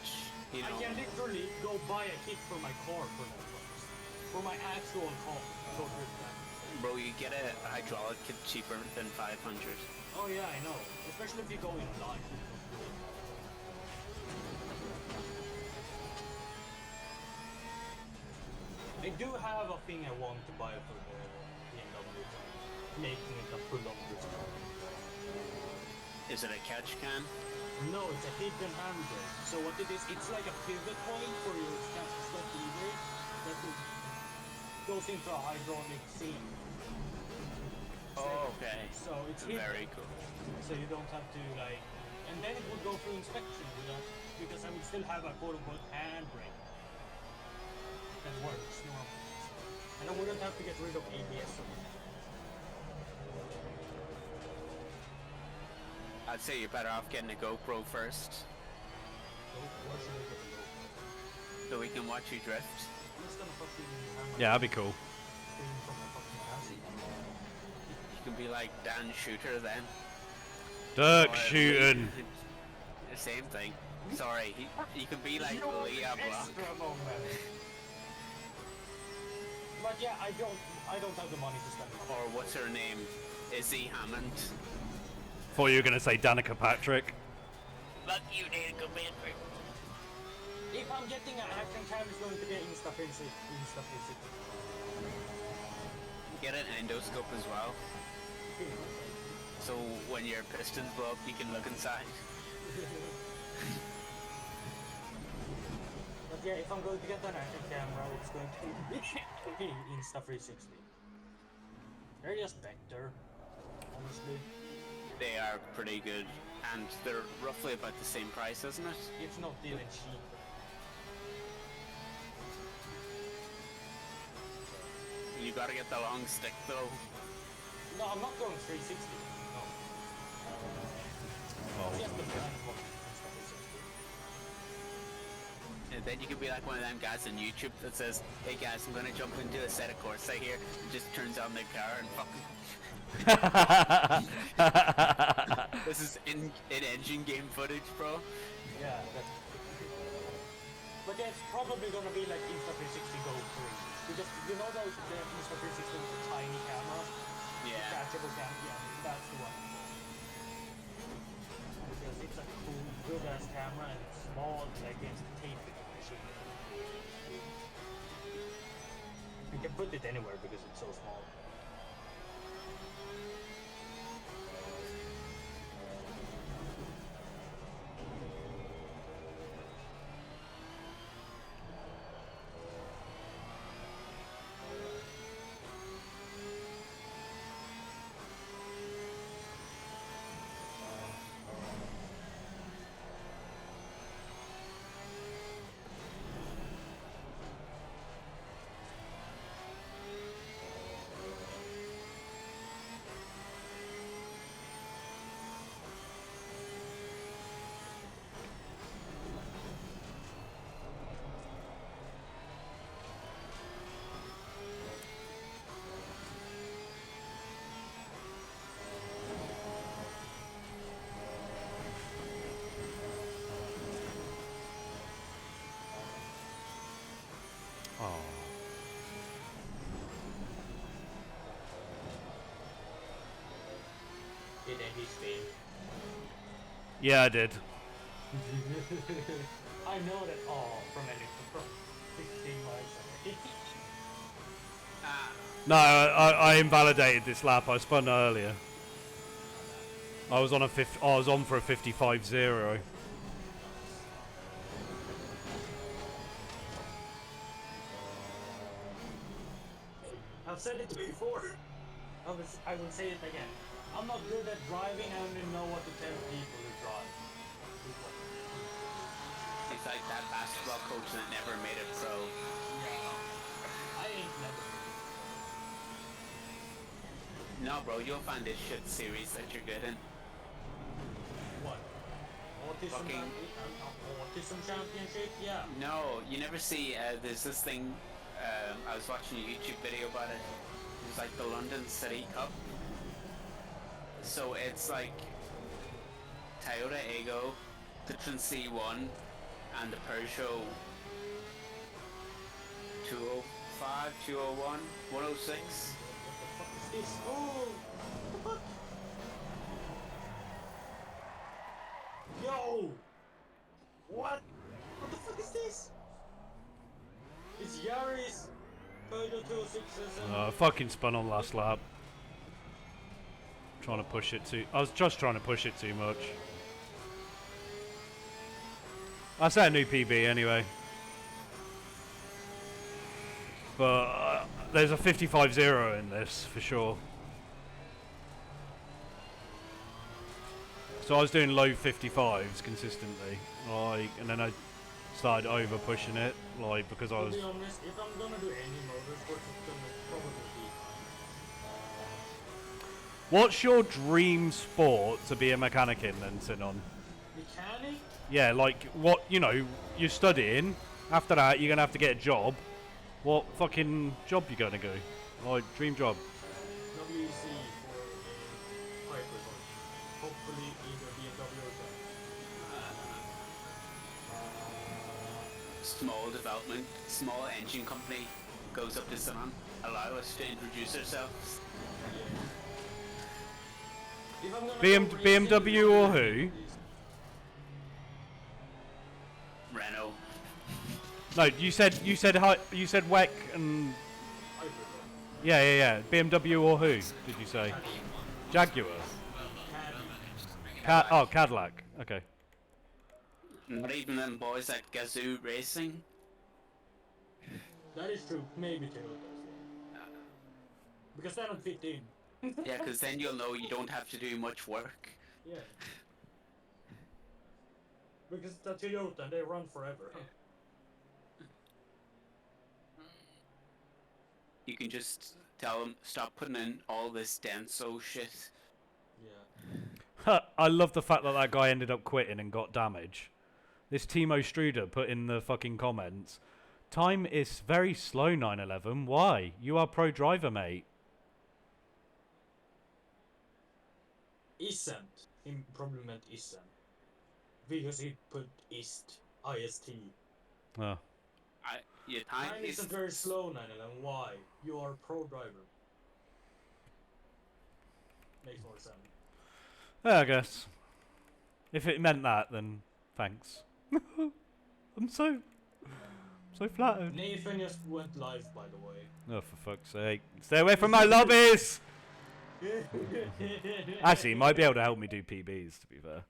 you I know, can literally go buy a kit for my car for that price. For my actual car. So good that. bro, you get a hydraulic kit cheaper than 500. Oh yeah, I know. Especially if you go in line. I do have a thing I want to buy for the BMW, making it a full-on car. Is it a catch can? No, it's a hidden handbrake. So what it is, it's like a pivot point for your step lever that goes into a hydraulic seam. Oh, okay. So it's hidden. Very cool. So you don't have to like, and then it would go through inspection without, because I would still have a quote-unquote handbrake that works normally, and I wouldn't have to get rid of ABS or anything. I'd say you're better off getting a GoPro first, So why should I get a GoPro? so we can watch you drift. I'm just gonna fucking have my yeah, that'd be cool. screen from my fucking castle. You can be like Dan Shooter then. Dirk Or shooting. The same thing. Sorry, you can be like You're Leah an Block. extra moment. But yeah, I don't have the money to spend. Or what's her name? Izzy Hammond. Thought you were gonna say Danica Patrick. Fuck you, Danica Patrick. If I'm getting an action cam, it's going to be Insta Face. Get an endoscope as well. So when your pistons blow up, you can look inside. But But yeah, if I'm going to get an action camera, it's going to be Insta360. They're just better, honestly. They are pretty good, and they're roughly about the same price, isn't it? If not even cheaper. You gotta get the long stick though. No, I'm not going 360. No. Just the brand of Insta360. And then you could be like one of them guys on YouTube that says, "Hey guys, I'm gonna jump into a set of Corsa here," and just turns on their car and fucking. This is in-engine game footage, bro. Yeah, but yeah, it's probably gonna be like Insta360 Go 3. Because you know those Insta360 with the tiny camera? Yeah. Detachable camera, yeah, that's the one. Because it's a cool, good ass camera and it's small, like against the tape with the machine. You can put it anywhere because it's so small. Oh. Did Andy stay? Yeah, I did. I know that all from 15 miles away. No, I invalidated this lap. I spun earlier. I was on a I was on for a 55.0. I've said it before. I will say it again. I'm not good at driving. I only know what to tell people who drive. It's like that basketball coach that never made it pro. Yeah. I ain't never. No, bro, you'll find this shit series that you're good in. What? Autism, Fucking- autism championship? Yeah. No, you never see, there's this thing, I was watching a YouTube video about it. It was like the London City Cup. So it's like Toyota Aygo, Citroen C1, and the Peugeot 205, 201, 106. What the fuck is this? Oh! What the fuck? Yo! What? What the fuck is this? It's Yaris Peugeot 206s and... Fucking spun on last lap. Trying to push it too. I was just trying to push it too much. I set a new PB anyway. But there's a 55.0 in this for sure. So I was doing low 55s consistently, like, and then I started over pushing it, like, because I was. To be honest, if I'm gonna do any motorsports, it's gonna probably be What's your dream sport to be a mechanic in then, Sinon? mechanic. Yeah, like, what, you know, you're studying. After that, you're gonna have to get a job. What fucking job you gonna go? Like, dream job. WEC for a hypercar. Hopefully either BMW or Small development, small engine company goes up to Sinon. Allow us to introduce ourselves. if I'm gonna go BMW or who? Renault. No, you said WEC and hypercar. yeah. BMW or who? Did you say? Jaguar. Cadillac. Okay. Not even them boys at Gazoo Racing. That is true. Maybe Toyota as well. Because they don't fit in. Yeah, because then you'll know you don't have to do much work. Yeah. Because it's a Toyota and they run forever. You can just tell them, stop putting in all this Denso shit. Yeah. I love the fact that that guy ended up quitting and got damage. This Timo Struder put in the fucking comments, time is very slow 911. Why? You are pro driver, mate. Isn't. Probably meant isn't. Because he put ist. IST. Oh. Your Time isn't very slow, 911. Why? You are a pro driver. Makes more sense. Yeah, I guess. If it meant that, then thanks. I'm so flattered. Nathan just went live, by the way. Oh, for fuck's sake. Stay away from my lobbies! Actually, he might be able to help me do PBs, to be fair.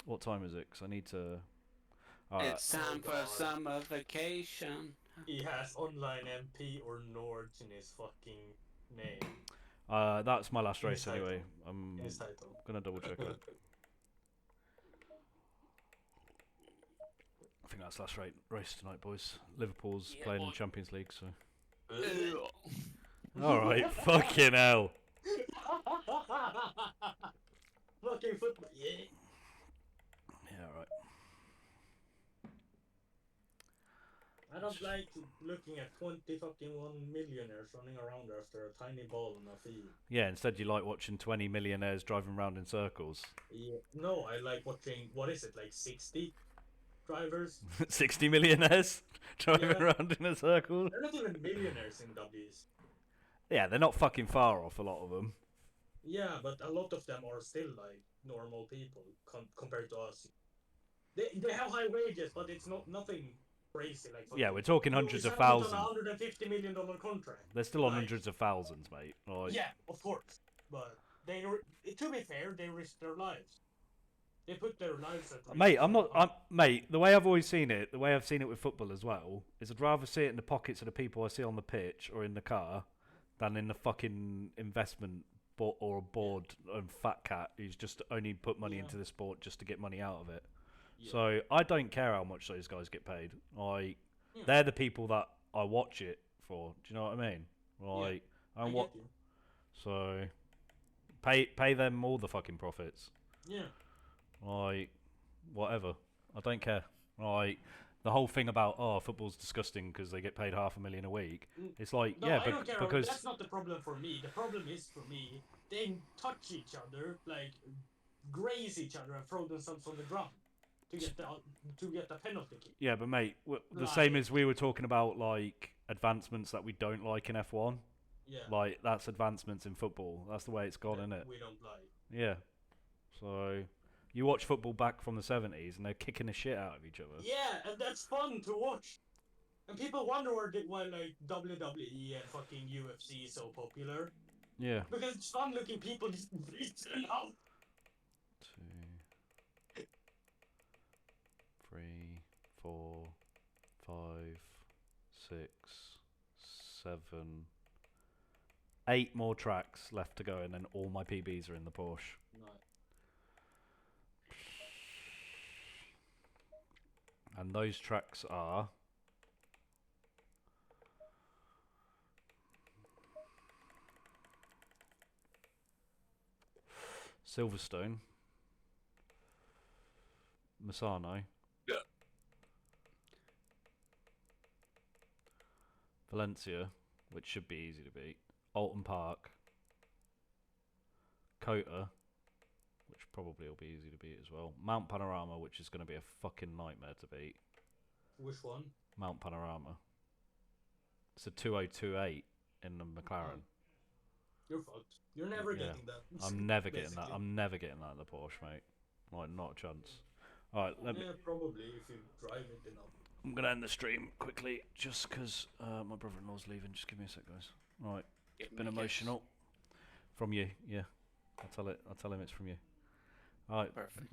What time is it? Because I need to... It's time for summer vacation. He has online MP or Nords in his fucking name. That's my last In race his title. anyway. I'm In his title. gonna double check it. I think that's last race tonight, boys. Liverpool's playing in Champions League, so... Alright, fucking hell. Fucking football, yeah. Yeah, alright. I don't like looking at 20 fucking 1 millionaires running around after a tiny ball in a field. Yeah, instead you like watching 20 millionaires driving around in circles. Yeah. No, I like watching, what is it, like 60 drivers? 60 millionaires driving Yeah. around in a circle. They're not even millionaires in W's. Yeah, they're not fucking far off, a lot of them. Yeah, but a lot of them are still like normal people compared to us. They have high wages, but it's nothing crazy like. Yeah, we're talking hundreds of On thousands. a $150 million contract. They're still on Like- hundreds of thousands, mate. Like, Yeah, of course, but to be fair, they risk their lives. They put their lives at risk. Mate, mate, the way I've always seen it, the way I've seen it with football as well, is I'd rather see it in the pockets of the people I see on the pitch or in the car than in the fucking investment or a board and fat cat who's just only put money into the sport just to get money out of it. Yeah. So I don't care how much those guys get paid. They're the people that I watch it for. Do you know what I mean? Like, I get you. So pay them all the fucking profits. Yeah. Like, whatever. I don't care. Like, the whole thing about football's disgusting because they get paid $500,000 a week. It's like, No, yeah, I don't care. because That's not the problem for me. The problem is for me, they touch each other, like graze each other, and throw themselves on the ground to get the penalty kick. yeah, but mate, the same as we were talking about, like advancements that we don't like in F1. Yeah. Like, that's advancements in football. That's the way it's gone, that isn't it? We don't like. Yeah. So you watch football back from the 70s, and they're kicking the shit out of each other. Yeah, and that's fun to watch. And people wonder why like WWE and fucking UFC is so popular. Yeah. Because it's fun looking people just beating out. 2, 3, 4, 5, 6, 7, 8 more tracks left to go, and then all my PBs are in the Porsche. No. And those tracks are Silverstone, Misano, Yeah. Valencia, which should be easy to beat, Alton Park, Kota, which probably will be easy to beat as well, Mount Panorama, which is going to be a fucking nightmare to beat. Which one? Mount Panorama. It's a 2028 in the McLaren. You're fucked. You're never Yeah. getting that. I'm never getting that. Basically. I'm never getting that in the Porsche, mate. Like, not a chance. Alright, Yeah, probably if you drive it enough. I'm going to end the stream quickly just because my brother-in-law's leaving. Just give me a sec, guys. Alright, been emotional. From you, yeah. I'll tell him it's from you. Alright. Perfect.